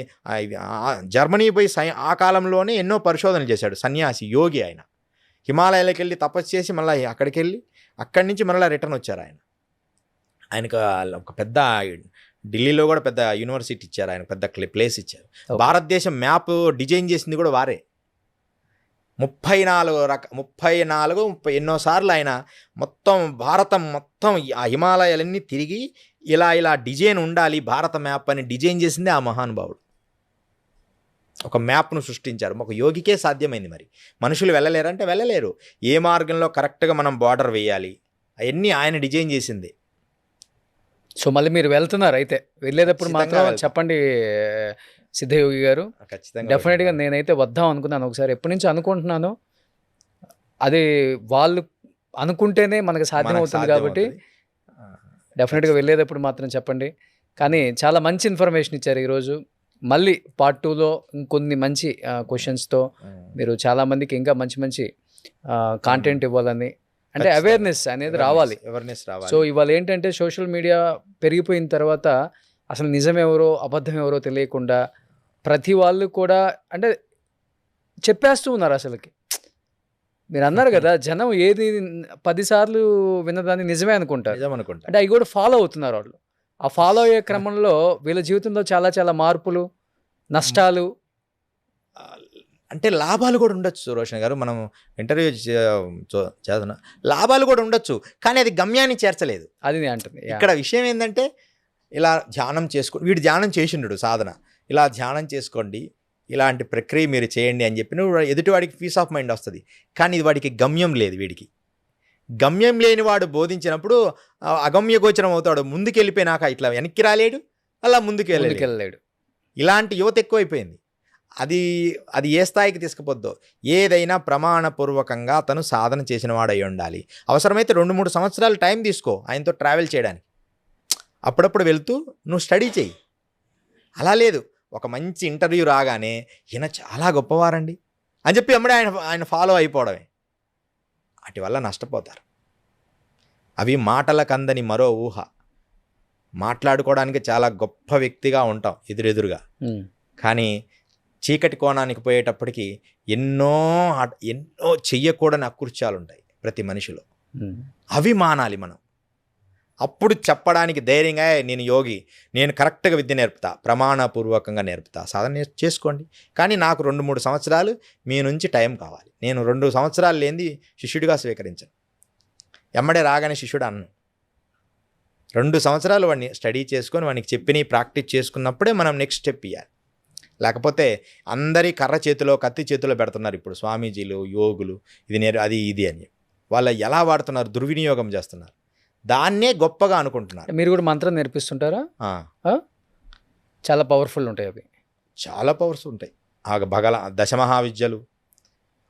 జర్మనీ పోయి ఆ కాలంలోనే ఎన్నో పరిశోధనలు చేశాడు. సన్యాసి యోగి ఆయన. హిమాలయాలకు వెళ్ళి తపస్సు చేసి మళ్ళీ అక్కడికి వెళ్ళి అక్కడి నుంచి మళ్ళీ రిటర్న్ వచ్చారు ఆయన. ఆయనకు ఒక పెద్ద ఢిల్లీలో కూడా పెద్ద యూనివర్సిటీ ఇచ్చారు, ఆయన పెద్ద ప్లేస్ ఇచ్చారు. భారతదేశం మ్యాప్ డిజైన్ చేసింది కూడా వారే. 34 ఎన్నోసార్లు ఆయన మొత్తం భారతం మొత్తం ఆ హిమాలయాలన్నీ తిరిగి ఇలా డిజైన్ ఉండాలి భారత మ్యాప్ అని డిజైన్ చేసింది ఆ మహానుభావుడు. ఒక మ్యాప్ను సృష్టించారు. ఒక యోగికే సాధ్యమైంది. మరి మనుషులు వెళ్ళలేరంటే వెళ్ళలేరు. ఏ మార్గంలో కరెక్ట్గా మనం బార్డర్ వేయాలి అవన్నీ ఆయన డిజైన్ చేసింది. సో మళ్ళీ మీరు వెళ్తున్నారు అయితే, వెళ్ళేటప్పుడు మాత్రం చెప్పండి సిద్ధయోగి గారు. ఖచ్చితంగా డెఫినెట్గా నేనైతే వద్దాం అనుకున్నాను ఒకసారి, ఎప్పటి నుంచి అనుకుంటున్నాను. అది వాళ్ళు అనుకుంటేనే మనకు సాధ్యం అవుతుంది కాబట్టి డెఫినెట్గా వెళ్ళేటప్పుడు మాత్రం చెప్పండి. కానీ చాలా మంచి ఇన్ఫర్మేషన్ ఇచ్చారు ఈరోజు. మళ్ళీ పార్ట్ 2లో ఇంకొన్ని మంచి క్వశ్చన్స్తో మీరు చాలామందికి ఇంకా మంచి కాంటెంట్ ఇవ్వాలని, అంటే అవేర్నెస్ అనేది రావాలి. సో ఇవాళ ఏంటంటే సోషల్ మీడియా పెరిగిపోయిన తర్వాత అసలు నిజం ఎవరో అబద్ధం ఎవరో తెలియకుండా ప్రతి వాళ్ళు కూడా అంటే చెప్పేస్తూ ఉన్నారు. అసలుకి మీరు అన్నారు కదా, జనం ఏది 10 సార్లు విన్నదాన్ని నిజమే అనుకుంటారు. అంటే అవి కూడా ఫాలో అవుతున్నారు వాళ్ళు. ఆ ఫాలో అయ్యే క్రమంలో వీళ్ళ జీవితంలో చాలా మార్పులు, నష్టాలు, అంటే లాభాలు కూడా ఉండొచ్చు. రోషన్ గారు, మనం ఇంటర్వ్యూ చేస్తున్నా, లాభాలు కూడా ఉండొచ్చు, కానీ అది గమ్యాన్ని చేర్చలేదు. అది నేను అంటుంది. ఇక్కడ విషయం ఏంటంటే ఇలా ధ్యానం వీడు ధ్యానం చేసిండు సాధన, ఇలా ధ్యానం చేసుకోండి, ఇలాంటి ప్రక్రియ మీరు చేయండి అని చెప్పిన ఎదుటివాడికి పీస్ ఆఫ్ మైండ్ వస్తుంది. కానీ ఇది వాడికి గమ్యం లేదు. వీడికి గమ్యం లేని వాడు బోధించినప్పుడు అగమ్య గోచరం అవుతాడు. ముందుకు వెళ్ళిపోయినాక ఇట్లా వెనక్కి రాలేడు, అలా ముందుకు వెళ్ళలేడు. ఇలాంటి యువత ఎక్కువైపోయింది. అది ఏ స్థాయికి తీసుకుపోద్దో. ఏదైనా ప్రమాణపూర్వకంగా తను సాధన చేసిన వాడై ఉండాలి. అవసరమైతే 2-3 సంవత్సరాలు టైం తీసుకో ఆయనతో ట్రావెల్ చేయడానికి. అప్పుడప్పుడు వెళ్తూ నువ్వు స్టడీ చేయి. అలా లేదు, ఒక మంచి ఇంటర్వ్యూ రాగానే ఈయన చాలా గొప్పవారండి అని చెప్పి అమ్మడే ఆయన ఫాలో అయిపోవడమే. వాటి వల్ల నష్టపోతారు. అవి మాటలకందని మరో ఊహ. మాట్లాడుకోవడానికి చాలా గొప్ప వ్యక్తిగా ఉంటాం ఎదురెదురుగా, కానీ చీకటి కోణానికి పోయేటప్పటికి ఎన్నో చెయ్యకూడని అకృత్యాలు ఉంటాయి ప్రతి మనిషిలో. అవి మానాలి మనం. అప్పుడు చెప్పడానికి ధైర్యంగా, నేను యోగి, నేను కరెక్ట్గా విద్య నేర్పుతా, ప్రమాణపూర్వకంగా నేర్పుతా, సాధన చేసుకోండి, కానీ నాకు 2-3 సంవత్సరాలు మీ నుంచి టైం కావాలి. నేను 2 సంవత్సరాలు లేనిది శిష్యుడిగా స్వీకరించను. ఎమ్మడే రాగానే శిష్యుడు అన్ను. 2 సంవత్సరాలు వాడిని స్టడీ చేసుకొని వాడికి చెప్పిన ప్రాక్టీస్ చేసుకున్నప్పుడే మనం నెక్స్ట్ స్టెప్ ఇవ్వాలి. లేకపోతే అందరి కర్ర చేతిలో కత్తి చేతిలో పెడుతున్నారు ఇప్పుడు స్వామీజీలు, యోగులు, ఇది అని. వాళ్ళ ఎలా వాడుతున్నారు, దుర్వినియోగం చేస్తున్నారు. దాన్నే గొప్పగా అనుకుంటున్నారు. మీరు కూడా మంత్రం నేర్పిస్తుంటారా? ఆ, చాలా పవర్ఫుల్ ఉంటాయి అవి. చాలా పవర్స్ ఉంటాయి. దశమహావిద్యలు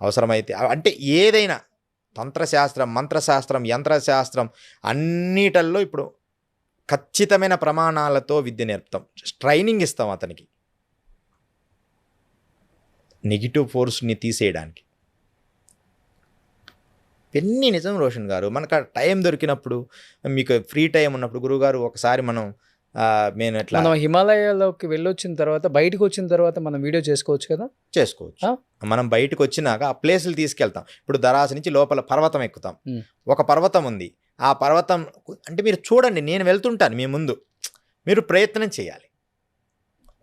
అవసరమైతే అంటే ఏదైనా తంత్రశాస్త్రం, మంత్రశాస్త్రం, యంత్రశాస్త్రం అన్నిటల్లో ఇప్పుడు ఖచ్చితమైన ప్రమాణాలతో విద్య నేర్పుతాం. ట్రైనింగ్ ఇస్తాం అతనికి నెగిటివ్ ఫోర్స్ని తీసేయడానికి. పెన్ని నిజం రోషన్ గారు, మనకు టైం దొరికినప్పుడు, మీకు ఫ్రీ టైం ఉన్నప్పుడు గురువుగారు ఒకసారి మనం మనం హిమాలయాల్లోకి వెళ్ళొచ్చిన తర్వాత బయటకు వచ్చిన తర్వాత మనం వీడియో చేసుకోవచ్చు కదా? చేసుకోవచ్చు. మనం బయటకు వచ్చినాక ఆ ప్లేసులు తీసుకెళ్తాం. ఇప్పుడు దరాస నుంచి లోపల పర్వతం ఎక్కుతాం. ఒక పర్వతం ఉంది. ఆ పర్వతం అంటే మీరు చూడండి, నేను వెళ్తుంటాను మీ ముందు, మీరు ప్రయత్నం చేయాలి.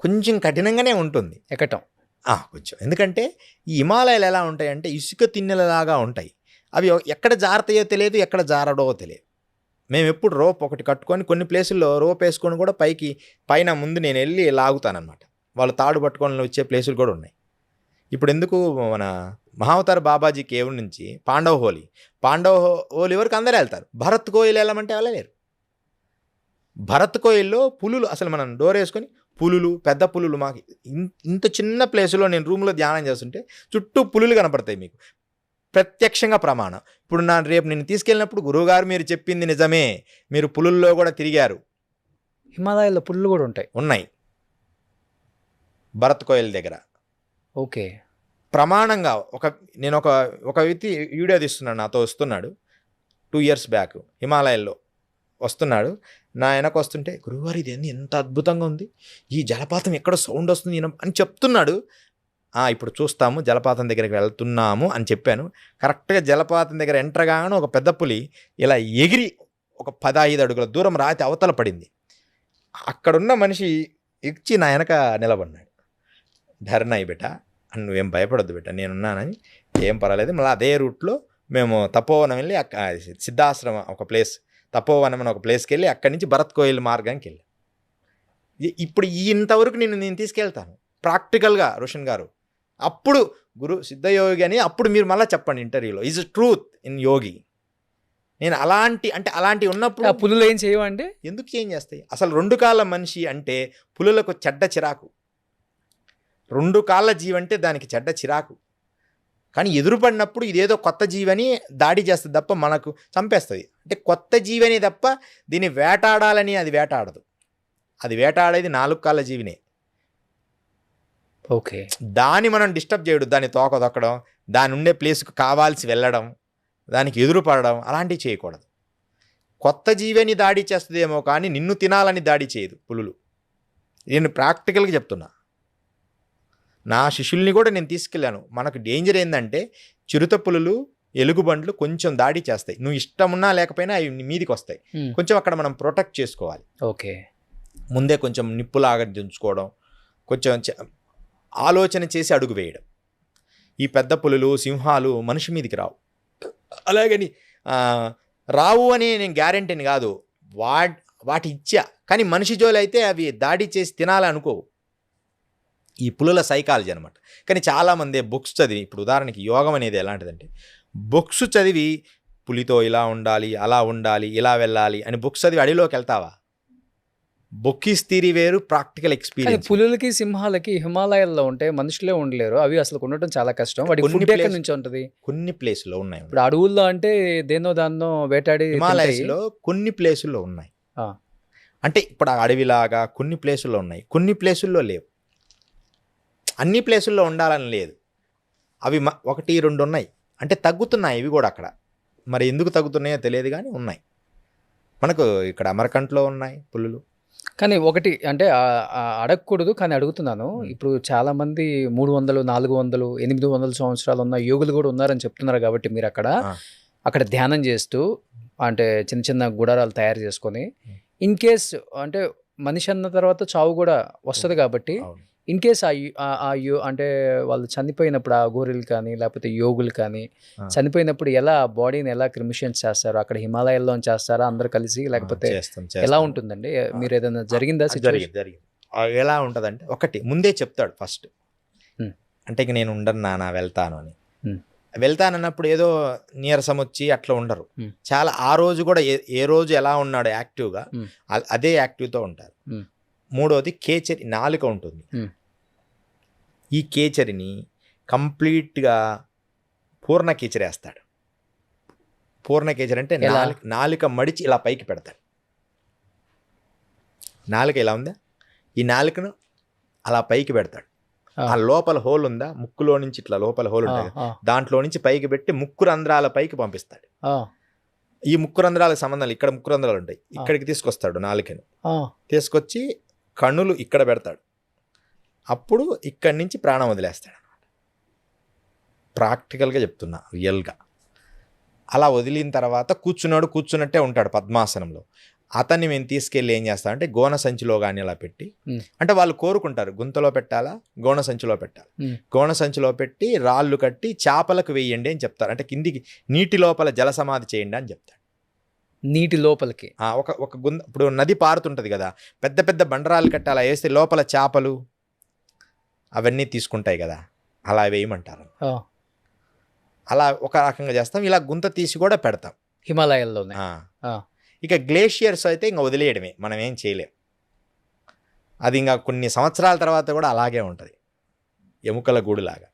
కొంచెం కఠినంగానే ఉంటుంది ఎక్కటం కొంచెం. ఎందుకంటే ఈ హిమాలయాలు ఎలా ఉంటాయంటే ఇసుక తిన్నెలలాగా ఉంటాయి. అవి ఎక్కడ జారతాయో తెలియదు, ఎక్కడ జారడో తెలియదు. మేము ఎప్పుడు రోప్ ఒకటి కట్టుకొని, కొన్ని ప్లేసుల్లో రోప్ వేసుకొని కూడా పైన ముందు నేను వెళ్ళి లాగుతానమాట. వాళ్ళు తాడు పట్టుకొని వచ్చే ప్లేసులు కూడా ఉన్నాయి. ఇప్పుడు ఎందుకు మన మహావతార బాబాజీ కేవ్ నుంచి పాండవ హోలీ వరకు అందరూ వెళ్తారు. భరత్ కోయిల్ వెళ్ళమంటే వెళ్ళలేరు. భరత్ కోయిల్లో పులులు, అసలు మనం డోర్ వేసుకొని పులులు, పెద్ద పులులు, మాకు ఇంత చిన్న ప్లేసులో నేను రూమ్లో ధ్యానం చేస్తుంటే చుట్టూ పులులు కనపడతాయి మీకు, ప్రత్యక్షంగా ప్రమాణం. ఇప్పుడు రేపు నేను తీసుకెళ్ళినప్పుడు, గురువుగారు మీరు చెప్పింది నిజమే, మీరు పులుల్లో కూడా తిరిగారు. హిమాలయాల్లో పులులు కూడా ఉన్నాయి భరత్ కోయిల్ దగ్గర. ఓకే. ప్రమాణంగా నేను ఒక వ్యక్తి వీడియో తీస్తున్నాడు, నాతో వస్తున్నాడు 2 years బ్యాక్, హిమాలయాల్లో వస్తున్నాడు. నా వెనక వస్తుంటే, గురువుగారు ఇది ఎంత అద్భుతంగా ఉంది, ఈ జలపాతం ఎక్కడ సౌండ్ వస్తుంది అని చెప్తున్నాడు. ఇప్పుడు చూస్తాము, జలపాతం దగ్గరికి వెళ్తున్నాము అని చెప్పాను. కరెక్ట్గా జలపాతం దగ్గర ఎంటర్ కాగానే ఒక పెద్ద పులి ఇలా ఎగిరి ఒక 15 అడుగుల దూరం రాతి అవతల పడింది. అక్కడున్న మనిషి ఇచ్చి నా వెనక నిలబడినాడు. ధర్నాయి బెట, నువ్వేం భయపడద్దు బెట, నేనున్నానని, ఏం పర్వాలేదు. మళ్ళీ అదే రూట్లో మేము తపోవనం వెళ్ళి సిద్ధాశ్రమం ఒక ప్లేస్, తపోవనం అని ఒక ప్లేస్కి వెళ్ళి అక్కడి నుంచి భరత్ కోయిల్ మార్గానికి వెళ్ళి, ఇప్పుడు ఇంతవరకు నేను తీసుకెళ్తాను ప్రాక్టికల్గా రోషన్ గారు. అప్పుడు సిద్ధయోగి అని అప్పుడు మీరు మళ్ళీ చెప్పండి ఇంటర్వ్యూలో, ఈజ్ ట్రూత్ ఇన్ యోగి. నేను అలాంటి ఉన్నప్పుడు పులులు ఏం చేయవండి? ఎందుకు ఏం చేస్తాయి? అసలు 2 కాళ్ళ మనిషి అంటే పులులకు చెడ్డ చిరాకు. 2 కాళ్ళ జీవి అంటే దానికి చెడ్డ చిరాకు. కానీ ఎదురుపడినప్పుడు ఇదేదో కొత్త జీవని దాడి చేస్తుంది తప్ప మనకు చంపేస్తుంది. అంటే కొత్త జీవని తప్ప దీన్ని వేటాడాలని అది వేటాడదు. అది వేటాడేది 4 కాళ్ళ జీవినే. ఓకే. దాన్ని మనం డిస్టర్బ్ చేయడం, దాన్ని తోక దొక్కడం, దాని ఉండే ప్లేస్కి కావాల్సి వెళ్ళడం, దానికి ఎదురుపడడం, అలాంటివి చేయకూడదు. కొత్త జీవిని దాడి చేస్తుందేమో కానీ నిన్ను తినాలని దాడి చేయదు పులులు. నేను ప్రాక్టికల్గా చెప్తున్నా. నా శిష్యుల్ని కూడా నేను తీసుకెళ్ళాను. మనకు డేంజర్ ఏంటంటే చిరుత పులులు, ఎలుగుబంట్లు కొంచెం దాడి చేస్తాయి. నువ్వు ఇష్టమున్నా లేకపోయినా అవి మీదికి వస్తాయి. కొంచెం అక్కడ మనం ప్రొటెక్ట్ చేసుకోవాలి. ఓకే. ముందే కొంచెం నిప్పులాగా దించుకోవడం, కొంచెం ఆలోచన చేసి అడుగు వేయడం. ఈ పెద్ద పులులు, సింహాలు మనిషి మీదికి రావు. అలాగని రావు అని నేను గ్యారెంటీని కాదు, వాటి ఇచ్చా. కానీ మనిషి జోలు అయితే అవి దాడి చేసి తినాలనుకోవు. ఈ పులుల సైకాలజీ అనమాట. కానీ చాలామంది బుక్స్ చదివి, ఇప్పుడు ఉదాహరణకి యోగం అనేది ఎలాంటిదంటే, బుక్స్ చదివి పులితో ఇలా ఉండాలి, అలా ఉండాలి, ఇలా వెళ్ళాలి అని బుక్స్ చదివి అడవిలోకి వెళ్తావా? బుక్కీస్ థియరీ వేరు, ప్రాక్టికల్ ఎక్స్పీరియన్స్. పులులకి, సింహాలకి హిమాలయాల్లో ఉంటే మనుషులే ఉండలేరు. అవి అసలు ఉండటం చాలా కష్టం. వాటి ఫుడ్ ఎక్కడి నుంచి ఉంటుంది? కొన్ని ప్లేసుల్లో ఉన్నాయి. ఇప్పుడు అడవుల్లో అంటే దాన్నో వేటాడి. హిమాలయాస్లో కొన్ని ప్లేసుల్లో ఉన్నాయి. అంటే ఇప్పుడు అడవిలాగా కొన్ని ప్లేసుల్లో ఉన్నాయి, కొన్ని ప్లేసుల్లో లేవు. అన్ని ప్లేసుల్లో ఉండాలని లేదు. అవి 1, 2 ఉన్నాయి. అంటే తగ్గుతున్నాయి ఇవి కూడా అక్కడ. మరి ఎందుకు తగ్గుతున్నాయో తెలియదు కానీ ఉన్నాయి. మనకు ఇక్కడ అమర్కంట్లో ఉన్నాయి పులులు. కానీ ఒకటి అంటే అడగకూడదు కానీ అడుగుతున్నాను. ఇప్పుడు చాలామంది 300, 400, 800 సంవత్సరాలు ఉన్న యోగులు కూడా ఉన్నారని చెప్తున్నారు. కాబట్టి మీరు అక్కడ ధ్యానం చేస్తూ అంటే చిన్న చిన్న గుడారాలు తయారు చేసుకొని, ఇన్ కేస్ అంటే మనిషి అన్న తర్వాత చావు కూడా వస్తుంది కాబట్టి, ఇన్ కేస్ అంటే వాళ్ళు చనిపోయినప్పుడు, ఆ గోరీలు కానీ లేకపోతే యోగులు కానీ చనిపోయినప్పుడు ఎలా బాడీని ఎలా క్రిమిషన్స్ చేస్తారు? అక్కడ హిమాలయాల్లో చేస్తారా అందరు కలిసి, లేకపోతే ఎలా ఉంటుందండి? మీరు ఏదైనా జరిగిందా? జరిగింది. ఎలా ఉంటుందంటే, ఒకటి ముందే చెప్తాడు ఫస్ట్, అంటే ఇక నేను ఉండను నాన్న వెళ్తాను అని. వెళ్తానన్నప్పుడు ఏదో నీరసం వచ్చి అట్లా ఉండరు. Hmm. చాలా ఆ రోజు కూడా ఏ రోజు ఎలా ఉన్నాడు యాక్టివ్గా Hmm. అదే యాక్టివ్తో ఉంటారు. Hmm. మూడవది కేచరి, నాలుక ఉంటుంది. Hmm. ఈ కేచరిని కంప్లీట్గా పూర్ణ కేచరేస్తాడు. పూర్ణ కేచరి అంటే ఎలా? నాలుక మడిచి ఇలా పైకి పెడతాడు. నాలుక ఇలా ఉందా, ఈ నాలుకను అలా పైకి పెడతాడు. ఆ లోపల హోల్ ఉందా, ముక్కులో నుంచి ఇట్లా లోపల హోల్ ఉంటుంది, దాంట్లో నుంచి పైకి పెట్టి ముక్కు రంధ్రాల పైకి పంపిస్తాడు. ఈ ముక్కు రంధ్రాలకు సంబంధాలు, ఇక్కడ ముక్కు రంధ్రాలు ఉంటాయి, ఇక్కడికి తీసుకొస్తాడు నాలుకను. తీసుకొచ్చి కన్నులు ఇక్కడ పెడతాడు. అప్పుడు ఇక్కడి నుంచి ప్రాణం వదిలేస్తాడు అన్నమాట. ప్రాక్టికల్గా చెప్తున్నా, రియల్గా. అలా వదిలిన తర్వాత కూర్చున్నట్టే ఉంటాడు పద్మాసనంలో. అతన్ని మేము తీసుకెళ్ళి ఏం చేస్తామంటే గోన సంచిలో కానీ అలా పెట్టి, అంటే వాళ్ళు కోరుకుంటారు గుంతలో పెట్టాలా, గోన సంచిలో పెట్టాలి. గోన సంచిలో పెట్టి రాళ్ళు కట్టి చేపలకు వేయండి అని చెప్తారు. అంటే కిందికి నీటి లోపల జల సమాధి చేయండి అని చెప్తాడు. నీటి లోపలికి ఒక ఇప్పుడు నది పారుతుంటుంది కదా, పెద్ద పెద్ద బండరాలు కట్టి అలా వేస్తే లోపల చేపలు అవన్నీ తీసుకుంటాయి కదా, అలా వేయమంటారు. అలా ఒక రకంగా చేస్తాం. ఇలా గుంత తీసి కూడా పెడతాం హిమాలయాల్లోనే. ఇక గ్లేషియర్స్ అయితే ఇంకా వదిలేయడమే, మనం ఏం చేయలేం. అది ఇంకా కొన్ని సంవత్సరాల తర్వాత కూడా అలాగే ఉంటుంది, ఎముకల గూడులాగా.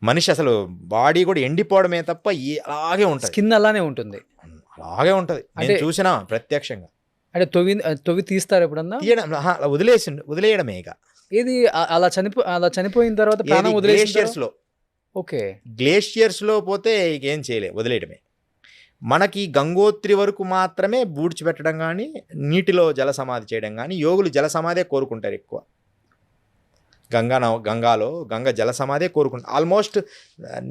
మనిషి అసలు బాడీ కూడా ఎండిపోవడమే తప్ప అలాగే ఉంటుంది, స్కిన్ అలానే ఉంటుంది, అలాగే ఉంటుంది. నేను చూసినా ప్రత్యక్షంగా. అంటే తొవి తీస్తారు ఎప్పుడన్నా? తీయడం వదిలేయడమే. ఇక ఇది అలా చనిపోయిన తర్వాత ప్రాణం గ్లేషియర్స్లో. ఓకే, గ్లేషియర్స్లో పోతే ఇక ఏం చేయలే, వదిలేయడమే. మనకి గంగోత్రి వరకు మాత్రమే బూడ్చిపెట్టడం కానీ, నీటిలో జల సమాధి చేయడం కానీ. యోగులు జల సమాధే కోరుకుంటారు ఎక్కువ. గంగ జల సమాధే కోరుకుంటారు. ఆల్మోస్ట్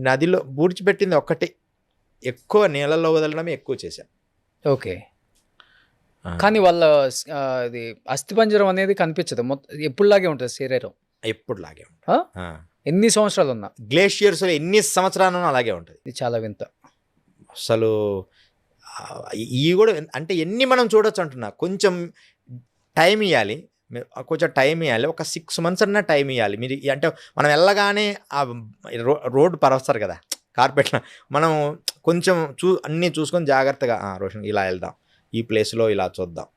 నదిలో బూడ్చిపెట్టింది ఒక్కటే, ఎక్కువ నీళ్ళల్లో వదలడమే ఎక్కువ చేశారు. ఓకే, కానీ వాళ్ళ ఇది అస్థిపంజరం అనేది కనిపించదు, మొత్తం ఎప్పుడులాగే ఉంటుంది శరీరం, ఎప్పుడులాగే ఉంటుంది. ఎన్ని సంవత్సరాలు ఉన్నా గ్లేషియర్స్లో ఎన్ని సంవత్సరాలు అలాగే ఉంటుంది. ఇది చాలా వింత అసలు. ఇవి కూడా అంటే ఎన్ని మనం చూడొచ్చు అంటున్నా. కొంచెం టైం ఇవ్వాలి, ఒక 6 months అన్నా టైం ఇవ్వాలి మీరు. అంటే మనం వెళ్ళగానే ఆ రోడ్డు పరస్తారు కదా కార్పెట్లో, మనం కొంచెం అన్నీ చూసుకొని జాగ్రత్తగా రోషన్ ఇలా వెళ్దాం, ఈ ప్లేస్లో ఇలా చూద్దాం,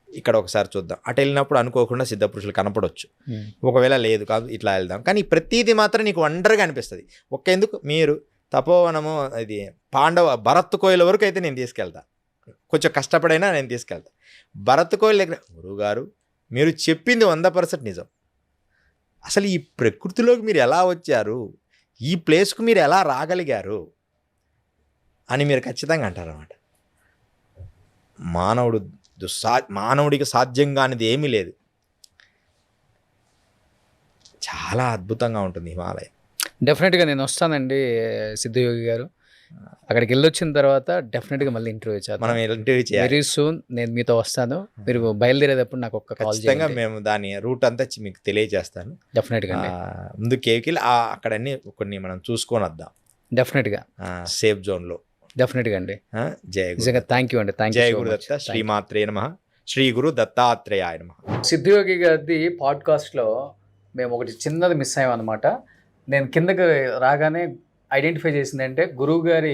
ఇక్కడ ఒకసారి చూద్దాం. అటు వెళ్ళినప్పుడు అనుకోకుండా సిద్ధపురుషులు కనపడవచ్చు, ఒకవేళ లేదు కాదు ఇట్లా వెళ్దాం. కానీ ప్రతిదీ మాత్రం నీకు వండర్గా అనిపిస్తుంది. ఒక్కేందుకు మీరు తపోవనము, ఇది భరత్ కోయిల వరకు అయితే నేను తీసుకెళ్తా, కొంచెం కష్టపడైనా నేను తీసుకెళ్తా. భరత్ కోయిల దగ్గర గురువుగారు మీరు చెప్పింది 100% నిజం, అసలు ఈ ప్రకృతిలోకి మీరు ఎలా వచ్చారు, ఈ ప్లేస్కు మీరు ఎలా రాగలిగారు అని మీరు ఖచ్చితంగా అంటారన్నమాట. మానవుడికి సాధ్యం కానిది ఏమీ లేదు. చాలా అద్భుతంగా ఉంటుంది హిమాలయం. డెఫినెట్గా నేను వస్తానండి సిద్ధయోగి గారు. అక్కడికి వెళ్ళొచ్చిన తర్వాత డెఫినెట్గా మళ్ళీ ఇంటర్వ్యూ చేద్దాం. మనం ఇంటర్వ్యూ చేయాలి. వెరీ సూన్ నేను మీతో వస్తాను. మీరు బయలుదేరేటప్పుడు నాకు ఒక్క కాల్ ఖచ్చితంగా మేము దాని రూట్ అంతా మీకు తెలియజేస్తాను. డెఫినెట్గా ముందు కేవికి అక్కడ అన్ని కొన్ని మనం చూసుకొని వద్దాం. డెఫినెట్గా సేఫ్ జోన్లో. డెఫినెట్గా అండి. నిజంగా థ్యాంక్ యూ అండి. జయ గురుదత్త. శ్రీమాత్రే నమః. శ్రీ గురు దత్తాత్రేయాయ నమః. సిద్ధయోగి గారి పాడ్కాస్ట్లో మేము ఒకటి చిన్నది మిస్ అయ్యాం అనమాట. నేను కిందకి రాగానే ఐడెంటిఫై చేసిందంటే గురువు గారి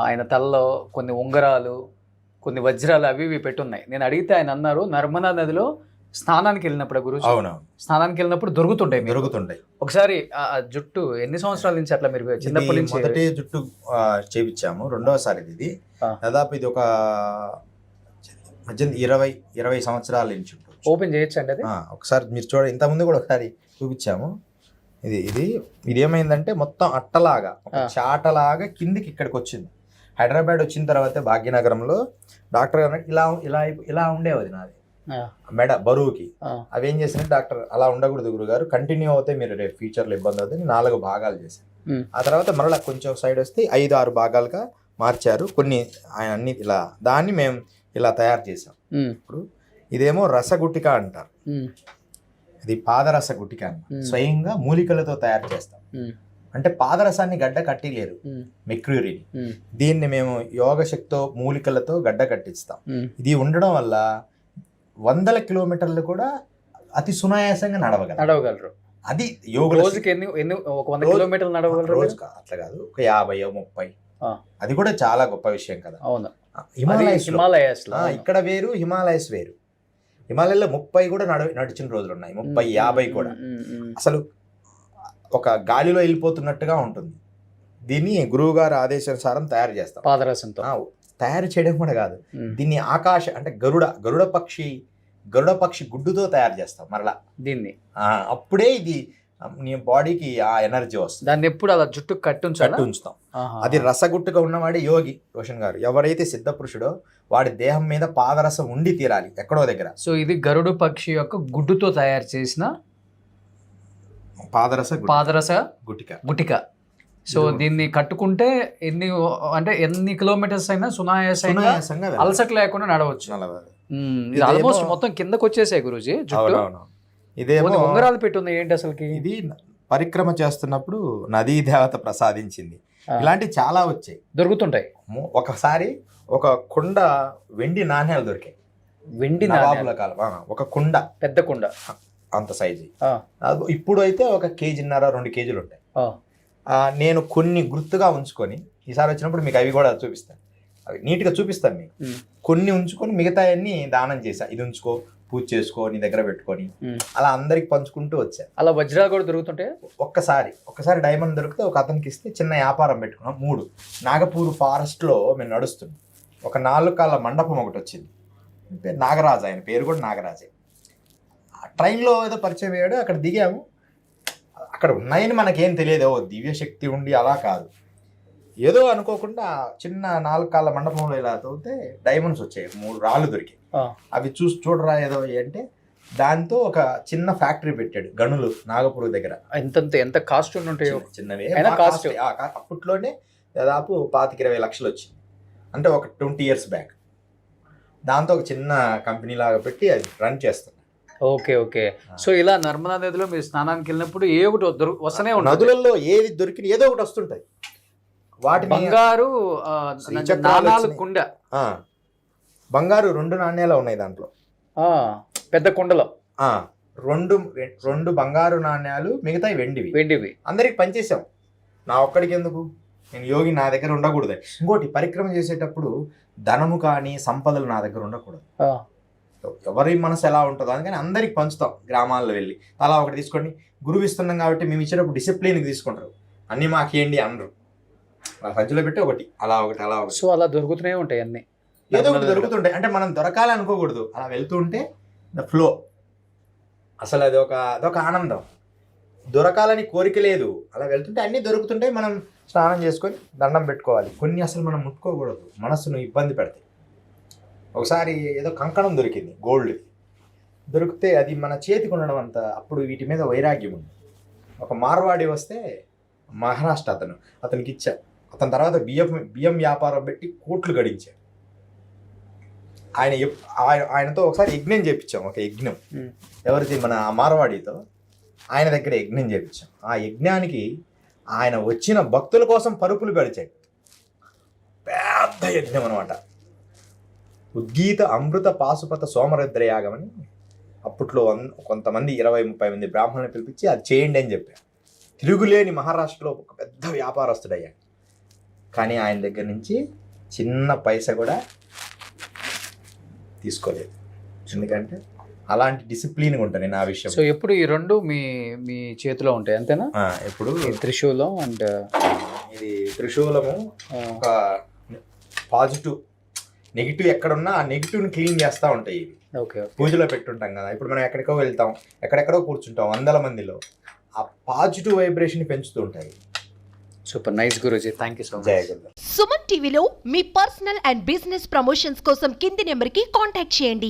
ఆయన తలలో కొన్ని ఉంగరాలు, కొన్ని వజ్రాలు అవి ఇవి పెట్టున్నాయి. నేను అడిగితే ఆయన అన్నారు నర్మదా నదిలో స్నానానికి వెళ్ళినప్పుడు గురువు స్నానానికి వెళ్ళినప్పుడు దొరుకుతుంటాయి. ఒకసారి ఆ జుట్టు ఎన్ని సంవత్సరాల నుంచి అట్లా మీరు చిన్నప్పటి నుంచి? మొదటి జుట్టు చేపించాము, రెండవసారి ఇది దాదాపు ఇది ఒక 20 సంవత్సరాల నుంచి ఓపెన్ చేయొచ్చు అండి అది. ఒకసారి మీరు చూడండి, ఇంతకుముందు కూడా ఒకసారి చూపించాము. ఇది ఏమైందంటే మొత్తం అట్టలాగా చాటలాగా కిందికి ఇక్కడికి వచ్చింది. హైదరాబాద్ వచ్చిన తర్వాత భాగ్యనగరంలో డాక్టర్ గారు ఇలా ఉండేది నాది మెడ బరువుకి. అవి ఏం చేసిన డాక్టర్ అలా ఉండకూడదు గురుగారు, కంటిన్యూ అవుతాయి, మీరు రేపు ఫ్యూచర్లో ఇబ్బంది అవుతుంది. 4 భాగాలు చేశారు. ఆ తర్వాత మరలా కొంచెం సైడ్ వస్తే 5-6 భాగాలుగా మార్చారు. కొన్ని ఆయన అన్ని ఇలా దాన్ని మేము ఇలా తయారు చేసాం. ఇప్పుడు ఇదేమో రసగుట్టిక అంటారు, ఇది పాదరస గుట్టిక అన్నమాట. స్వయంగా మూలికలతో తయారు చేస్తాం. అంటే పాదరసాన్ని గడ్డ కట్టిలేరు, మెక్రూరీని. దీన్ని మేము యోగ శక్తితో మూలికలతో గడ్డ కట్టిస్తాం. ఇది ఉండడం వల్ల 100 కిలోమీటర్లు కూడా అతి సునాయాసంగా నడవగలరు. అది యోగుల రోజుకి ఎన్ని ఒక 100 కిలోమీటర్లు నడవగలరు రోజు అట్లా కాదు, ఒక 50 30. ఆ. అది కూడా చాలా గొప్ప విషయం కదా. అవును, హిమాలయస్ ఇక్కడ వేరు, హిమాలయస్ వేరు. హిమాలయాల్లో 30 కూడా నడిచిన రోజులు ఉన్నాయి, 30 50 కూడా. అసలు ఒక గాలిలో వెళ్ళిపోతున్నట్టుగా ఉంటుంది. దీన్ని గురువు గారు ఆదేశానుసారం తయారు చేస్తాం పాదరసంతో. తయారు చేయడం కూడా కాదు, దీన్ని ఆకాశ అంటే గరుడ పక్షి గుడ్డుతో తయారు చేస్తాం మరలా దీన్ని. అప్పుడే ఇది నీ బాడీకి ఆ ఎనర్జీ వస్తుంది. దాన్ని ఎప్పుడు అలా జుట్టు కట్టి ఉంచుతాం. అది రసగుట్టుగా ఉన్నవాడే యోగి. రోషన్ గారు ఎవరైతే సిద్ధ పురుషుడో వాడి దేహం మీద పాదరసం ఉండి తీరాలి ఎక్కడో దగ్గర. సో ఇది గరుడు పక్షి యొక్క గుడ్డుతో తయారు చేసిన పాదరస గుటిక. సో దీన్ని కట్టుకుంటే ఎన్ని కిలోమీటర్స్ అయినా సునాయాసంగా అలసట లేకుండా నడవచ్చు. ఇది ఆల్మోస్ట్ మొత్తం కిందకు వచ్చేసాయి గురూజీ జుట్టు. ఇదేమో ఉంగరాలు పెట్టుంది ఏంటి అసలుకి? ఇది పరిక్రమ చేస్తున్నప్పుడు నదీ దేవత ప్రసాదించింది. ఇలాంటివి చాలా వచ్చాయి, దొరుకుతుంటాయి. ఒకసారి ఒక కుండ వెండి నాణ్యాలు దొరికాయి. వెండి నవాబుల కాలం, ఒక కుండ, పెద్ద కుండ అంత సైజు. ఇప్పుడు అయితే 1.5 కేజీన్నర 2 కేజీలు ఉంటాయి. నేను కొన్ని గుర్తుగా ఉంచుకొని ఈసారి వచ్చినప్పుడు మీకు అవి కూడా చూపిస్తాను. అవి నీట్గా చూపిస్తాను మీకు. కొన్ని ఉంచుకొని మిగతా అన్ని దానం చేశా. ఇది ఉంచుకో, పూజ చేసుకో, నీ దగ్గర పెట్టుకొని అలా అందరికి పంచుకుంటూ వచ్చా. అలా వజ్రాలు కూడా దొరుకుతుంటాయి. ఒక్కసారి డైమండ్ దొరికితే ఒక అతనికి ఇస్తే చిన్న వ్యాపారం పెట్టుకున్నాం. 3 నాగపూర్ ఫారెస్ట్లో మేము నడుస్తున్నాం. ఒక 4 కాళ్ళ మండపం ఒకటి వచ్చింది. నాగరాజు, ఆయన పేరు కూడా నాగరాజే. ట్రైన్లో ఏదో పరిచయం అయ్యాడు. అక్కడ దిగాము. అక్కడ ఉన్నాయని మనకేం తెలియదు, దివ్యశక్తి ఉండి అలా కాదు. ఏదో అనుకోకుండా చిన్న 4 కాళ్ళ మండపంలో ఇలా తవ్వితే డైమండ్స్ వచ్చాయి. 3 రాళ్ళు దొరికాయి. అవి చూడరా ఏదో అంటే దాంతో ఒక చిన్న ఫ్యాక్టరీ పెట్టాడు గనులు నాగపూర్ దగ్గర. ఎంత కాస్ట్ ఉంటాయో చిన్నవి. అప్పట్లోనే దాదాపు 25-20 లక్షలు వచ్చింది, అంటే ఒక 20 years బ్యాక్. దాంతో ఒక చిన్న కంపెనీ లాగా పెట్టి అది రన్ చేస్తాం. ఓకే. సో ఇలా నర్మదా నదిలో మీరు స్నానానికి వెళ్ళినప్పుడు ఏ ఒకటి వస్తూనే ఉంటుంది. నదులలో ఏది దొరికిన ఏదో ఒకటి వస్తుంటాయి. వాటి బంగారు కుండ, బంగారు 2 నాణ్యాలు ఉన్నాయి దాంట్లో, పెద్ద కుండలో. 2 బంగారు నాణ్యాలు, మిగతాయి వెండివి. అందరికి పనిచేసాం. నా ఒక్కడికి ఎందుకు, నేను యోగి, నా దగ్గర ఉండకూడదు. ఇంకోటి, పరిక్రమ చేసేటప్పుడు ధనము కానీ సంపదలు నా దగ్గర ఉండకూడదు. ఎవరి మనసు ఎలా ఉంటుందో అందుకని అందరికి పంచుతాం. గ్రామాల్లో వెళ్ళి అలా ఒకటి తీసుకోండి, గురువు ఇస్తున్నాం కాబట్టి మేము ఇచ్చేటప్పుడు డిసిప్లిన్కి తీసుకుంటారు. అన్నీ మాకేంటి అనరు. సంచిలో పెట్టి ఒకటి అలా ఒకటి. సో అలా దొరుకుతూనే ఉంటాయి అన్నీ, ఏదో ఒకటి దొరుకుతుంటాయి. అంటే మనం దొరకాలి అనుకోకూడదు, అలా వెళ్తూ ఉంటే ద ఫ్లో. అసలు అదొక ఆనందం. దొరకాలని కోరిక లేదు, అలా వెళ్తుంటే అన్నీ దొరుకుతుంటాయి. మనం స్నానం చేసుకొని దండం పెట్టుకోవాలి. కొన్ని అసలు మనం ముట్టుకోకూడదు, మనసును ఇబ్బంది పెడతాయి. ఒకసారి ఏదో కంకణం దొరికింది, గోల్డ్ దొరికితే అది మన చేతికి ఉండడం అంత. అప్పుడు వీటి మీద వైరాగ్యం ఉంది. ఒక మార్వాడి వస్తే మహారాష్ట్ర అతనికి ఇచ్చా. అతని తర్వాత బియ్యం వ్యాపారం పెట్టి కోట్లు గడించాడు. ఆయనతో ఒకసారి యజ్ఞం చేయించాం. ఒక యజ్ఞం ఎవరిది, మన మార్వాడితో. ఆయన దగ్గర యజ్ఞం చేయించాం. ఆ యజ్ఞానికి ఆయన వచ్చిన భక్తుల కోసం పరుపులు గడిచాడు. పెద్ద యజ్ఞం అనమాట. ఉద్గీత అమృత పాశుపత సోమరుద్రయాగమని అప్పట్లో కొంతమంది 20-30 మంది బ్రాహ్మణులు పిలిపించి అది చేయండి అని చెప్పారు. తిరుగులేని మహారాష్ట్రలో ఒక పెద్ద వ్యాపారస్తుడయ్యాడు. కానీ ఆయన దగ్గర నుంచి చిన్న పైసా కూడా తీసుకోలేదు. ఎందుకంటే అలాంటి డిసిప్లిన్గా ఉంటాను నేను ఆ విషయం. సో ఎప్పుడు ఈ 2 మీ చేతిలో ఉంటాయి అంతేనా? ఎప్పుడు త్రిశూలం అండ్ ఇది త్రిశూలము ఒక పాజిటివ్, నెగిటివ్ ఎక్కడున్నా ఆ నెగిటివ్ని క్లీన్ చేస్తూ ఉంటాయి ఇవి. పూజలో పెట్టుంటాం కదా, ఇప్పుడు మనం ఎక్కడికో వెళ్తాం, ఎక్కడెక్కడో కూర్చుంటాం 100 మందిలో, ఆ పాజిటివ్ వైబ్రేషన్ పెంచుతూ ఉంటాయి. సూపర్ నైస్ గురూజీ, థ్యాంక్ యూ సో మచ్. జయ గురు. సుమన్ టీవీలో మీ పర్సనల్ అండ్ బిజినెస్ ప్రమోషన్స్ కోసం కింది నెంబర్కి కాంటాక్ట్ చేయండి.